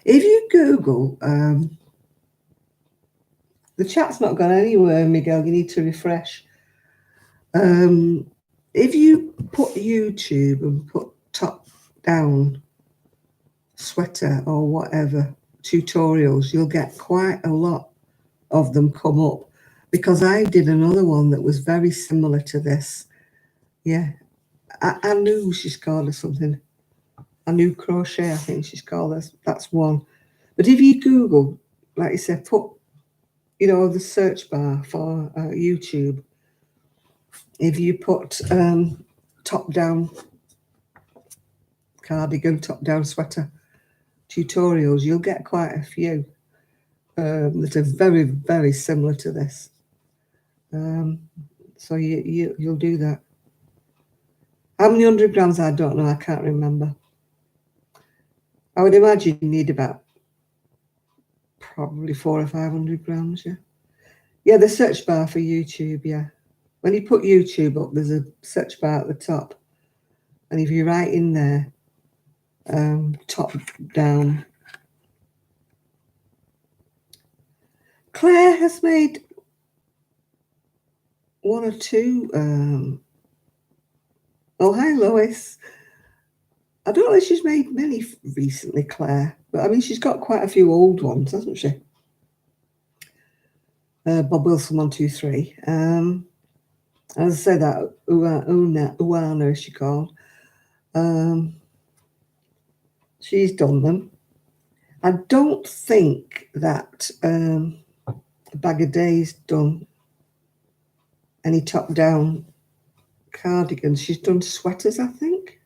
If you Google, the chat's not gone anywhere, Miguel. You need to refresh. If you put YouTube and put top-down sweater or whatever tutorials, you'll get quite a lot of them come up, because I did another one that was very similar to this. Yeah, I knew she's called her something. I knew Crochet, I think she's called her. That's one. But if you Google, like you said, put, the search bar for YouTube, if you put top-down cardigan, top-down sweater tutorials, you'll get quite a few that are very, very similar to this. So you'll do that. How many 100 grams? I don't know. I can't remember. I would imagine you need about probably 400 or 500 grams. Yeah. Yeah, the search bar for YouTube. Yeah. When you put YouTube up, there's a search bar at the top, and if you write in there, top down. Claire has made one or two. Oh, hi, Lois. I don't know if she's made many recently, Claire, but I mean, she's got quite a few old ones, hasn't she? Bob Wilson 123. As I say, that Uana, she called. She's done them. I don't think that Bag of Days done any top-down cardigans. She's done sweaters, I think.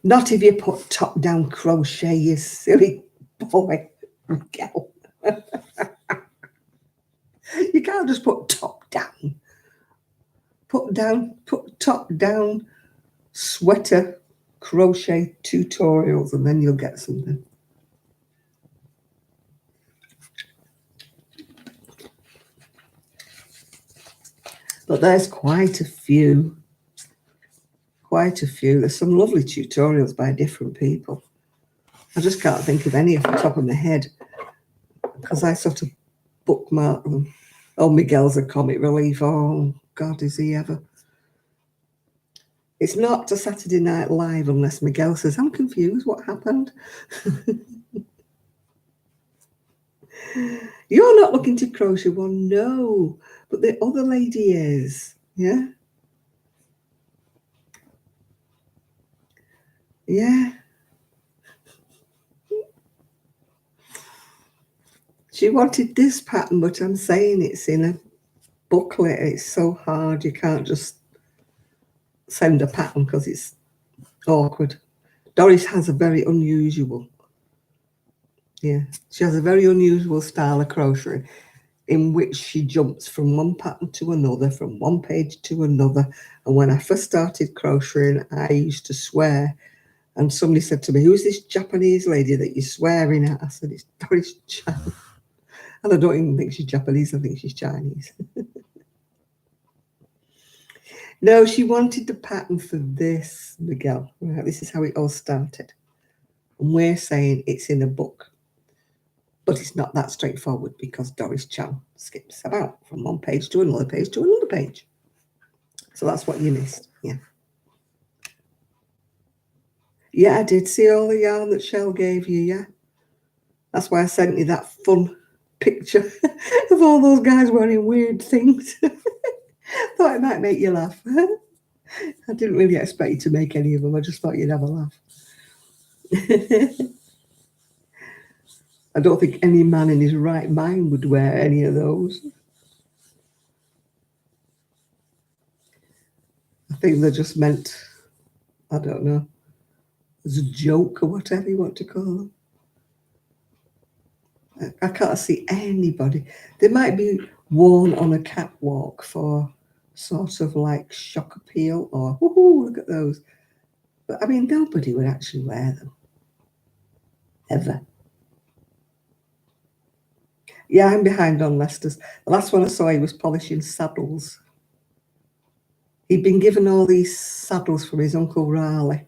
Not if you put top-down crochet, you silly boy. Girl. You can't just put top-down. Put top-down sweater crochet tutorials, and then you'll get something. But there's quite a few. There's some lovely tutorials by different people. I just can't think of any off the top of my head because I sort of bookmark them. Oh, Miguel's a comic relief. Oh, God, is he ever? It's not a Saturday Night Live unless Miguel says, I'm confused, what happened? You're not looking to crochet one, no, but the other lady is, yeah? Yeah. She wanted this pattern, but I'm saying it's in a booklet. It's so hard, you can't just send a pattern because it's awkward. Doris has a very unusual, she has a very unusual style of crocheting in which she jumps from one pattern to another, from one page to another. And when I first started crocheting, I used to swear. And somebody said to me, who's this Japanese lady that you're swearing at? I said, it's Doris Chan. And I don't even think she's Japanese, I think she's Chinese. No, she wanted the pattern for this, Miguel. Right, this is how it all started. And we're saying it's in a book. But it's not that straightforward because Doris Chan skips about from one page to another page to another page. So that's what you missed, yeah. Yeah, I did see all the yarn that Shell gave you, yeah. That's why I sent you that fun picture of all those guys wearing weird things. Thought it might make you laugh. I didn't really expect you to make any of them. I just thought you'd have a laugh. I don't think any man in his right mind would wear any of those. I think they're just meant, I don't know, as a joke or whatever you want to call them. I can't see anybody. They might be worn on a catwalk for sort of like shock appeal or, woohoo, look at those. But I mean, nobody would actually wear them. Ever. Yeah, I'm behind on Leicester's. The last one I saw, he was polishing saddles. He'd been given all these saddles from his Uncle Raleigh,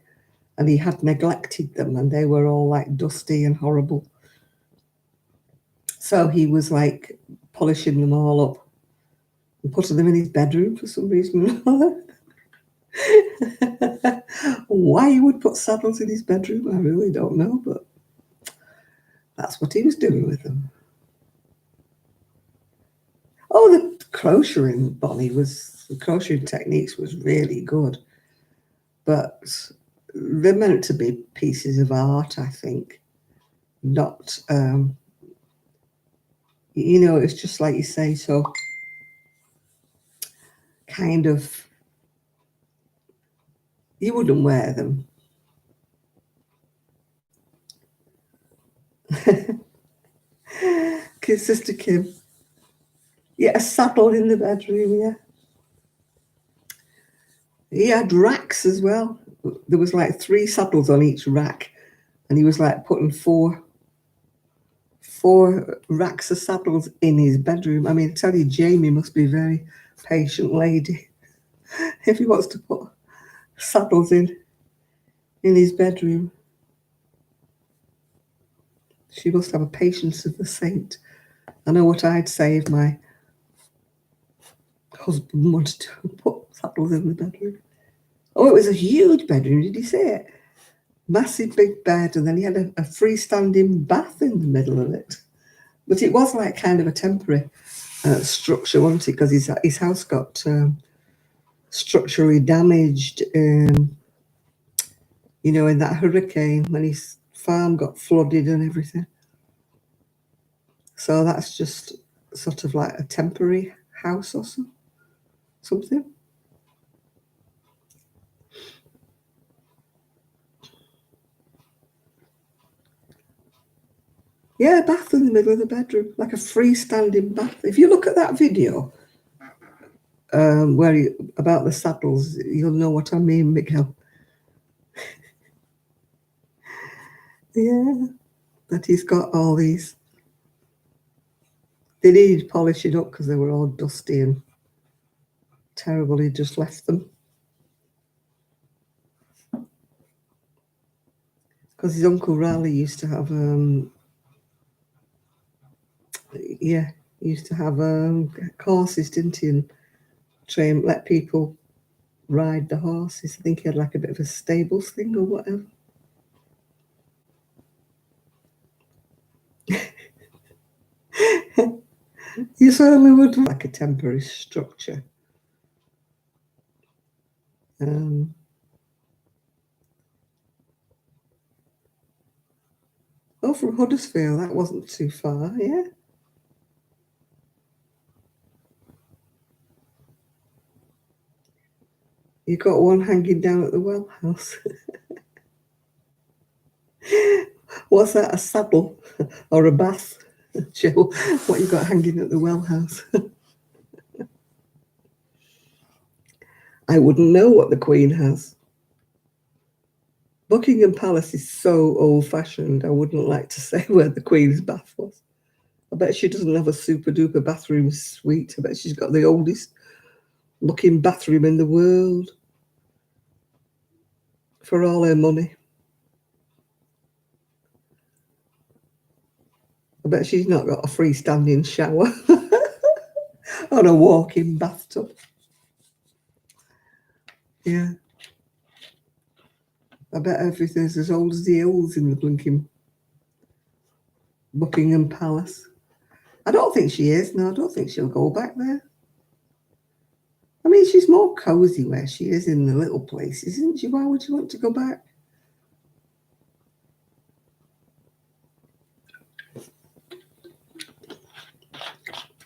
and he had neglected them, and they were all like dusty and horrible. So he was like polishing them all up and putting them in his bedroom for some reason or another. Why he would put saddles in his bedroom, I really don't know, but that's what he was doing with them. Oh, the crocheting, Bonnie, the crocheting techniques was really good. But they're meant to be pieces of art, I think, not You know, it's just like you say, so kind of, you wouldn't wear them. Sister Kim. Yeah, a saddle in the bedroom, yeah. He had racks as well. There was like 3 saddles on each rack, and he was like putting four racks of saddles in his bedroom. I mean, I tell you, Jamie must be a very patient lady if he wants to put saddles in his bedroom. She must have a patience of a saint. I know what I'd say if my husband wanted to put saddles in the bedroom. Oh, it was a huge bedroom, did he say it? Massive big bed, and then he had a freestanding bath in the middle of it. But it was like kind of a temporary structure, wasn't it? Because his house got structurally damaged, in that hurricane when his farm got flooded and everything. So that's just sort of like a temporary house or something. Yeah, a bath in the middle of the bedroom, like a freestanding bath. If you look at that video about the saddles, you'll know what I mean, Miguel. Yeah, that he's got all these. They needed polishing up because they were all dusty and terrible. He just left them. Because his Uncle Raleigh used to have, horses, didn't he? And let people ride the horses. I think he had like a bit of a stables thing or whatever. You certainly would like a temporary structure. From Huddersfield, that wasn't too far, yeah. You got one hanging down at the well house. What's that, a saddle or a bath? Jill, what you got hanging at the well house? I wouldn't know what the Queen has. Buckingham Palace is so old-fashioned, I wouldn't like to say where the Queen's bath was. I bet she doesn't have a super-duper bathroom suite. I bet she's got the oldest looking bathroom in the world for all her money. I bet she's not got a freestanding shower or a walk-in bathtub. Yeah. I bet everything's as old as the hills in the blinking Buckingham Palace. I don't think she is. No, I don't think she'll go back there. I mean, she's more cosy where she is in the little places, isn't she? Why would you want to go back?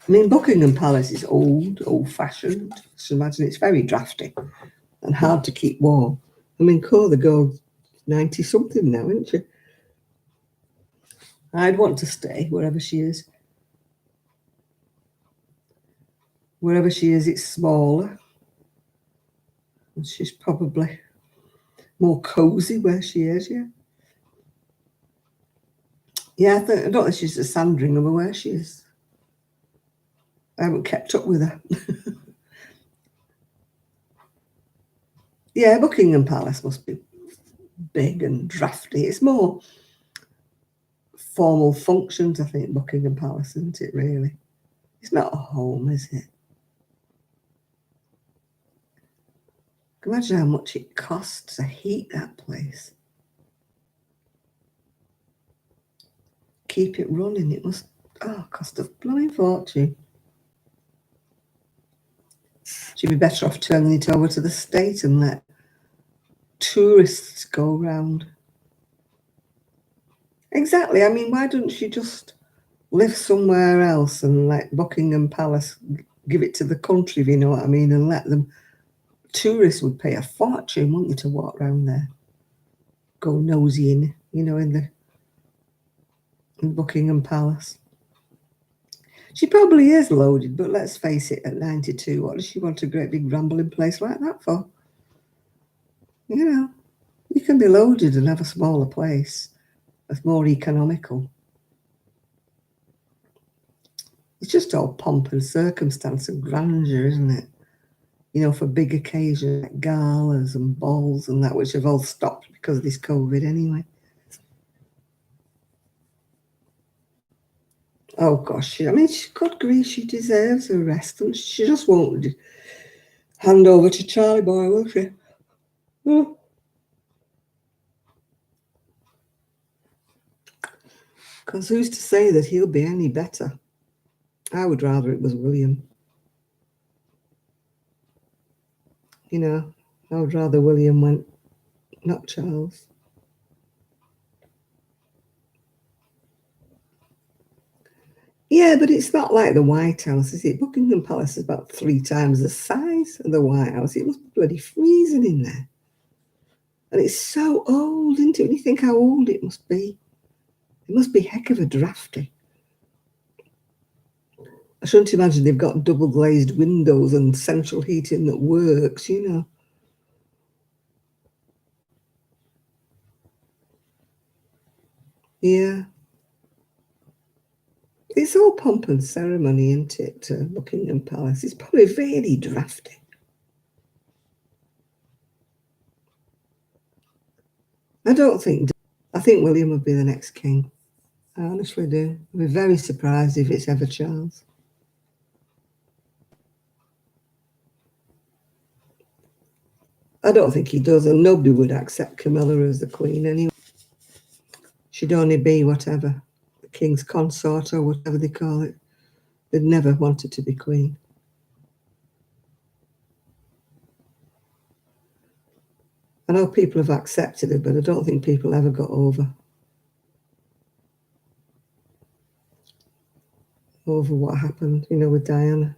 I mean, Buckingham Palace is old-fashioned. So imagine it's very drafty and hard to keep warm. I mean, the girl's 90-something now, isn't she? I'd want to stay wherever she is. Wherever she is, it's smaller. And she's probably more cosy where she is, yeah. Yeah, I don't think she's at Sandringham or where she is. I haven't kept up with her. Yeah, Buckingham Palace must be big and drafty. It's more formal functions, I think, Buckingham Palace, isn't it, really? It's not a home, is it? Imagine how much it costs to heat that place. Keep it running. It must cost a blooming fortune. She'd be better off turning it over to the state and let tourists go round. Exactly. I mean, why don't she just live somewhere else and let Buckingham Palace give it to the country, if you know what I mean, and let them. Tourists would pay a fortune, wouldn't they, to walk around there, go nosying, in Buckingham Palace. She probably is loaded, but let's face it, at 92, what does she want a great big rambling place like that for? You can be loaded and have a smaller place that's more economical. It's just all pomp and circumstance and grandeur, isn't it? For big occasions like galas and balls and that, which have all stopped because of this COVID anyway. Oh gosh, good grief, she deserves a rest, and she just won't hand over to Charlie Boy, will she? Because who's to say that he'll be any better? I would rather it was William. I would rather William went, not Charles. Yeah, but it's not like the White House, is it? Buckingham Palace is about 3 times the size of the White House. It must be bloody freezing in there. And it's so old, isn't it? When you think how old it must be. It must be heck of a drafty. I shouldn't imagine they've got double glazed windows and central heating that works, Yeah. It's all pomp and ceremony, isn't it, Buckingham Palace? It's probably really drafty. I think William would be the next king. I honestly do. I'd be very surprised if it's ever Charles. I don't think he does, and nobody would accept Camilla as the queen anyway. She'd only be whatever, the king's consort or whatever they call it. They'd never wanted to be queen. I know people have accepted it, but I don't think people ever got over what happened, with Diana.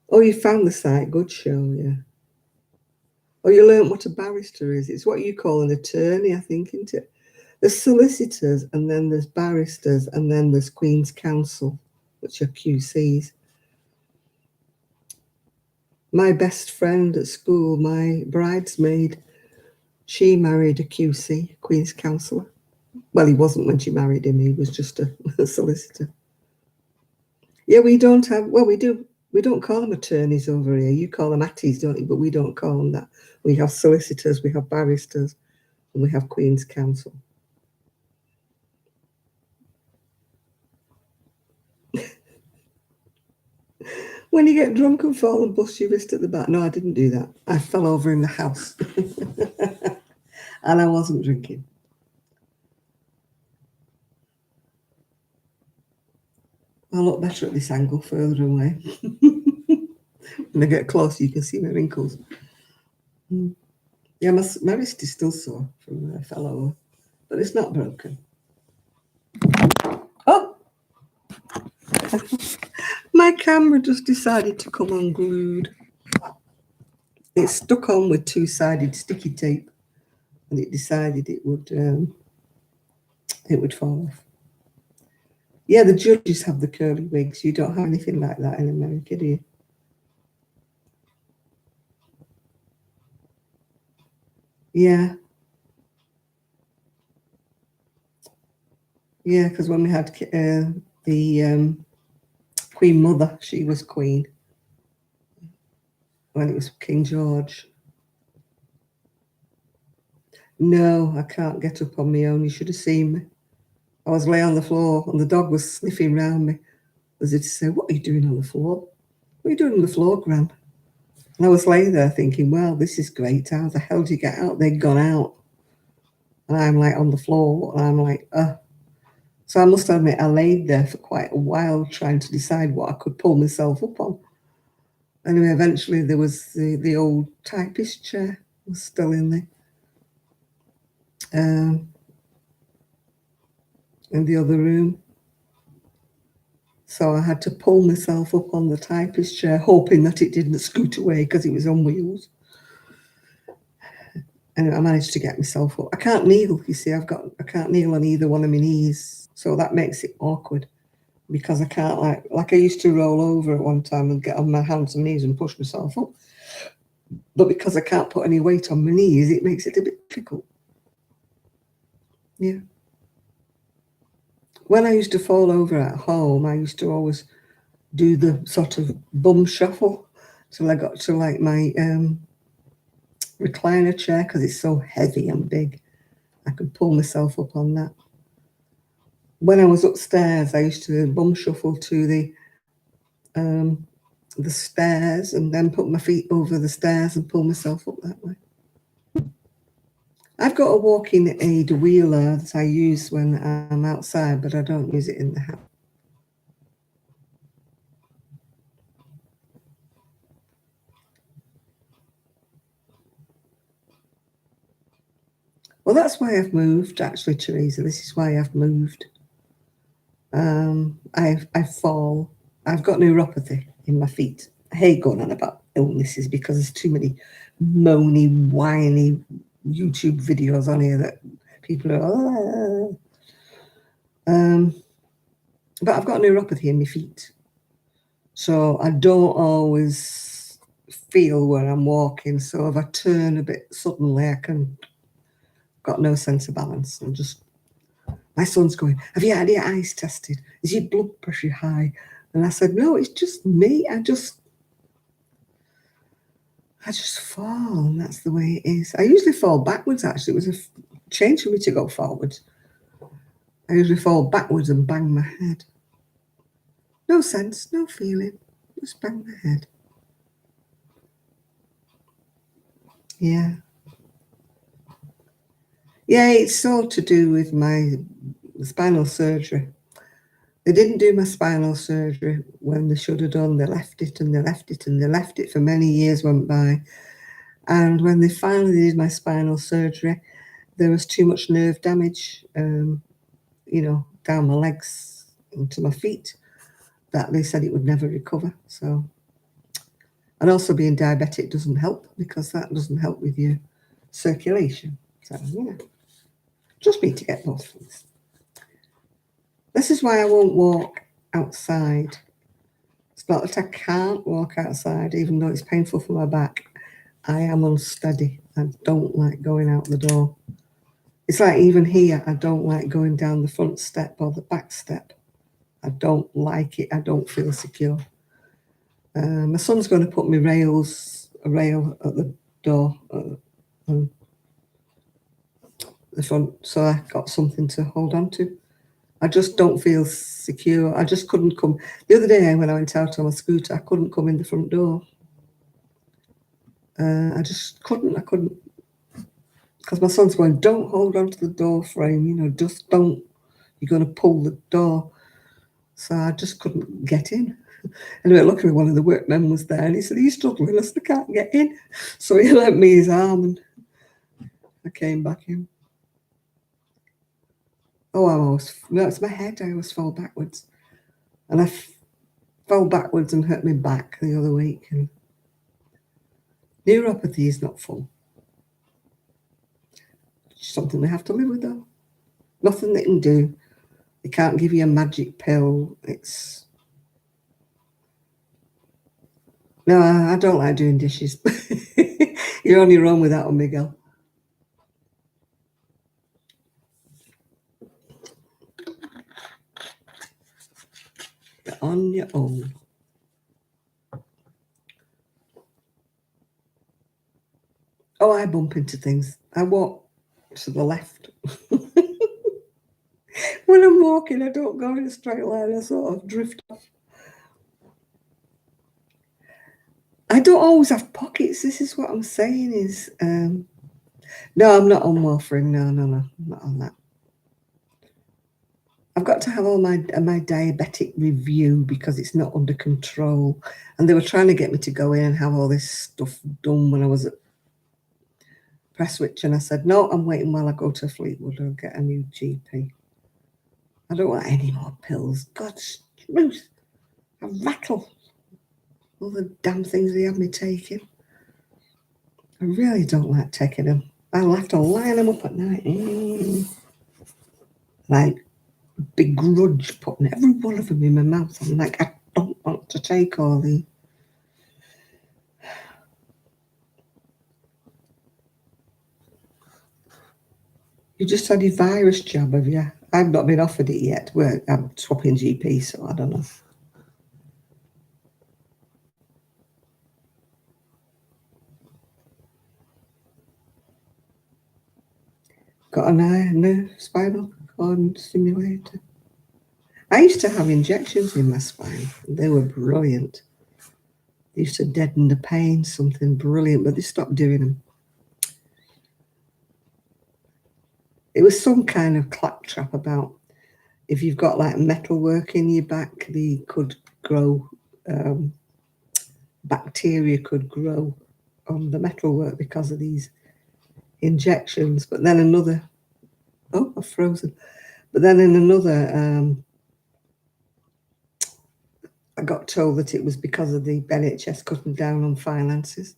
Oh, you found the site. Good show, yeah. Oh, you learnt what a barrister is. It's what you call an attorney, I think, isn't it? There's solicitors, and then there's barristers, and then there's Queen's Counsel, which are QCs. My best friend at school, my bridesmaid, she married a QC, Queen's Counsellor. Well, he wasn't when she married him. He was just a solicitor. Yeah, we don't have, well, we do. We don't call them attorneys over here. You call them atties, don't you? But we don't call them that. We have solicitors, we have barristers, and we have Queen's Counsel. When you get drunk and fall and bust your wrist at the back. No, I didn't do that. I fell over in the house. And I wasn't drinking. I look better at this angle, further away. When I get closer, you can see my wrinkles. Yeah, my wrist is still sore from where I fell over, but it's not broken. Oh! My camera just decided to come unglued. It's stuck on with 2-sided sticky tape, and it decided it would fall off. Yeah, the judges have the curly wigs. You don't have anything like that in America, do you? Yeah. Yeah, because when we had the Queen Mother, she was queen when it was King George. No, I can't get up on my own. You should have seen me. I was laying on the floor and the dog was sniffing round me as if to say, "What are you doing on the floor? What are you doing on the floor, Gran?" And I was laying there thinking, well, this is great. How the hell do you get out? They'd gone out. And I'm like on the floor and I'm like, So I must admit, I laid there for quite a while trying to decide what I could pull myself up on. Anyway, eventually there was the old typist chair. was still in the other room. So I had to pull myself up on the typist chair, hoping that it didn't scoot away because it was on wheels. And I managed to get myself up. I can't kneel, you see, I can't kneel on either one of my knees. So that makes it awkward because I can't like I used to roll over at one time and get on my hands and knees and push myself up. But because I can't put any weight on my knees, it makes it a bit difficult. Yeah. When I used to fall over at home, I used to always do the sort of bum shuffle till I got to like my recliner chair because it's so heavy and big. I could pull myself up on that. When I was upstairs, I used to bum shuffle to the stairs and then put my feet over the stairs and pull myself up that way. I've got a walking aid wheeler that I use when I'm outside, but I don't use it in the house. Well, that's why I've moved, actually, Teresa. This is why I've moved. I fall. I've got neuropathy in my feet. I hate going on about illnesses because there's too many moany, whiny YouTube videos on here that people are. But I've got neuropathy in my feet, so I don't always feel where I'm walking. So if I turn a bit suddenly, got no sense of balance. And just my son's going, "Have you had your eyes tested? Is your blood pressure high?" And I said, "No, it's just me. I just fall, and that's the way it is. I usually fall backwards, actually. It was a change for me to go forwards. I usually fall backwards and bang my head. No sense, no feeling, just bang my head." Yeah. Yeah, it's all to do with my spinal surgery. They didn't do my spinal surgery when they should have done. They left it and they left it and they left it for many years went by. And when they finally did my spinal surgery, there was too much nerve damage, down my legs into my feet, that they said it would never recover. So, and also being diabetic doesn't help because that doesn't help with your circulation. So, just need to get those things. This is why I won't walk outside. It's not that I can't walk outside, even though it's painful for my back. I am unsteady. I don't like going out the door. It's like even here, I don't like going down the front step or the back step. I don't like it. I don't feel secure. My son's going to put me a rail at the door, the front, so I got something to hold on to. I just don't feel secure. I just couldn't come. The other day when I went out on my scooter, I couldn't come in the front door. I just couldn't. I couldn't. Because my son's going, "Don't hold on to the door frame, just don't. You're going to pull the door." So I just couldn't get in. Anyway, luckily one of the workmen was there and he said, "Are you struggling?" I said, "I can't get in." So he lent me his arm and I came back in. Oh, it's my head. I always fall backwards. And I fell backwards and hurt my back the other week. And neuropathy is not fun. It's something we have to live with, though. Nothing they can do. They can't give you a magic pill. No, I don't like doing dishes. You're on your own with that one, Miguel. You're on your own. Oh, I bump into things. I walk to the left. When I'm walking, I don't go in a straight line. I sort of drift off. I don't always have pockets. This is what I'm saying is, no, I'm not on warfarin. No, I'm not on that. I've got to have all my diabetic review because it's not under control. And they were trying to get me to go in and have all this stuff done when I was Prestwich, and I said, no, I'm waiting while I go to Fleetwood. I'll get a new GP. I don't want any more pills. God's truth. I rattle. All the damn things they have me taking. I really don't like taking them. I'll have to line them up at night. Like, begrudge putting every one of them in my mouth. I'm like, I don't want to take all these. You just had your virus jab, have you? I've not been offered it yet. I'm swapping GP, so I don't know. Got a spinal cord stimulator. I used to have injections in my spine. They were brilliant. They used to deaden the pain, something brilliant, but they stopped doing them. It was some kind of claptrap about if you've got like metalwork in your back, they could grow, bacteria could grow on the metalwork because of these injections. But then I've frozen. But then in another, I got told that it was because of the NHS cutting down on finances,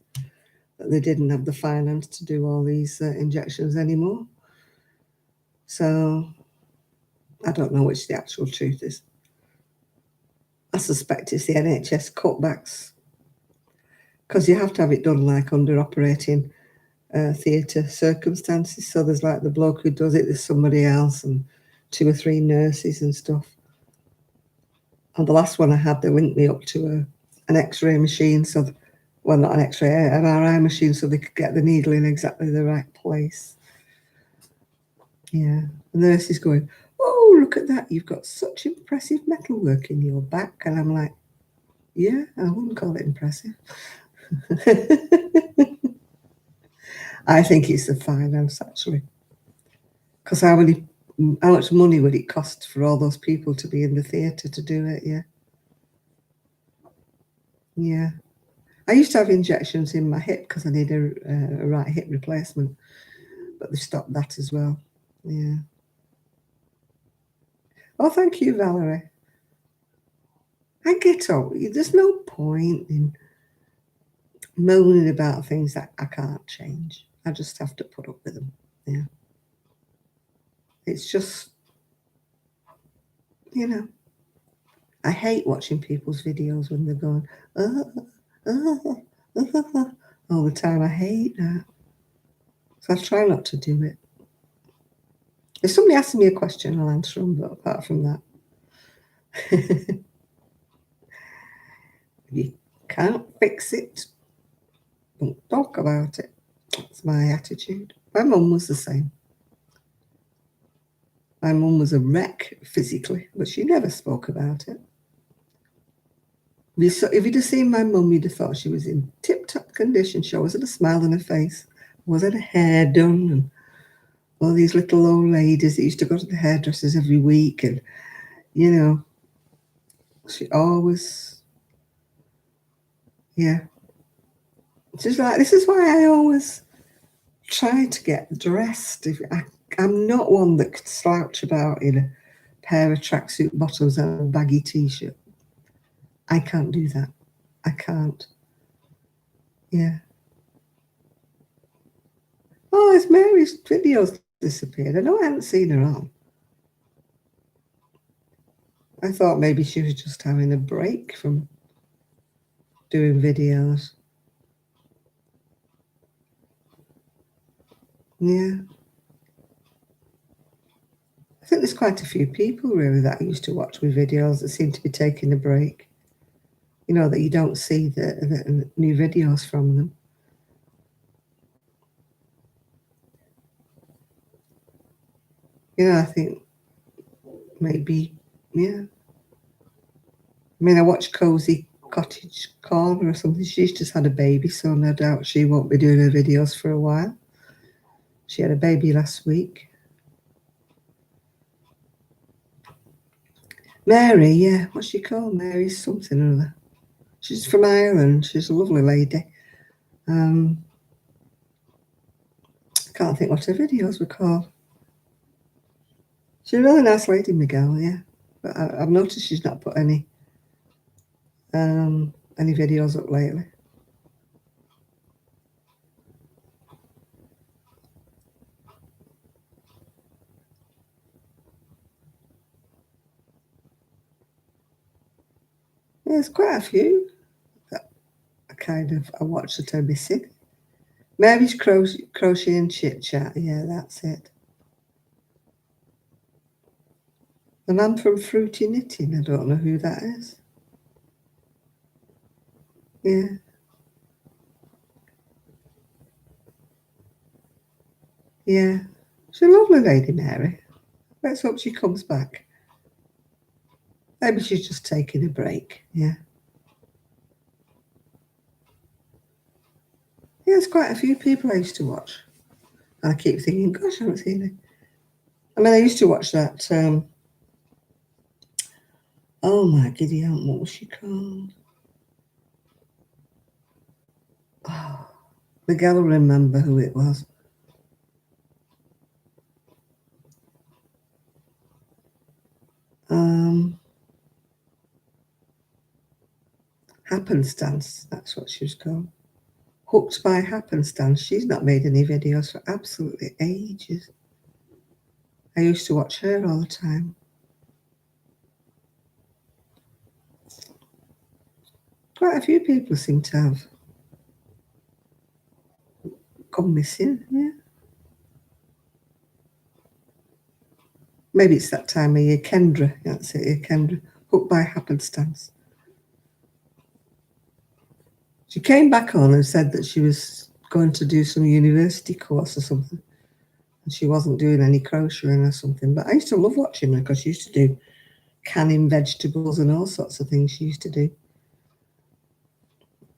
that they didn't have the finance to do all these injections anymore. So I don't know which the actual truth is. I suspect it's the NHS cutbacks, because you have to have it done like under operating theatre circumstances. So there's like the bloke who does it, there's somebody else, and 2 or 3 nurses and stuff. And the last one I had, they linked me up to an X-ray machine, not an X-ray, an MRI machine, so they could get the needle in exactly the right place. Yeah, the nurse is going, oh, look at that, you've got such impressive metalwork in your back. And I'm like, yeah, I wouldn't call it impressive. I think it's the finance, actually. Because how much money would it cost for all those people to be in the theatre to do it? Yeah. Yeah. I used to have injections in my hip because I need a right hip replacement, but they've stopped that as well. Yeah. Oh, thank you, Valerie. I get on. There's no point in moaning about things that I can't change. I just have to put up with them. Yeah. It's just, I hate watching people's videos when they're going, all the time. I hate that. So I try not to do it. If somebody asks me a question, I'll answer them, but apart from that, you can't fix it, don't talk about it. That's my attitude. My mum was the same. My mum was a wreck physically, but she never spoke about it. If you'd have seen my mum, you'd have thought she was in tip-top condition. She always had a smile on her face, always had her hair done, and all these little old ladies that used to go to the hairdressers every week, and, she always, yeah. She's like, this is why I always try to get dressed. I'm not one that could slouch about in a pair of tracksuit bottoms and a baggy t-shirt. I can't do that. I can't. Yeah. Oh, it's Mary's videos disappeared. I know I hadn't seen her on. I thought maybe she was just having a break from doing videos. Yeah. I think there's quite a few people really that I used to watch my videos that seem to be taking a break. That you don't see the new videos from them. I think maybe, yeah. I mean, I watched Cozy Cottage Corner or something. She's just had a baby, so no doubt she won't be doing her videos for a while. She had a baby last week. Mary, yeah. What's she called? Mary something or other. She's from Ireland. She's a lovely lady. can't think what her videos were called. She's a really nice lady, Miguel, yeah. But I've noticed she's not put any videos up lately. Yeah, there's quite a few that I watch that are missing. Mary's crochet and chit chat. Yeah, that's it. The man from Fruity Knitting. I don't know who that is. Yeah. Yeah. She's a lovely lady, Mary. Let's hope she comes back. Maybe she's just taking a break. Yeah. Yeah, there's quite a few people I used to watch. And I keep thinking, gosh, I haven't seen it. I mean, I used to watch that. Oh my giddy aunt, what was she called? Oh, Miguel will remember who it was. Happenstance, that's what she was called. Hooked by Happenstance. She's not made any videos for absolutely ages. I used to watch her all the time. Quite a few people seem to have gone missing, yeah. Maybe it's that time of year. Kendra, that's it, yeah, Kendra. Hooked by Happenstance. She came back on and said that she was going to do some university course or something. And she wasn't doing any crocheting or something. But I used to love watching her because she used to do canning vegetables and all sorts of things she used to do.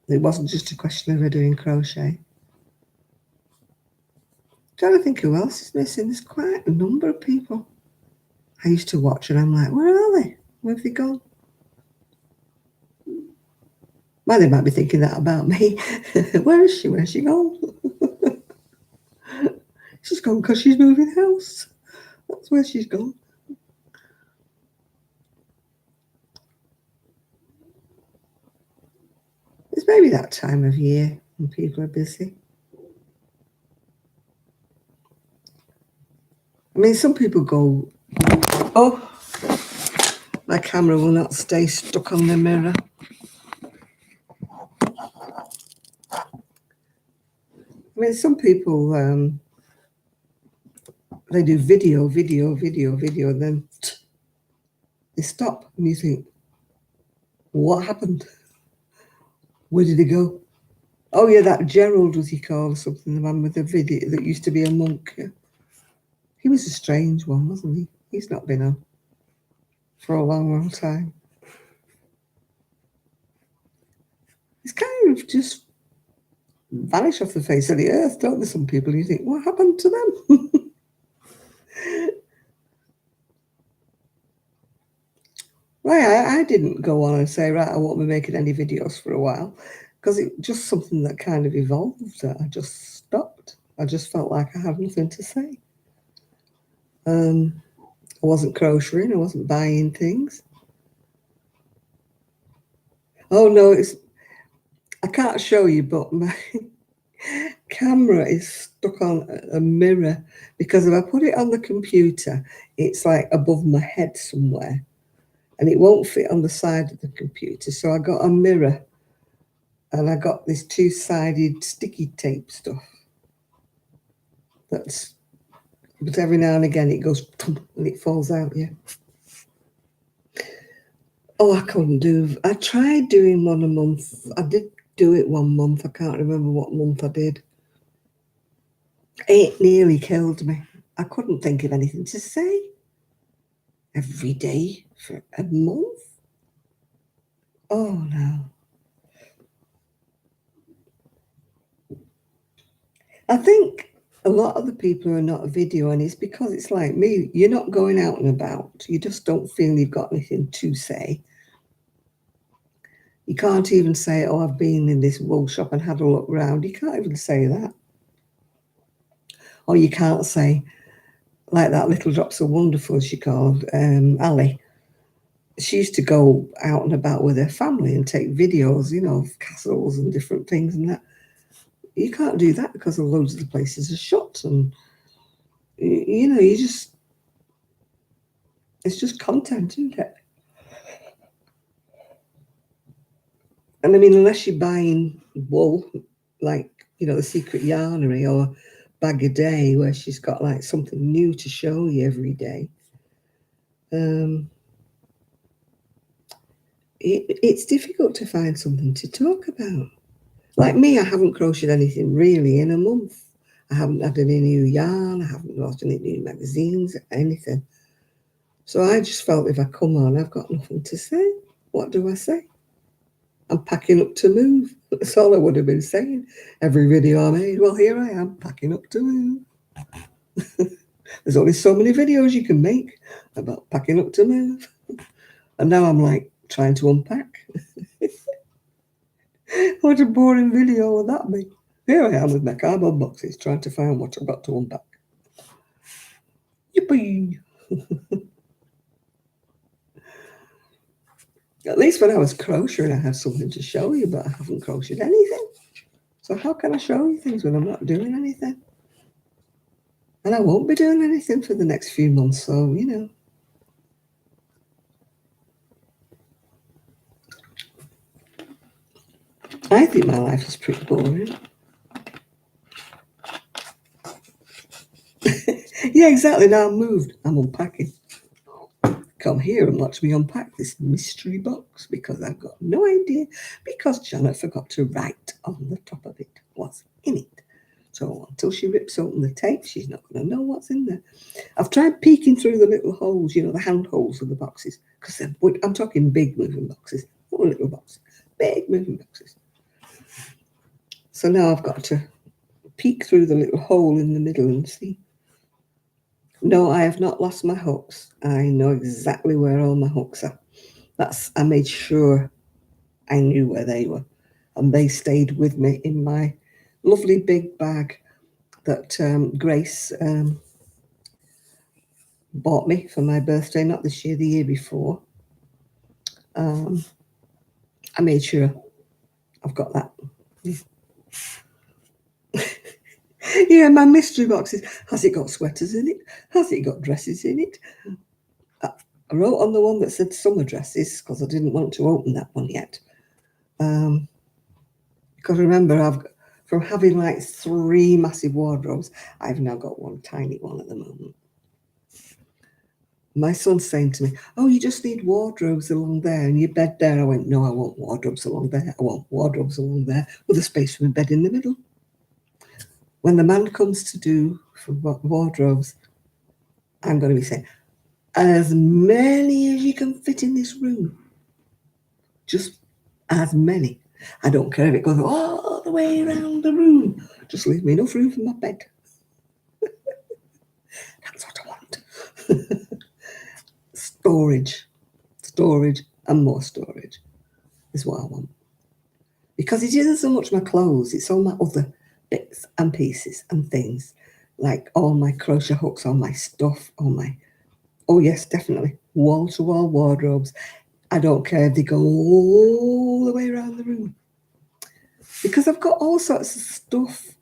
It wasn't just a question of her doing crochet. Trying to think who else is missing. There's quite a number of people I used to watch, and I'm like, where are they? Where have they gone? Well, they might be thinking that about me. Where is she? Where's she gone? She's gone because she's moving house. That's where she's gone. It's maybe that time of year when people are busy. I mean, some people go, oh, my camera will not stay stuck on the mirror. I mean, some people, they do video, and then they stop and you think, what happened? Where did he go? Oh yeah, that Gerald was he called or something, the man with the video that used to be a monk. Yeah. He was a strange one, wasn't he? He's not been on for a long time. He's kind of just vanished off the face of the earth, don't there? Some people, you think, what happened to them? Right, I didn't go on and say, right, I won't be making any videos for a while, because it just something that kind of evolved. I just stopped. I just felt like I had nothing to say. I wasn't crocheting. I wasn't buying things. Oh no, I can't show you, but my camera is stuck on a mirror because if I put it on the computer, it's like above my head somewhere, and it won't fit on the side of the computer. So I got a mirror, and I got this two-sided sticky tape stuff. But every now and again it goes and it falls out. Yeah. Oh, I couldn't do. I tried doing one a month. I did do it one month. I can't remember what month I did. It nearly killed me. I couldn't think of anything to say. Every day for a month? Oh no. I think a lot of the people are not video, and it's because it's like me. You're not going out and about. You just don't feel you've got anything to say. You can't even say, oh, I've been in this wool shop and had a look round. You can't even say that. Or you can't say, like that Little Drops of Wonderful, she called, Ali. She used to go out and about with her family and take videos, of castles and different things and that. You can't do that because loads of the places are shut, and you just, it's just content, isn't it? And I mean, unless you're buying wool, like, the Secret Yarnery or Bag a Day, where she's got like something new to show you every day. It's difficult to find something to talk about. Like me, I haven't crocheted anything really in a month. I haven't had any new yarn. I haven't got any new magazines, anything. So I just felt if I come on, I've got nothing to say. What do I say? I'm packing up to move. That's all I would have been saying. Every video I made, well, here I am, packing up to move. There's only so many videos you can make about packing up to move. And now I'm like trying to unpack. What a boring video would that be? Here I am with my cardboard boxes trying to find what I've got to unpack. Yippee! At least when I was crocheting, I had something to show you, but I haven't crocheted anything. So how can I show you things when I'm not doing anything? And I won't be doing anything for the next few months, so, I think my life is pretty boring. Yeah, exactly. Now I'm moved. I'm unpacking. Come here and watch me unpack this mystery box because I've got no idea, because Janet forgot to write on the top of it what's in it. So until she rips open the tape, she's not going to know what's in there. I've tried peeking through the little holes, the hand holes of the boxes, because I'm talking big moving boxes, not little boxes, big moving boxes. So now I've got to peek through the little hole in the middle and see. No, I have not lost my hooks. I know exactly where all my hooks are. I made sure I knew where they were. And they stayed with me in my lovely big bag that Grace bought me for my birthday, not this year, the year before. I made sure I've got that. Yeah, my mystery boxes. Has it got sweaters in it? Has it got dresses in it? I wrote on the one that said summer dresses because I didn't want to open that one yet. Because remember, from having like 3 massive wardrobes, I've now got one tiny one at the moment. My son's saying to me, oh, you just need wardrobes along there and your bed there. I went, no, I want wardrobes along there. I want wardrobes along there with a space for my bed in the middle. When the man comes to do for wardrobes, I'm going to be saying, as many as you can fit in this room. Just as many. I don't care if it goes all the way around the room. Just leave me enough room for my bed. That's what I want. Storage, and more storage is what I want. Because it isn't so much my clothes, it's all my other bits and pieces and things. Like all my crochet hooks, all my stuff, oh yes, definitely, wall-to-wall wardrobes. I don't care if they go all the way around the room. Because I've got all sorts of stuff.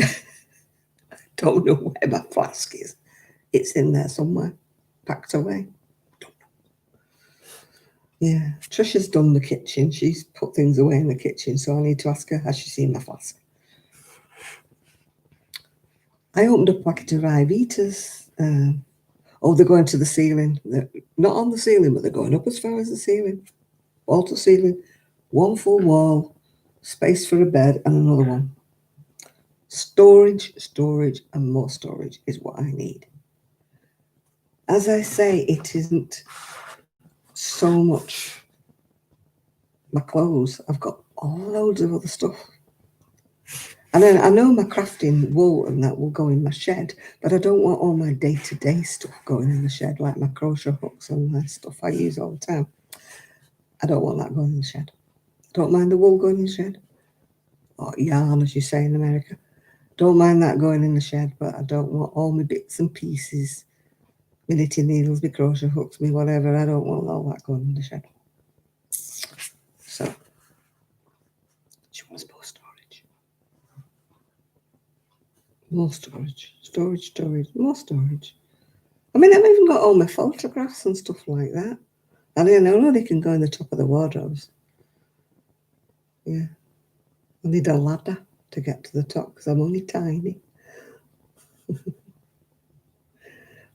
I don't know where my flask is. It's in there somewhere, packed away. Don't know. Yeah, Trisha's done the kitchen. She's put things away in the kitchen, so I need to ask her, has she seen my flask? I opened up a packet of Rivitas. They're going to the ceiling. They're not on the ceiling, but they're going up as far as the ceiling. Wall to ceiling, one full wall, space for a bed, and another one. Storage, and more storage is what I need. As I say, it isn't so much my clothes. I've got all loads of other stuff. And then I know my crafting wool and that will go in my shed, but I don't want all my day-to-day stuff going in the shed, like my crochet hooks and my stuff I use all the time. I don't want that going in the shed. I don't mind the wool going in the shed. Or yarn, as you say in America. Don't mind that going in the shed, but I don't want all my bits and pieces, my knitting needles, my crochet hooks, me whatever. I don't want all that going in the shed. So, she wants more storage. More storage. Storage, more storage. I mean, I've even got all my photographs and stuff like that. And I know they can go in the top of the wardrobes. Yeah. I need a ladder to get to the top because I'm only tiny.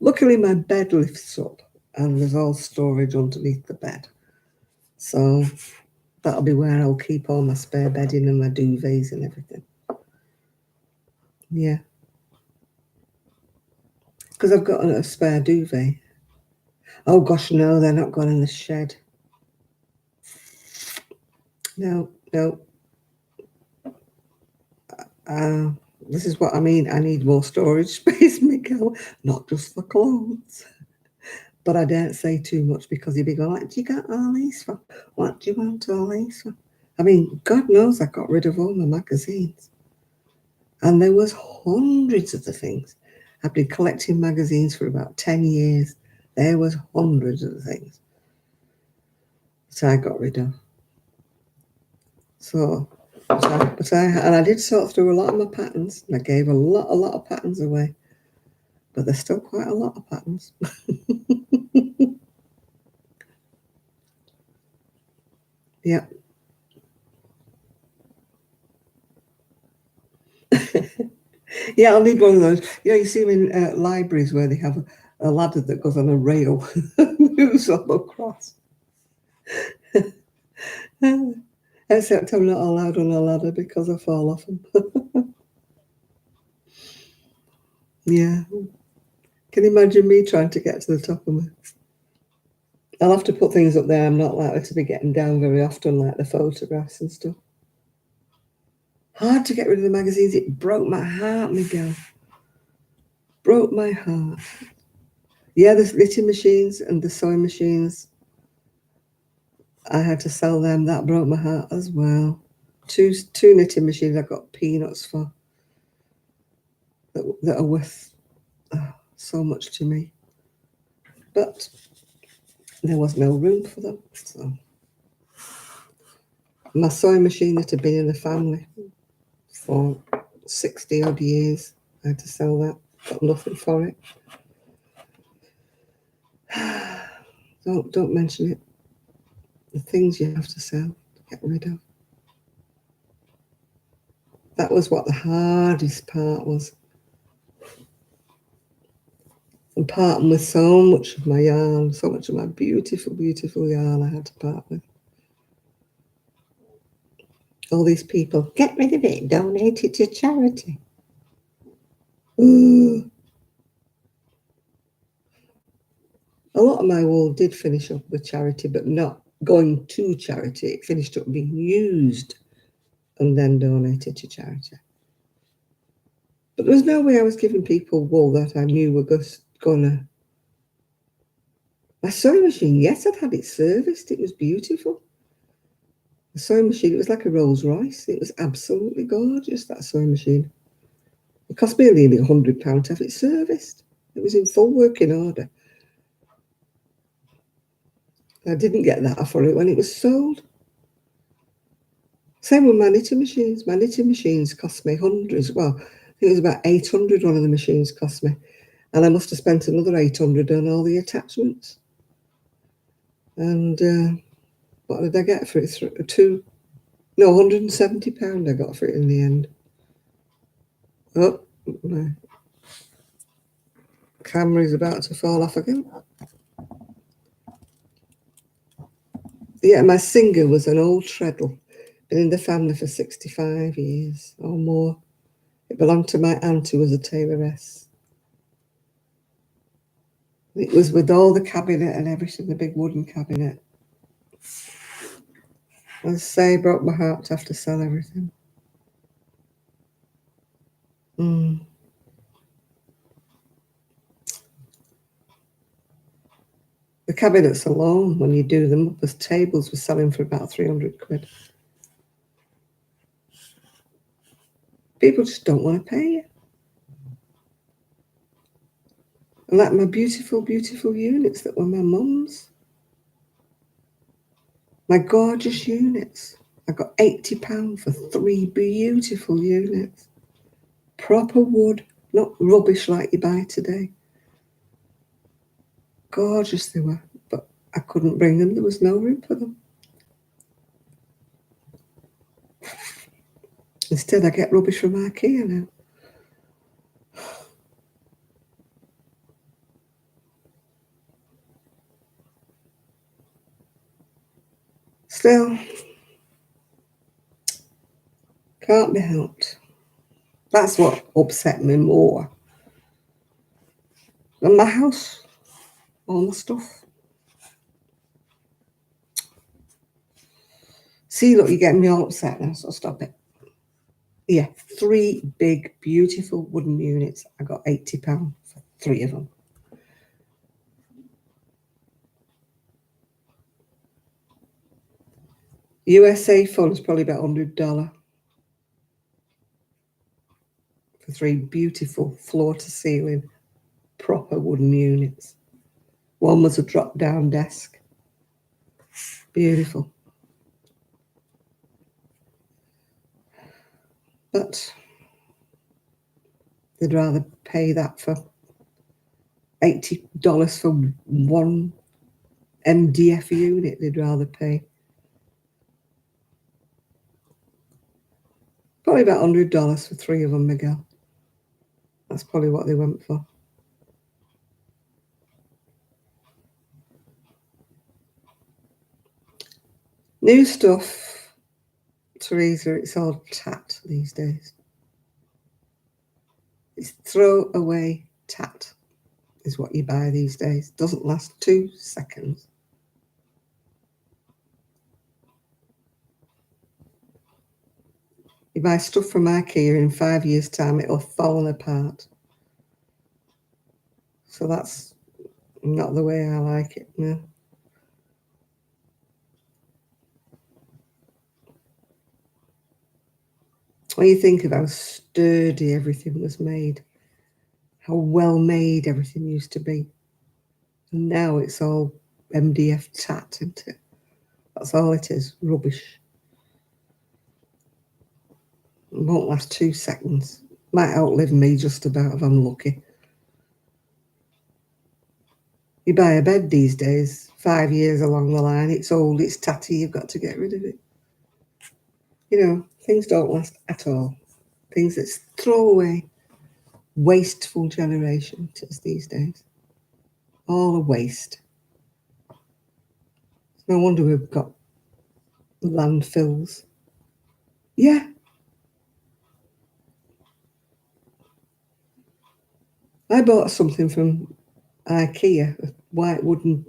Luckily, my bed lifts up and there's all storage underneath the bed. So that'll be where I'll keep all my spare bedding and my duvets and everything. Yeah. Because I've got a spare duvet. Oh gosh, no, they're not going in the shed. No. This is what I mean. I need more storage space, Miguel, not just for clothes. But I don't say too much because he'd be going, what do you got all these for? What do you want all these for? I mean, God knows I got rid of all my magazines. And there was hundreds of the things. I've been collecting magazines for about 10 years. There was hundreds of the things. So I got rid of. So, I did sort through a lot of my patterns. And I gave a lot of patterns away. But there's still quite a lot of patterns. Yeah. Yeah, I'll need one of those. Yeah, you see them in libraries where they have a ladder that goes on a rail and moves all across. Except I'm not allowed on a ladder because I fall off them. Yeah. Can you imagine me trying to get to the top of them? I'll have to put things up there I'm not likely to be getting down very often, like the photographs and stuff. Hard to get rid of the magazines. It broke my heart, Miguel. Broke my heart. Yeah, the knitting machines and the sewing machines, I had to sell them. That broke my heart as well. Two knitting machines I got peanuts for that are worth so much to me. But there was no room for them. So my sewing machine that had been in the family for 60 odd years, I had to sell that. Got nothing for it. Don't mention it. The things you have to sell, to get rid of. That was what the hardest part was. And parting with so much of my yarn, so much of my beautiful, beautiful yarn I had to part with. All these people, get rid of it, donate it to charity. Ooh. A lot of my wool did finish up with charity, but not going to charity. It finished up being used and then donated to charity. But there was no way I was giving people wool that I knew were just gonna. My sewing machine, yes, I'd had it serviced. It was beautiful. The sewing machine, it was like a Rolls Royce. It was absolutely gorgeous, that sewing machine. It cost me nearly £100 to have it serviced. It was in full working order. I didn't get that for it when it was sold. Same with my knitting machines. My knitting machines cost me hundreds. Well, I think it was about 800 one of the machines cost me. And I must have spent another 800 on all the attachments. And what did I get for it? £170 I got for it in the end. Oh, my camera's about to fall off again. Yeah, my Singer was an old treadle. Been in the family for 65 years or more. It belonged to my aunt who was a tailoress. It was with all the cabinet and everything, the big wooden cabinet. As I say, it broke my heart to have to sell everything. The cabinets alone, when you do them, the tables were selling for about 300 quid. People just don't want to pay you. And like my beautiful, beautiful units that were my mum's. My gorgeous units. I got £80 for 3 beautiful units. Proper wood, not rubbish like you buy today. Gorgeous they were, but I couldn't bring them. There was no room for them. Instead, I get rubbish from IKEA now. Still, can't be helped. That's what upset me more than my house, all my stuff. See, look, you're getting me all upset now, so stop it. Yeah, 3 big, beautiful wooden units. I got £80 for 3 of them. USA funds probably about $100 for 3 beautiful floor-to-ceiling, proper wooden units. One was a drop-down desk. Beautiful. But they'd rather pay that for $80 for one MDF unit. They'd rather pay probably about $100 for 3 of them, Miguel. That's probably what they went for. New stuff, Teresa, it's all tat these days. It's throw away tat is what you buy these days. Doesn't last 2 seconds. You buy stuff from IKEA, in 5 years' time, it'll have fallen apart. So that's not the way I like it, no. When you think of how sturdy everything was made, how well made everything used to be, and now it's all MDF tat, isn't it? That's all it is, rubbish. It won't last 2 seconds. Might outlive me just about if I'm lucky. You buy a bed these days, 5 years along the line, it's old, it's tatty, you've got to get rid of it. You know, things don't last at all. Things that's throwaway, wasteful generation it is these days. All a waste. No wonder we've got landfills. Yeah. I bought something from IKEA, a white wooden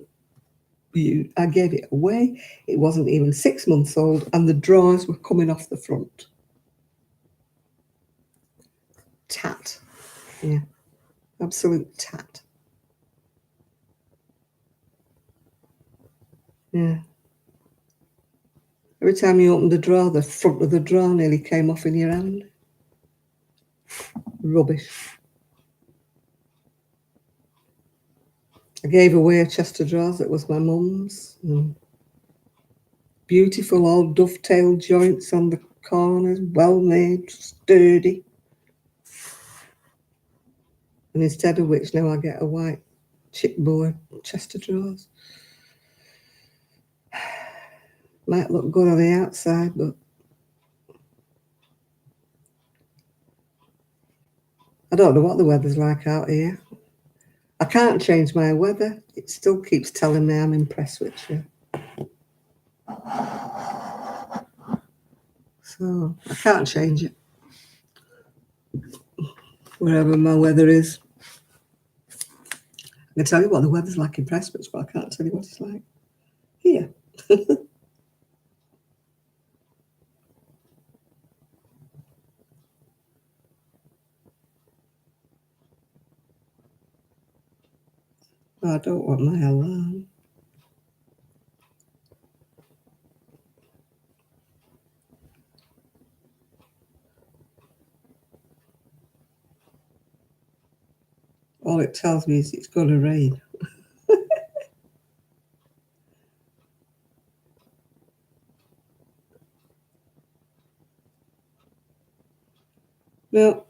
butte. I gave it away. It wasn't even 6 months old, and the drawers were coming off the front. Tat. Yeah. Absolute tat. Yeah. Every time you opened the drawer, the front of the drawer nearly came off in your hand. Rubbish. I gave away a chest of drawers that was my mum's. Beautiful old dovetail joints on the corners, well made, sturdy. And instead of which, now I get a white chipboard chest of drawers. Might look good on the outside, but I don't know what the weather's like out here. I can't change my weather. It still keeps telling me I'm in Prestwich. So I can't change it. Wherever my weather is. I can tell you what the weather's like in Prestwich, but I can't tell you what it's like here. I don't want my alarm. All it tells me is it's going to rain. Now,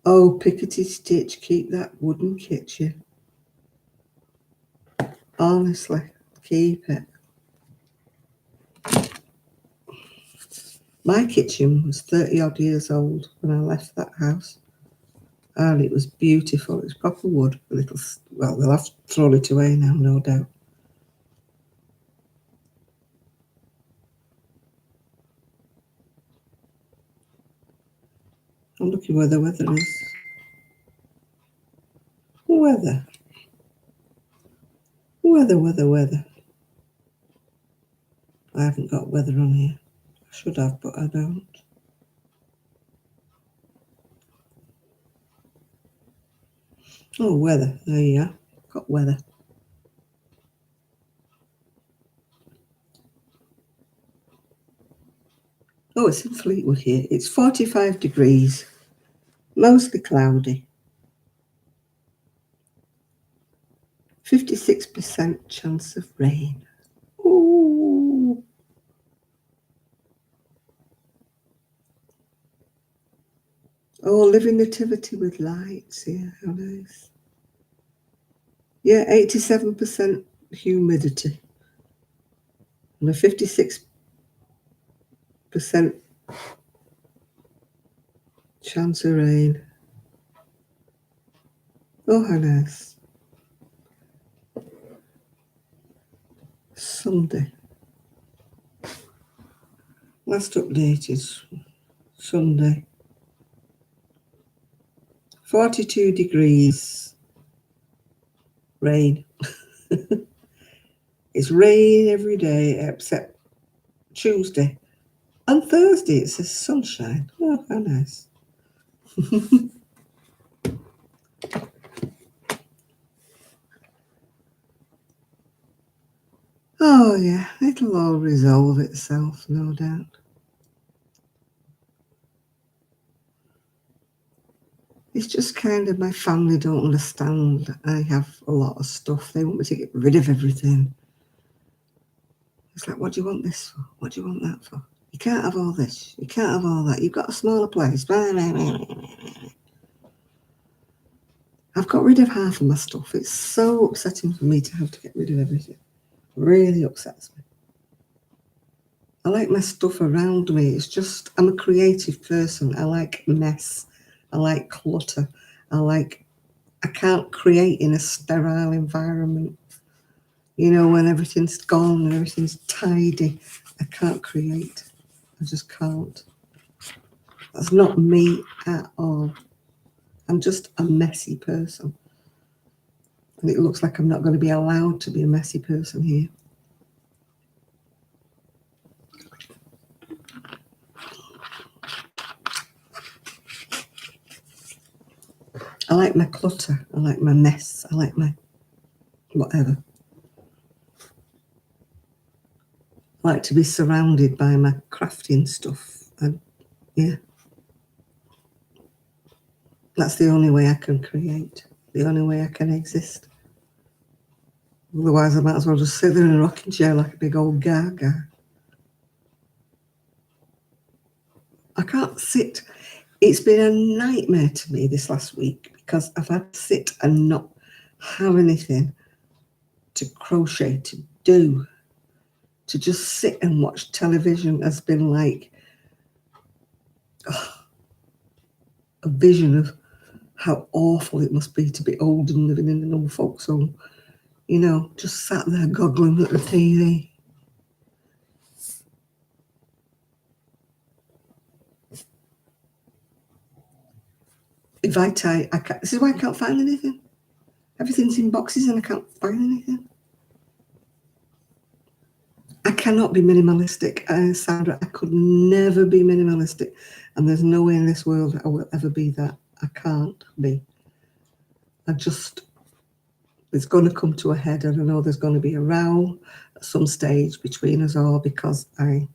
oh, Pickety Stitch, keep that wooden kitchen. Honestly, keep it. My kitchen was 30 odd years old when I left that house, and it was beautiful. It was proper wood. A little, well, they'll have thrown it away now, no doubt. I'm looking where the weather is. Weather. Weather. I haven't got weather on here. I should have, but I don't. Oh, weather. There you are. Got weather. Oh, it's in Fleetwood here. It's 45 degrees. Mostly cloudy. 56% chance of rain. Ooh. Oh, living nativity with lights. Yeah, how nice. Yeah, 87% humidity. And a 56% chance of rain. Oh, how nice. Sunday. Last update is Sunday. 42 degrees. Rain. It's rain every day except Tuesday. And Thursday it says sunshine. Oh, how nice. Oh, yeah, it'll all resolve itself, no doubt. It's just kind of my family don't understand. I have a lot of stuff. They want me to get rid of everything. It's like, what do you want this for? What do you want that for? You can't have all this. You can't have all that. You've got a smaller place. I've got rid of half of my stuff. It's so upsetting for me to have to get rid of everything. It really upsets me. I like my stuff around me. It's just, I'm a creative person. I like mess. I like clutter. I can't create in a sterile environment. You know, when everything's gone and everything's tidy, I can't create. I just can't. That's not me at all. I'm just a messy person. And it looks like I'm not going to be allowed to be a messy person here. I like my clutter. I like my mess. I like my whatever. I like to be surrounded by my crafting stuff. And yeah. That's the only way I can create. The only way I can exist. Otherwise, I might as well just sit there in a rocking chair like a big old gaga. I can't sit. It's been a nightmare to me this last week because I've had to sit and not have anything to crochet, to do. To just sit and watch television has been like a vision of how awful it must be to be old and living in an old folks' home. You know, just sat there goggling at the TV. If I tie, I can't, this is why I can't find anything. Everything's in boxes and I can't find anything. I cannot be minimalistic. Sandra, I could never be minimalistic. And there's no way in this world that I will ever be that. I can't be. It's going to come to a head. I don't know, there's going to be a row at some stage between us all because I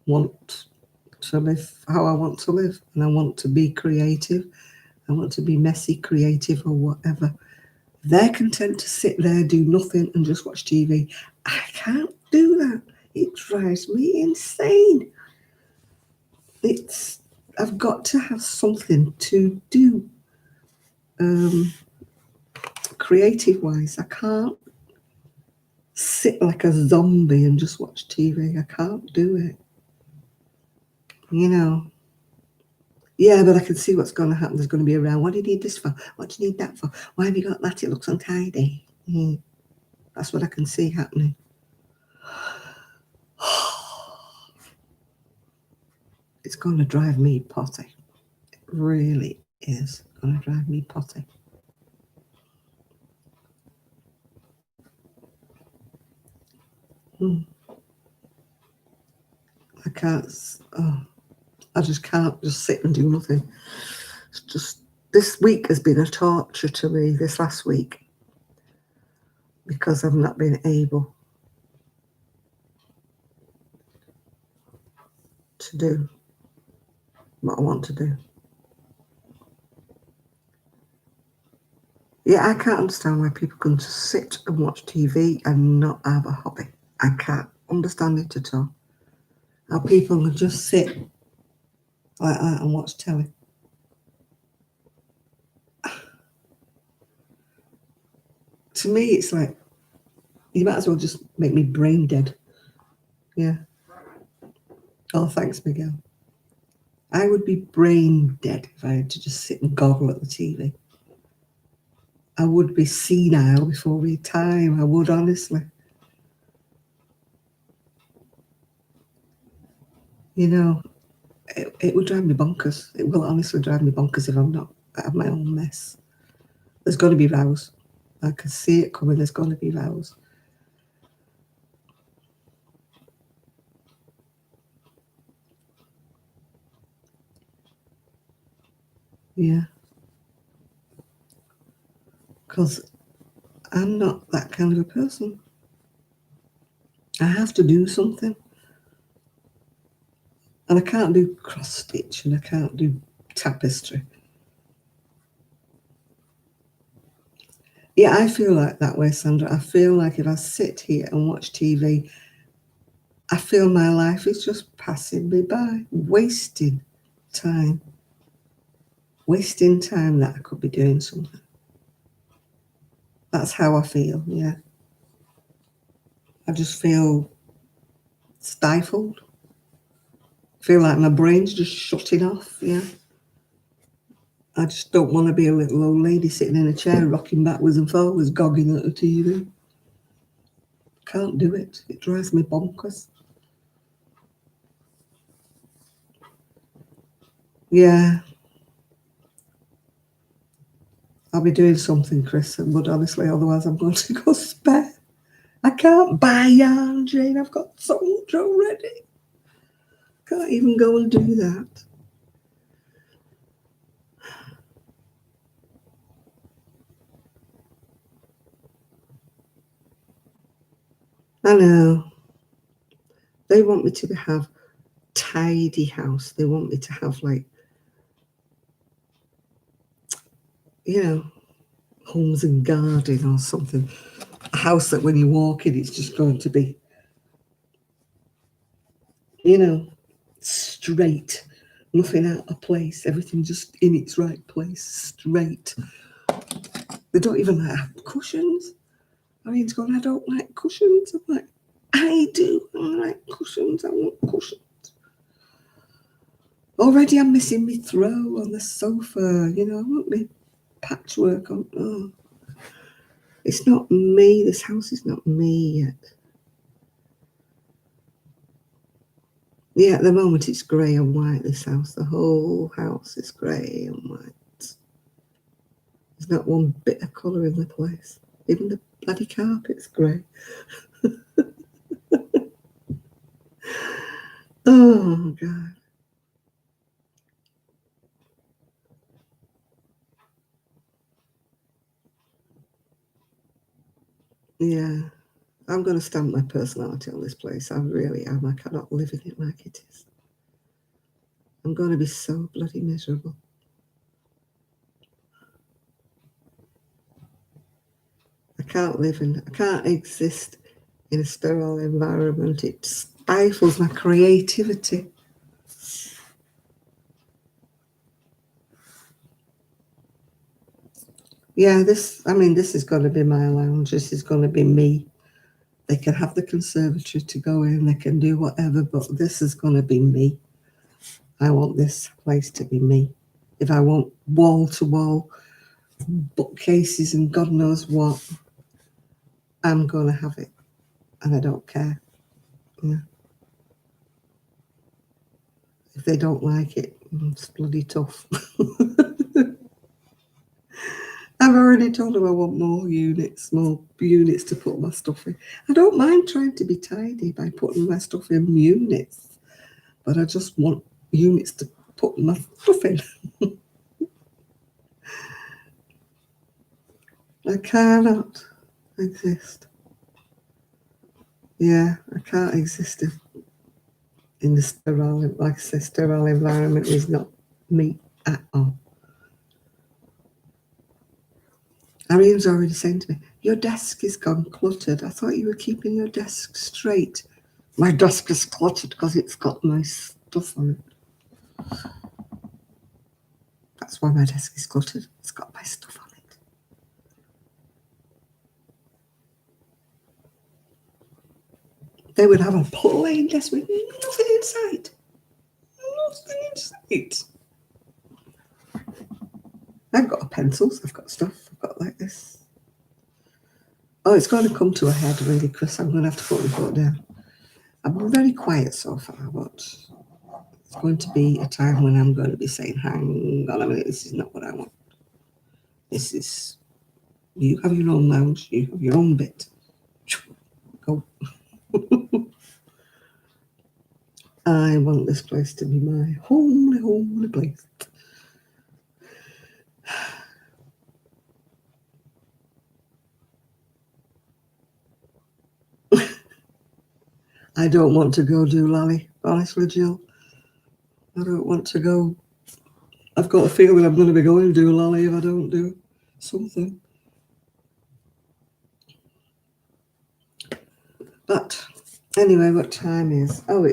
want to live how I want to live, and I want to be creative. I want to be messy, creative, or whatever. They're content to sit there, do nothing, and just watch TV. I can't do that. It drives me insane. It's I've got to have something to do, um, creative wise. I can't sit like a zombie and just watch TV. I can't do it. You know. Yeah, but I can see what's going to happen. There's going to be around. What do you need this for? What do you need that for? Why have you got that? It looks untidy. That's what I can see happening. It's going to drive me potty. It really is going to drive me potty. I can't. Oh, I just can't just sit and do nothing. It's just this week has been a torture to me. This last week, because I've not been able to do what I want to do. Yeah, I can't understand why people can just sit and watch TV and not have a hobby. I can't understand it at all. How people can just sit like that and watch telly. To me, it's like, you might as well just make me brain dead. Yeah. Oh, thanks, Miguel. I would be brain dead if I had to just sit and goggle at the TV. I would be senile before my time. I would, honestly. You know, it would drive me bonkers. It will honestly drive me bonkers if I'm not out of my own mess. There's going to be rows. I can see it coming. There's going to be rows. Yeah. Because I'm not that kind of a person. I have to do something. And I can't do cross stitch and I can't do tapestry. Yeah, I feel like that way, Sandra. I feel like if I sit here and watch TV, I feel my life is just passing me by, wasting time. Wasting time that I could be doing something. That's how I feel, yeah. I just feel stifled. Feel like my brain's just shutting off, yeah. I just don't want to be a little old lady sitting in a chair rocking backwards and forwards, gogging at the TV. Can't do it. It drives me bonkers. Yeah, I'll be doing something, Chris, but honestly, otherwise I'm going to go spare. I can't buy yarn, Jane. I've got so much already. Can't even go and do that. I know. They want me to have tidy house. They want me to have like, you know, homes and garden or something. A house that when you walk in, it's just going to be, you know, straight. Nothing out of place. Everything just in its right place. Straight. They don't even have cushions. I mean, it's going, I don't like cushions. I'm like, I do. I like cushions. I want cushions. Already I'm missing my throw on the sofa. You know, I want me patchwork on. Oh, it's not me. This house is not me yet. Yeah, at the moment it's grey and white, this house. The whole house is grey and white. There's not one bit of colour in the place. Even the bloody carpet's grey. Oh, God. Yeah. I'm going to stamp my personality on this place. I really am. I cannot live in it like it is. I'm going to be so bloody miserable. I can't exist in a sterile environment. It stifles my creativity. Yeah, this is going to be my lounge. This is going to be me. They can have the conservatory to go in, they can do whatever, but this is going to be me. I want this place to be me. If I want wall-to-wall bookcases and God knows what, I'm going to have it. And I don't care. Yeah. If they don't like it, it's bloody tough. I've already told them I want more units to put my stuff in. I don't mind trying to be tidy by putting my stuff in units, but I just want units to put my stuff in. I cannot exist. Yeah, I can't exist in the sterile, like I say, sterile environment is not me at all. Arian's already saying to me, your desk is gone cluttered. I thought you were keeping your desk straight. My desk is cluttered because it's got my stuff on it. That's why my desk is cluttered. It's got my stuff on it. They would have a plain desk with nothing inside. Nothing inside. I've got pencils. I've got stuff. I've got like this. Oh, it's going to come to a head, really, Chris. I'm going to have to put the foot down. I've been very quiet so far, but it's going to be a time when I'm going to be saying, hang on a minute, this is not what I want. This is, you have your own lounge, you have your own bit. Go. I want this place to be my homely place. I don't want to go do Lally, honestly, Jill. I don't want to go. I've got a feeling I'm going to be going to do Lally if I don't do something. But anyway, what time is? Oh,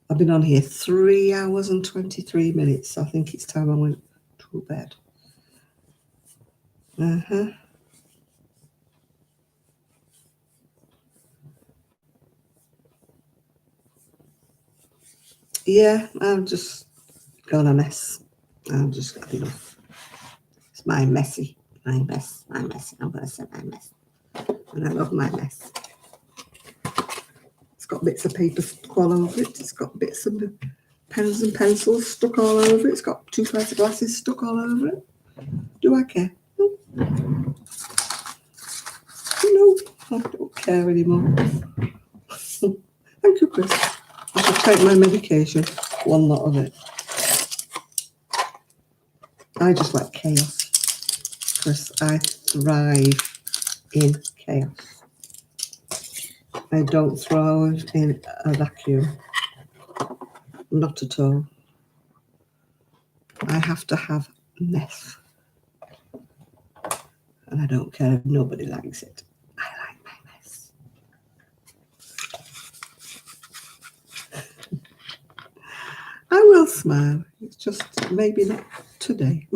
I've been on here 3 hours and 23 minutes. I think it's time I went to bed. Yeah, I'm just got a mess. I'm just got enough. It's my messy. My mess. I'm going to say my mess. And I love my mess. It's got bits of paper stuck all over it. It's got bits of pens and pencils stuck all over it. It's got 2 pairs of glasses stuck all over it. Do I care? No. No, I don't care anymore. Thank you, Chris. I should take my medication. One lot of it. I just like chaos. Chris, I thrive in chaos. I don't thrive in a vacuum. Not at all. I have to have mess. And I don't care if nobody likes it. I like my mess. I will smile. It's just maybe not today.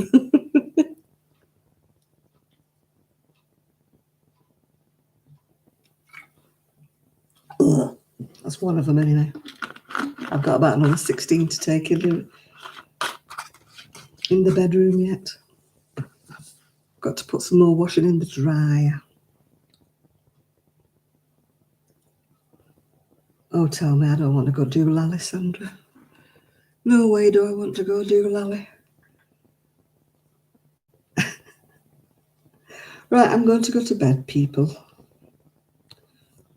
That's one of them anyway. I've got about another 16 to take in the bedroom yet. Got to put some more washing in the dryer. Oh, tell me I don't want to go do Lally, Sandra. No way do I want to go do Lally. Right, I'm going to go to bed, people.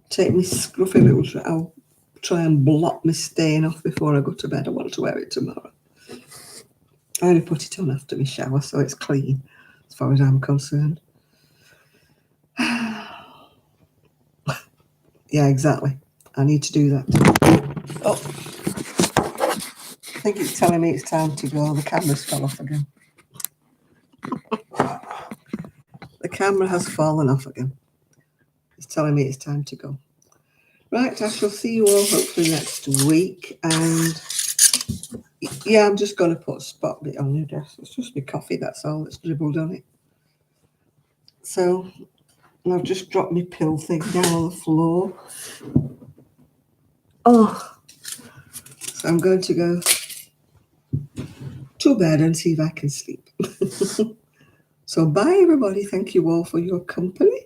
Take me scruffy little. I'll try and blot my stain off before I go to bed. I want to wear it tomorrow. I only put it on after my shower, so it's clean as far as I'm concerned. Yeah, exactly. I need to do that. Oh. I think it's telling me it's time to go. The camera's fell off again. The camera has fallen off again. It's telling me it's time to go. Right, I shall see you all hopefully next week. And yeah, I'm just going to put a spot bit on your desk. It's just my coffee, that's all that's dribbled on it. So I've just dropped my pill thing down on the floor. Oh, so I'm going to go to bed and see if I can sleep. So bye everybody. Thank you all for your company.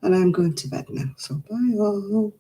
And I'm going to bed now. So bye all.